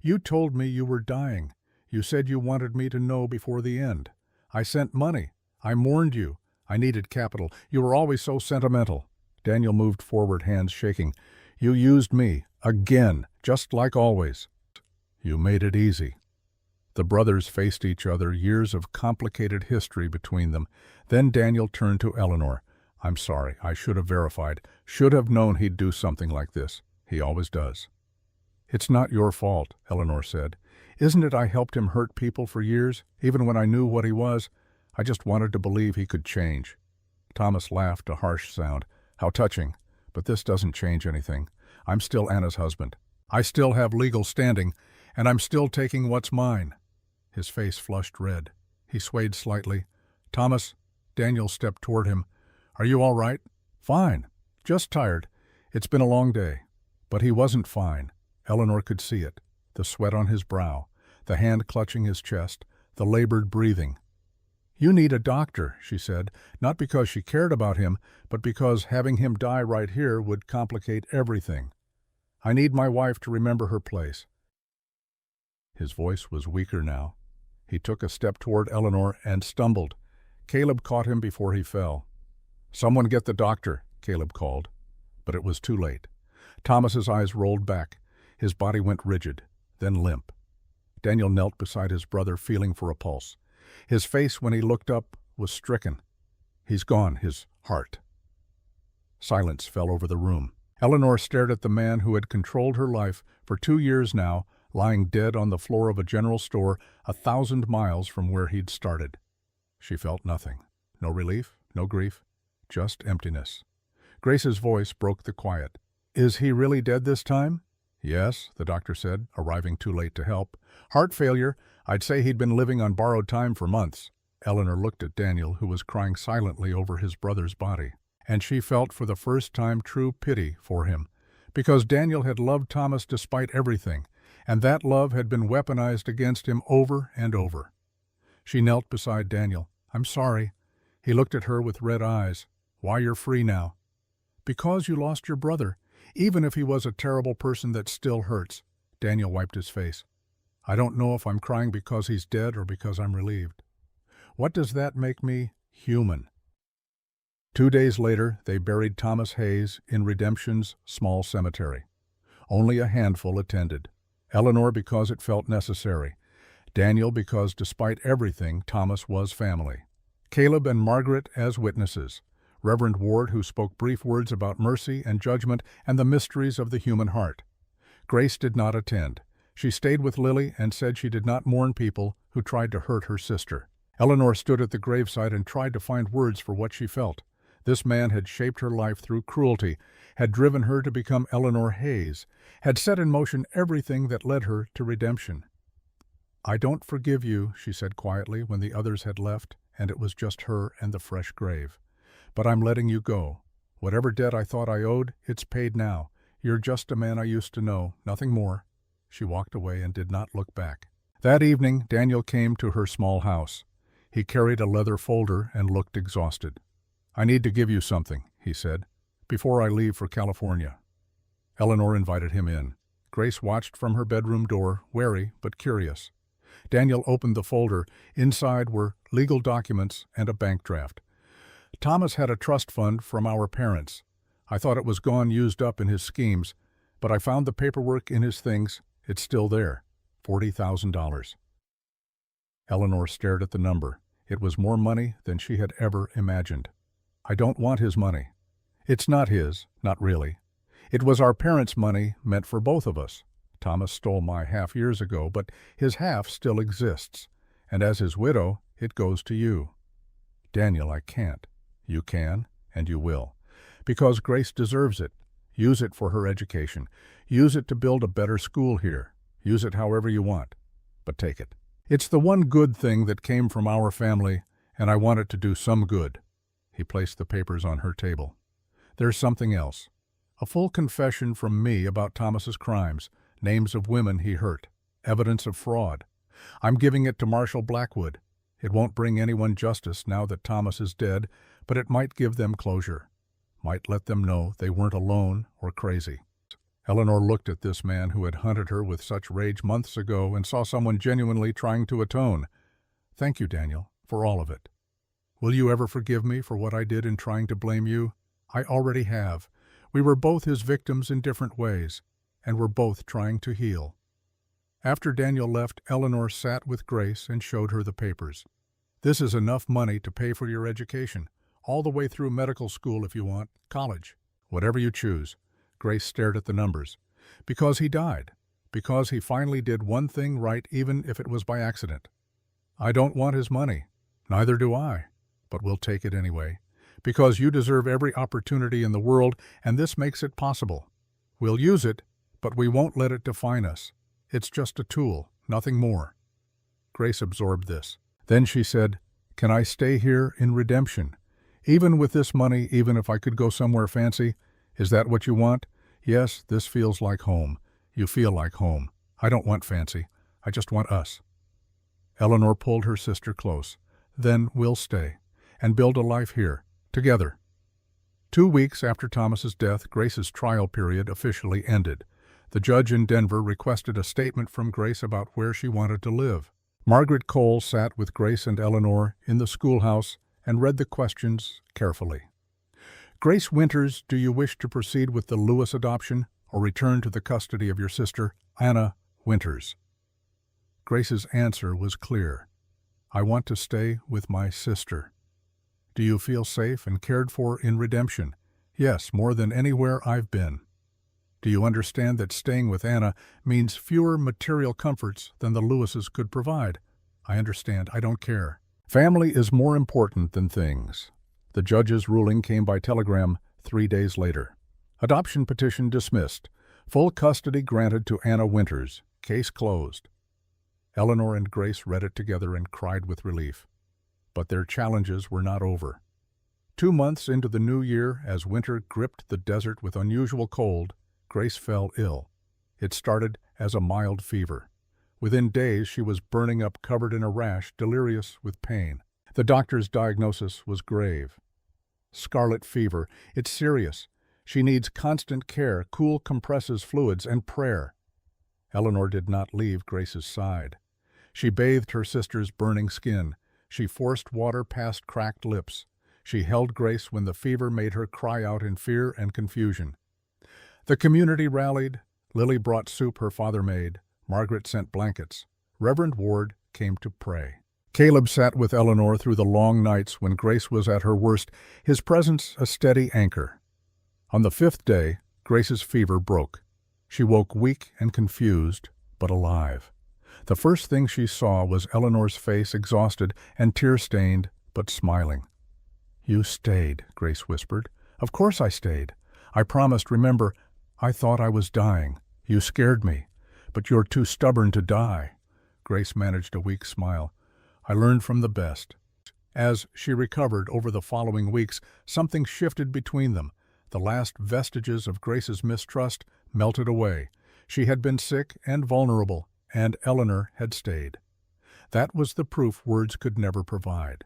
You told me you were dying. You said you wanted me to know before the end. I sent money. I mourned you. I needed capital. You were always so sentimental." Daniel moved forward, hands shaking. "You used me. Again. Just like always. You made it easy." The brothers faced each other, years of complicated history between them. Then Daniel turned to Eleanor. "I'm sorry. I should have verified. Should have known he'd do something like this. He always does." "It's not your fault," Eleanor said. "Isn't it I helped him hurt people for years, even when I knew what he was? I just wanted to believe he could change." Thomas laughed, a harsh sound. "How touching. But this doesn't change anything. I'm still Anna's husband. I still have legal standing, and I'm still taking what's mine." His face flushed red. He swayed slightly. "Thomas," Daniel stepped toward him. "Are you all right?" "Fine. Just tired. It's been a long day." But he wasn't fine. Eleanor could see it. The sweat on his brow, the hand clutching his chest, the labored breathing. "You need a doctor," she said, not because she cared about him, but because having him die right here would complicate everything. "I need my wife to remember her place." His voice was weaker now. He took a step toward Eleanor and stumbled. Caleb caught him before he fell. "Someone get the doctor," Caleb called. But it was too late. Thomas's eyes rolled back. His body went rigid, then limp. Daniel knelt beside his brother, feeling for a pulse. His face, when he looked up, was stricken. "He's gone, his heart." Silence fell over the room. Eleanor stared at the man who had controlled her life for 2 years now, lying dead on the floor of a general store 1,000 miles from where he'd started. She felt nothing. No relief, no grief, just emptiness. Grace's voice broke the quiet. "Is he really dead this time?" "Yes," the doctor said, arriving too late to help. "Heart failure. I'd say he'd been living on borrowed time for months." Eleanor looked at Daniel, who was crying silently over his brother's body, and she felt for the first time true pity for him, because Daniel had loved Thomas despite everything, and that love had been weaponized against him over and over. She knelt beside Daniel. "I'm sorry." He looked at her with red eyes. "Why, you're free now." "Because you lost your brother, even if he was a terrible person that still hurts." Daniel wiped his face. "I don't know if I'm crying because he's dead or because I'm relieved. What does that make me? Human." 2 days later, they buried Thomas Hayes in Redemption's small cemetery. Only a handful attended. Eleanor because it felt necessary. Daniel because despite everything, Thomas was family. Caleb and Margaret as witnesses. Reverend Ward, who spoke brief words about mercy and judgment and the mysteries of the human heart. Grace did not attend. She stayed with Lily and said she did not mourn people who tried to hurt her sister. Eleanor stood at the graveside and tried to find words for what she felt. This man had shaped her life through cruelty, had driven her to become Eleanor Hayes, had set in motion everything that led her to redemption. "I don't forgive you," she said quietly when the others had left, and it was just her and the fresh grave. "But I'm letting you go. Whatever debt I thought I owed, it's paid now. You're just a man I used to know, nothing more." She walked away and did not look back. That evening, Daniel came to her small house. He carried a leather folder and looked exhausted. "I need to give you something," he said, "before I leave for California." Eleanor invited him in. Grace watched from her bedroom door, wary but curious. Daniel opened the folder. Inside were legal documents and a bank draft. "Thomas had a trust fund from our parents. I thought it was gone, used up in his schemes, but I found the paperwork in his things. It's still there. $40,000. Eleanor stared at the number. It was more money than she had ever imagined. "I don't want his money." "It's not his, not really. It was our parents' money meant for both of us. Thomas stole my half years ago, but his half still exists, and as his widow, it goes to you." "Daniel, I can't." "You can, and you will. Because Grace deserves it. Use it for her education. Use it to build a better school here. Use it however you want. But take it." It's the one good thing that came from our family, and I want it to do some good." He placed the papers on her table. "There's something else. A full confession from me about Thomas's crimes, names of women he hurt, evidence of fraud. I'm giving it to Marshal Blackwood. It won't bring anyone justice now that Thomas is dead, but it might give them closure. Might let them know they weren't alone or crazy." Eleanor looked at this man who had hunted her with such rage months ago and saw someone genuinely trying to atone. "Thank you, Daniel, for all of it. Will you ever forgive me for what I did in trying to blame you? I already have. We were both his victims in different ways, and we're both trying to heal." After Daniel left, Eleanor sat with Grace and showed her the papers. "This is enough money to pay for your education, all the way through medical school if you want, college, whatever you choose." Grace stared at the numbers. "Because he died. Because he finally did one thing right, even if it was by accident. I don't want his money. Neither do I. But we'll take it anyway. Because you deserve every opportunity in the world, and this makes it possible. We'll use it, but we won't let it define us. It's just a tool, nothing more." Grace absorbed this. Then she said, "Can I stay here in redemption? Even with this money, even if I could go somewhere fancy? Is that what you want? Yes, this feels like home. You feel like home. I don't want fancy. I just want us." Eleanor pulled her sister close. "Then we'll stay and build a life here, together." 2 weeks after Thomas's death, Grace's trial period officially ended. The judge in Denver requested a statement from Grace about where she wanted to live. Margaret Cole sat with Grace and Eleanor in the schoolhouse and read the questions carefully. "Grace Winters, do you wish to proceed with the Lewis adoption or return to the custody of your sister, Anna Winters?" Grace's answer was clear. "I want to stay with my sister." "Do you feel safe and cared for in redemption?" "Yes, more than anywhere I've been." "Do you understand that staying with Anna means fewer material comforts than the Lewises could provide?" "I understand. I don't care." Family is more important than things. The judge's ruling came by telegram 3 days later. Adoption petition dismissed. Full custody granted to Anna Winters. Case closed. Eleanor and Grace read it together and cried with relief. But their challenges were not over. 2 months into the new year, as winter gripped the desert with unusual cold, Grace fell ill. It started as a mild fever. Within days, she was burning up, covered in a rash, delirious with pain. The doctor's diagnosis was grave. Scarlet fever. It's serious. She needs constant care, cool compresses, fluids, and prayer. Eleanor did not leave Grace's side. She bathed her sister's burning skin. She forced water past cracked lips. She held Grace when the fever made her cry out in fear and confusion. The community rallied. Lily brought soup her father made. Margaret sent blankets. Reverend Ward came to pray. Caleb sat with Eleanor through the long nights when Grace was at her worst, his presence a steady anchor. On the 5th day, Grace's fever broke. She woke weak and confused, but alive. The first thing she saw was Eleanor's face, exhausted and tear-stained, but smiling. "You stayed," Grace whispered. "Of course I stayed. I promised, remember, I thought I was dying. You scared me. But you're too stubborn to die." Grace managed a weak smile. "I learned from the best." As she recovered over the following weeks, something shifted between them. The last vestiges of Grace's mistrust melted away. She had been sick and vulnerable, and Eleanor had stayed. That was the proof words could never provide.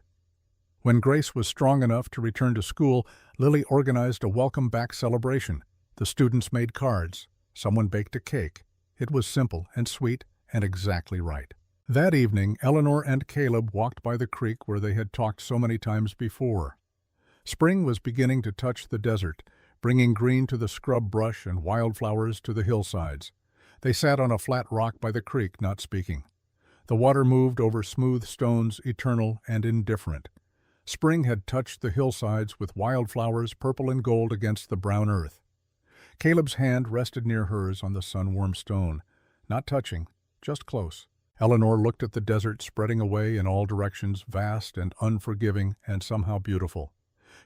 When Grace was strong enough to return to school, Lily organized a welcome-back celebration. The students made cards. Someone baked a cake. It was simple and sweet and exactly right. That evening, Eleanor and Caleb walked by the creek where they had talked so many times before. Spring was beginning to touch the desert, bringing green to the scrub brush and wildflowers to the hillsides. They sat on a flat rock by the creek, not speaking. The water moved over smooth stones, eternal and indifferent. Spring had touched the hillsides with wildflowers purple and gold against the brown earth. Caleb's hand rested near hers on the sun-warmed stone, not touching, just close. Eleanor looked at the desert spreading away in all directions, vast and unforgiving and somehow beautiful.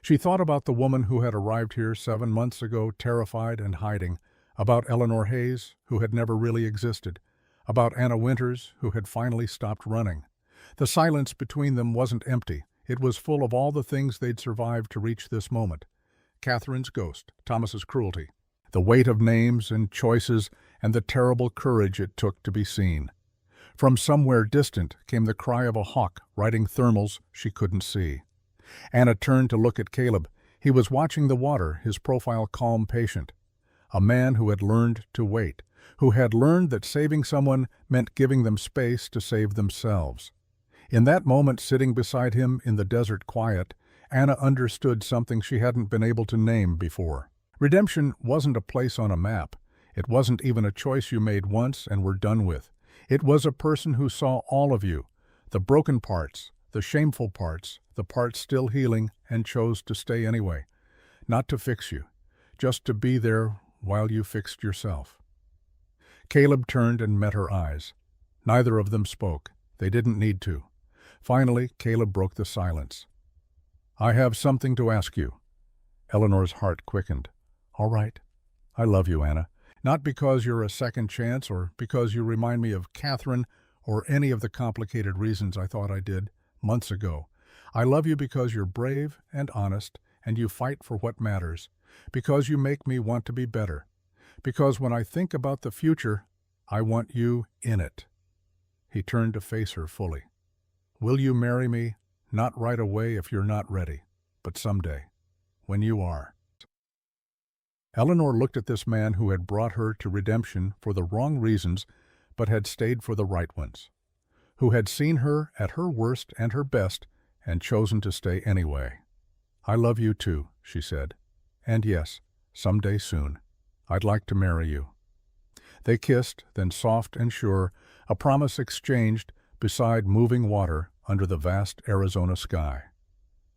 She thought about the woman who had arrived here 7 months ago, terrified and hiding, about Eleanor Hayes, who had never really existed, about Anna Winters, who had finally stopped running. The silence between them wasn't empty. It was full of all the things they'd survived to reach this moment. Catherine's ghost, Thomas's cruelty, the weight of names and choices, and the terrible courage it took to be seen. From somewhere distant came the cry of a hawk riding thermals she couldn't see. Anna turned to look at Caleb. He was watching the water, his profile calm, patient. A man who had learned to wait, who had learned that saving someone meant giving them space to save themselves. In that moment, sitting beside him in the desert quiet, Anna understood something she hadn't been able to name before. Redemption wasn't a place on a map. It wasn't even a choice you made once and were done with. It was a person who saw all of you, the broken parts, the shameful parts, the parts still healing, and chose to stay anyway. Not to fix you, just to be there while you fixed yourself. Caleb turned and met her eyes. Neither of them spoke. They didn't need to. Finally, Caleb broke the silence. "I have something to ask you." Eleanor's heart quickened. "All right. I love you, Anna. Not because you're a second chance or because you remind me of Catherine or any of the complicated reasons I thought I did months ago. I love you because you're brave and honest and you fight for what matters. Because you make me want to be better. Because when I think about the future, I want you in it." He turned to face her fully. "Will you marry me? Not right away if you're not ready, but someday, when you are." Eleanor looked at this man who had brought her to redemption for the wrong reasons, but had stayed for the right ones, who had seen her at her worst and her best and chosen to stay anyway. "I love you too," she said. "And yes, someday soon, I'd like to marry you." They kissed, then soft and sure, a promise exchanged beside moving water under the vast Arizona sky.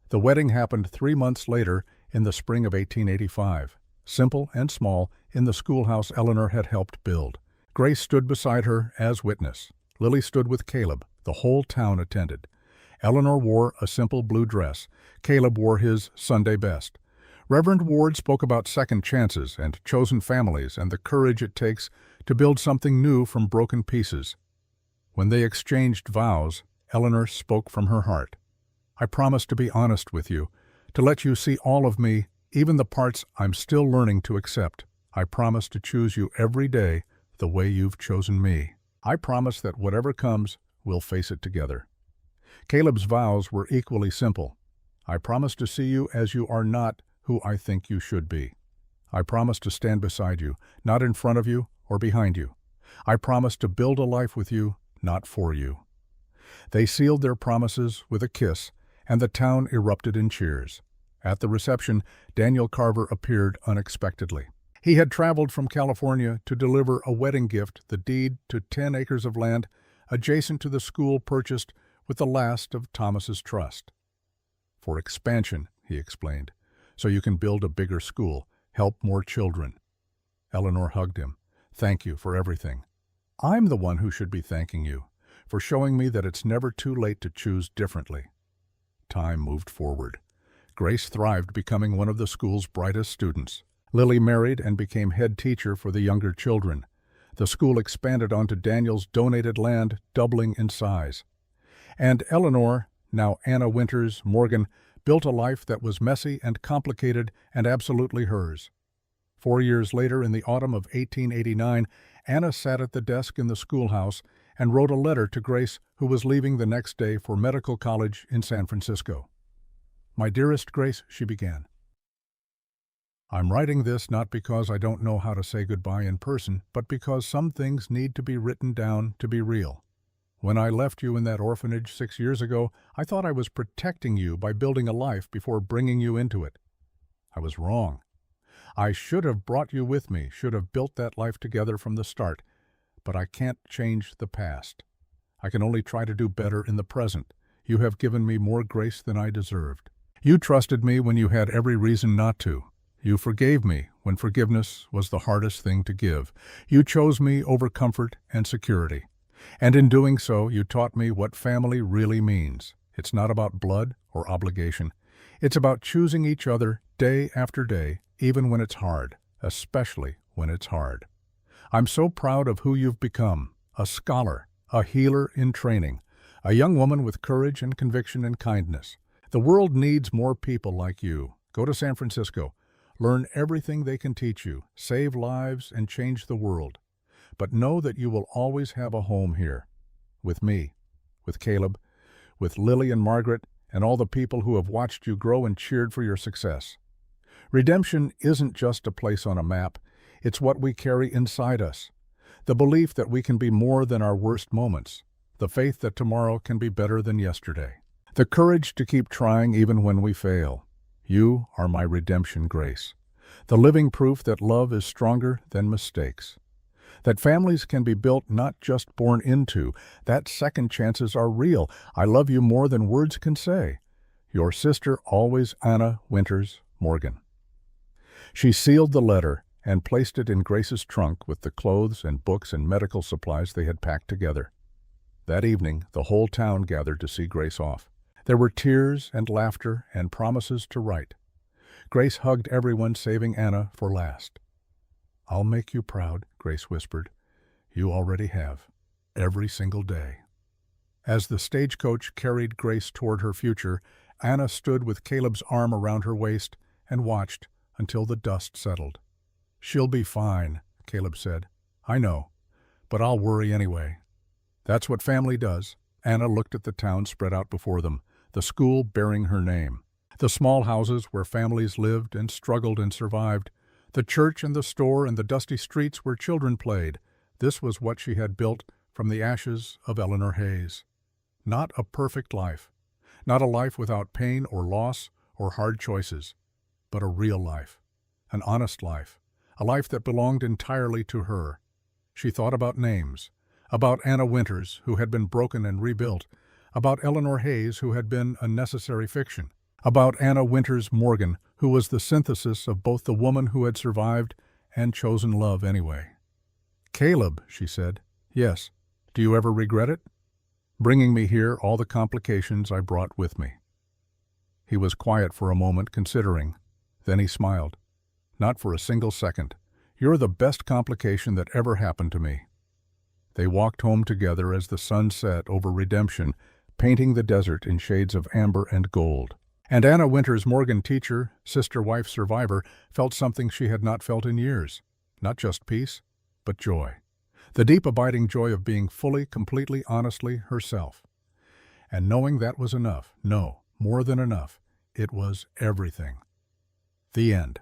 The wedding happened 3 months later in the spring of 1885. Simple and small, in the schoolhouse Eleanor had helped build. Grace stood beside her as witness. Lily stood with Caleb. The whole town attended. Eleanor wore a simple blue dress. Caleb wore his Sunday best. Reverend Ward spoke about second chances and chosen families and the courage it takes to build something new from broken pieces. When they exchanged vows, Eleanor spoke from her heart. "I promise to be honest with you, to let you see all of me, even the parts I'm still learning to accept. I promise to choose you every day the way you've chosen me. I promise that whatever comes, we'll face it together." Caleb's vows were equally simple. "I promise to see you as you are, not who I think you should be. I promise to stand beside you, not in front of you or behind you. I promise to build a life with you, not for you." They sealed their promises with a kiss, and the town erupted in cheers. At the reception, Daniel Carver appeared unexpectedly. He had traveled from California to deliver a wedding gift, the deed to 10 acres of land adjacent to the school purchased with the last of Thomas's trust. "For expansion," he explained, "so you can build a bigger school, help more children." Eleanor hugged him. "Thank you for everything. I'm the one who should be thanking you, for showing me that it's never too late to choose differently." Time moved forward. Grace thrived, becoming one of the school's brightest students. Lily married and became head teacher for the younger children. The school expanded onto Daniel's donated land, doubling in size. And Eleanor, now Anna Winters Morgan, built a life that was messy and complicated and absolutely hers. 4 years later, in the autumn of 1889, Anna sat at the desk in the schoolhouse and wrote a letter to Grace, who was leaving the next day for medical college in San Francisco. "My dearest Grace," she began. "I'm writing this not because I don't know how to say goodbye in person, but because some things need to be written down to be real. When I left you in that orphanage 6 years ago, I thought I was protecting you by building a life before bringing you into it. I was wrong. I should have brought you with me, should have built that life together from the start, but I can't change the past. I can only try to do better in the present. You have given me more grace than I deserved. You trusted me when you had every reason not to. You forgave me when forgiveness was the hardest thing to give. You chose me over comfort and security. And in doing so, you taught me what family really means. It's not about blood or obligation. It's about choosing each other day after day, even when it's hard, especially when it's hard. I'm so proud of who you've become, a scholar, a healer in training, a young woman with courage and conviction and kindness. The world needs more people like you. Go to San Francisco. Learn everything they can teach you. Save lives and change the world. But know that you will always have a home here. With me, with Caleb, with Lily and Margaret, and all the people who have watched you grow and cheered for your success. Redemption isn't just a place on a map. It's what we carry inside us. The belief that we can be more than our worst moments. The faith that tomorrow can be better than yesterday. The courage to keep trying even when we fail. You are my redemption grace. The living proof that love is stronger than mistakes. That families can be built, not just born into. That second chances are real. I love you more than words can say. Your sister always, Anna Winters Morgan. She sealed the letter and placed it in Grace's trunk with the clothes and books and medical supplies they had packed together. That evening, the whole town gathered to see Grace off. There were tears and laughter and promises to write. Grace hugged everyone, saving Anna for last. "I'll make you proud," Grace whispered. "You already have. Every single day." As the stagecoach carried Grace toward her future, Anna stood with Caleb's arm around her waist and watched until the dust settled. "She'll be fine," Caleb said. "I know, but I'll worry anyway." That's what family does. Anna looked at the town spread out before them, the school bearing her name, the small houses where families lived and struggled and survived, the church and the store and the dusty streets where children played. This was what she had built from the ashes of Eleanor Hayes. Not a perfect life, not a life without pain or loss or hard choices, but a real life, an honest life, a life that belonged entirely to her. She thought about names, about Anna Winters, who had been broken and rebuilt, about Eleanor Hayes, who had been a necessary fiction, about Anna Winters Morgan, who was the synthesis of both the woman who had survived and chosen love anyway. "Caleb," she said. "Yes. Do you ever regret it? Bringing me here, all the complications I brought with me." He was quiet for a moment, considering. Then he smiled. "Not for a single second. You're the best complication that ever happened to me." They walked home together as the sun set over redemption, painting the desert in shades of amber and gold. And Anna Winters Morgan, teacher, sister, wife, survivor, felt something she had not felt in years. Not just peace, but joy. The deep, abiding joy of being fully, completely, honestly herself. And knowing that was enough. No, more than enough. It was everything. The end.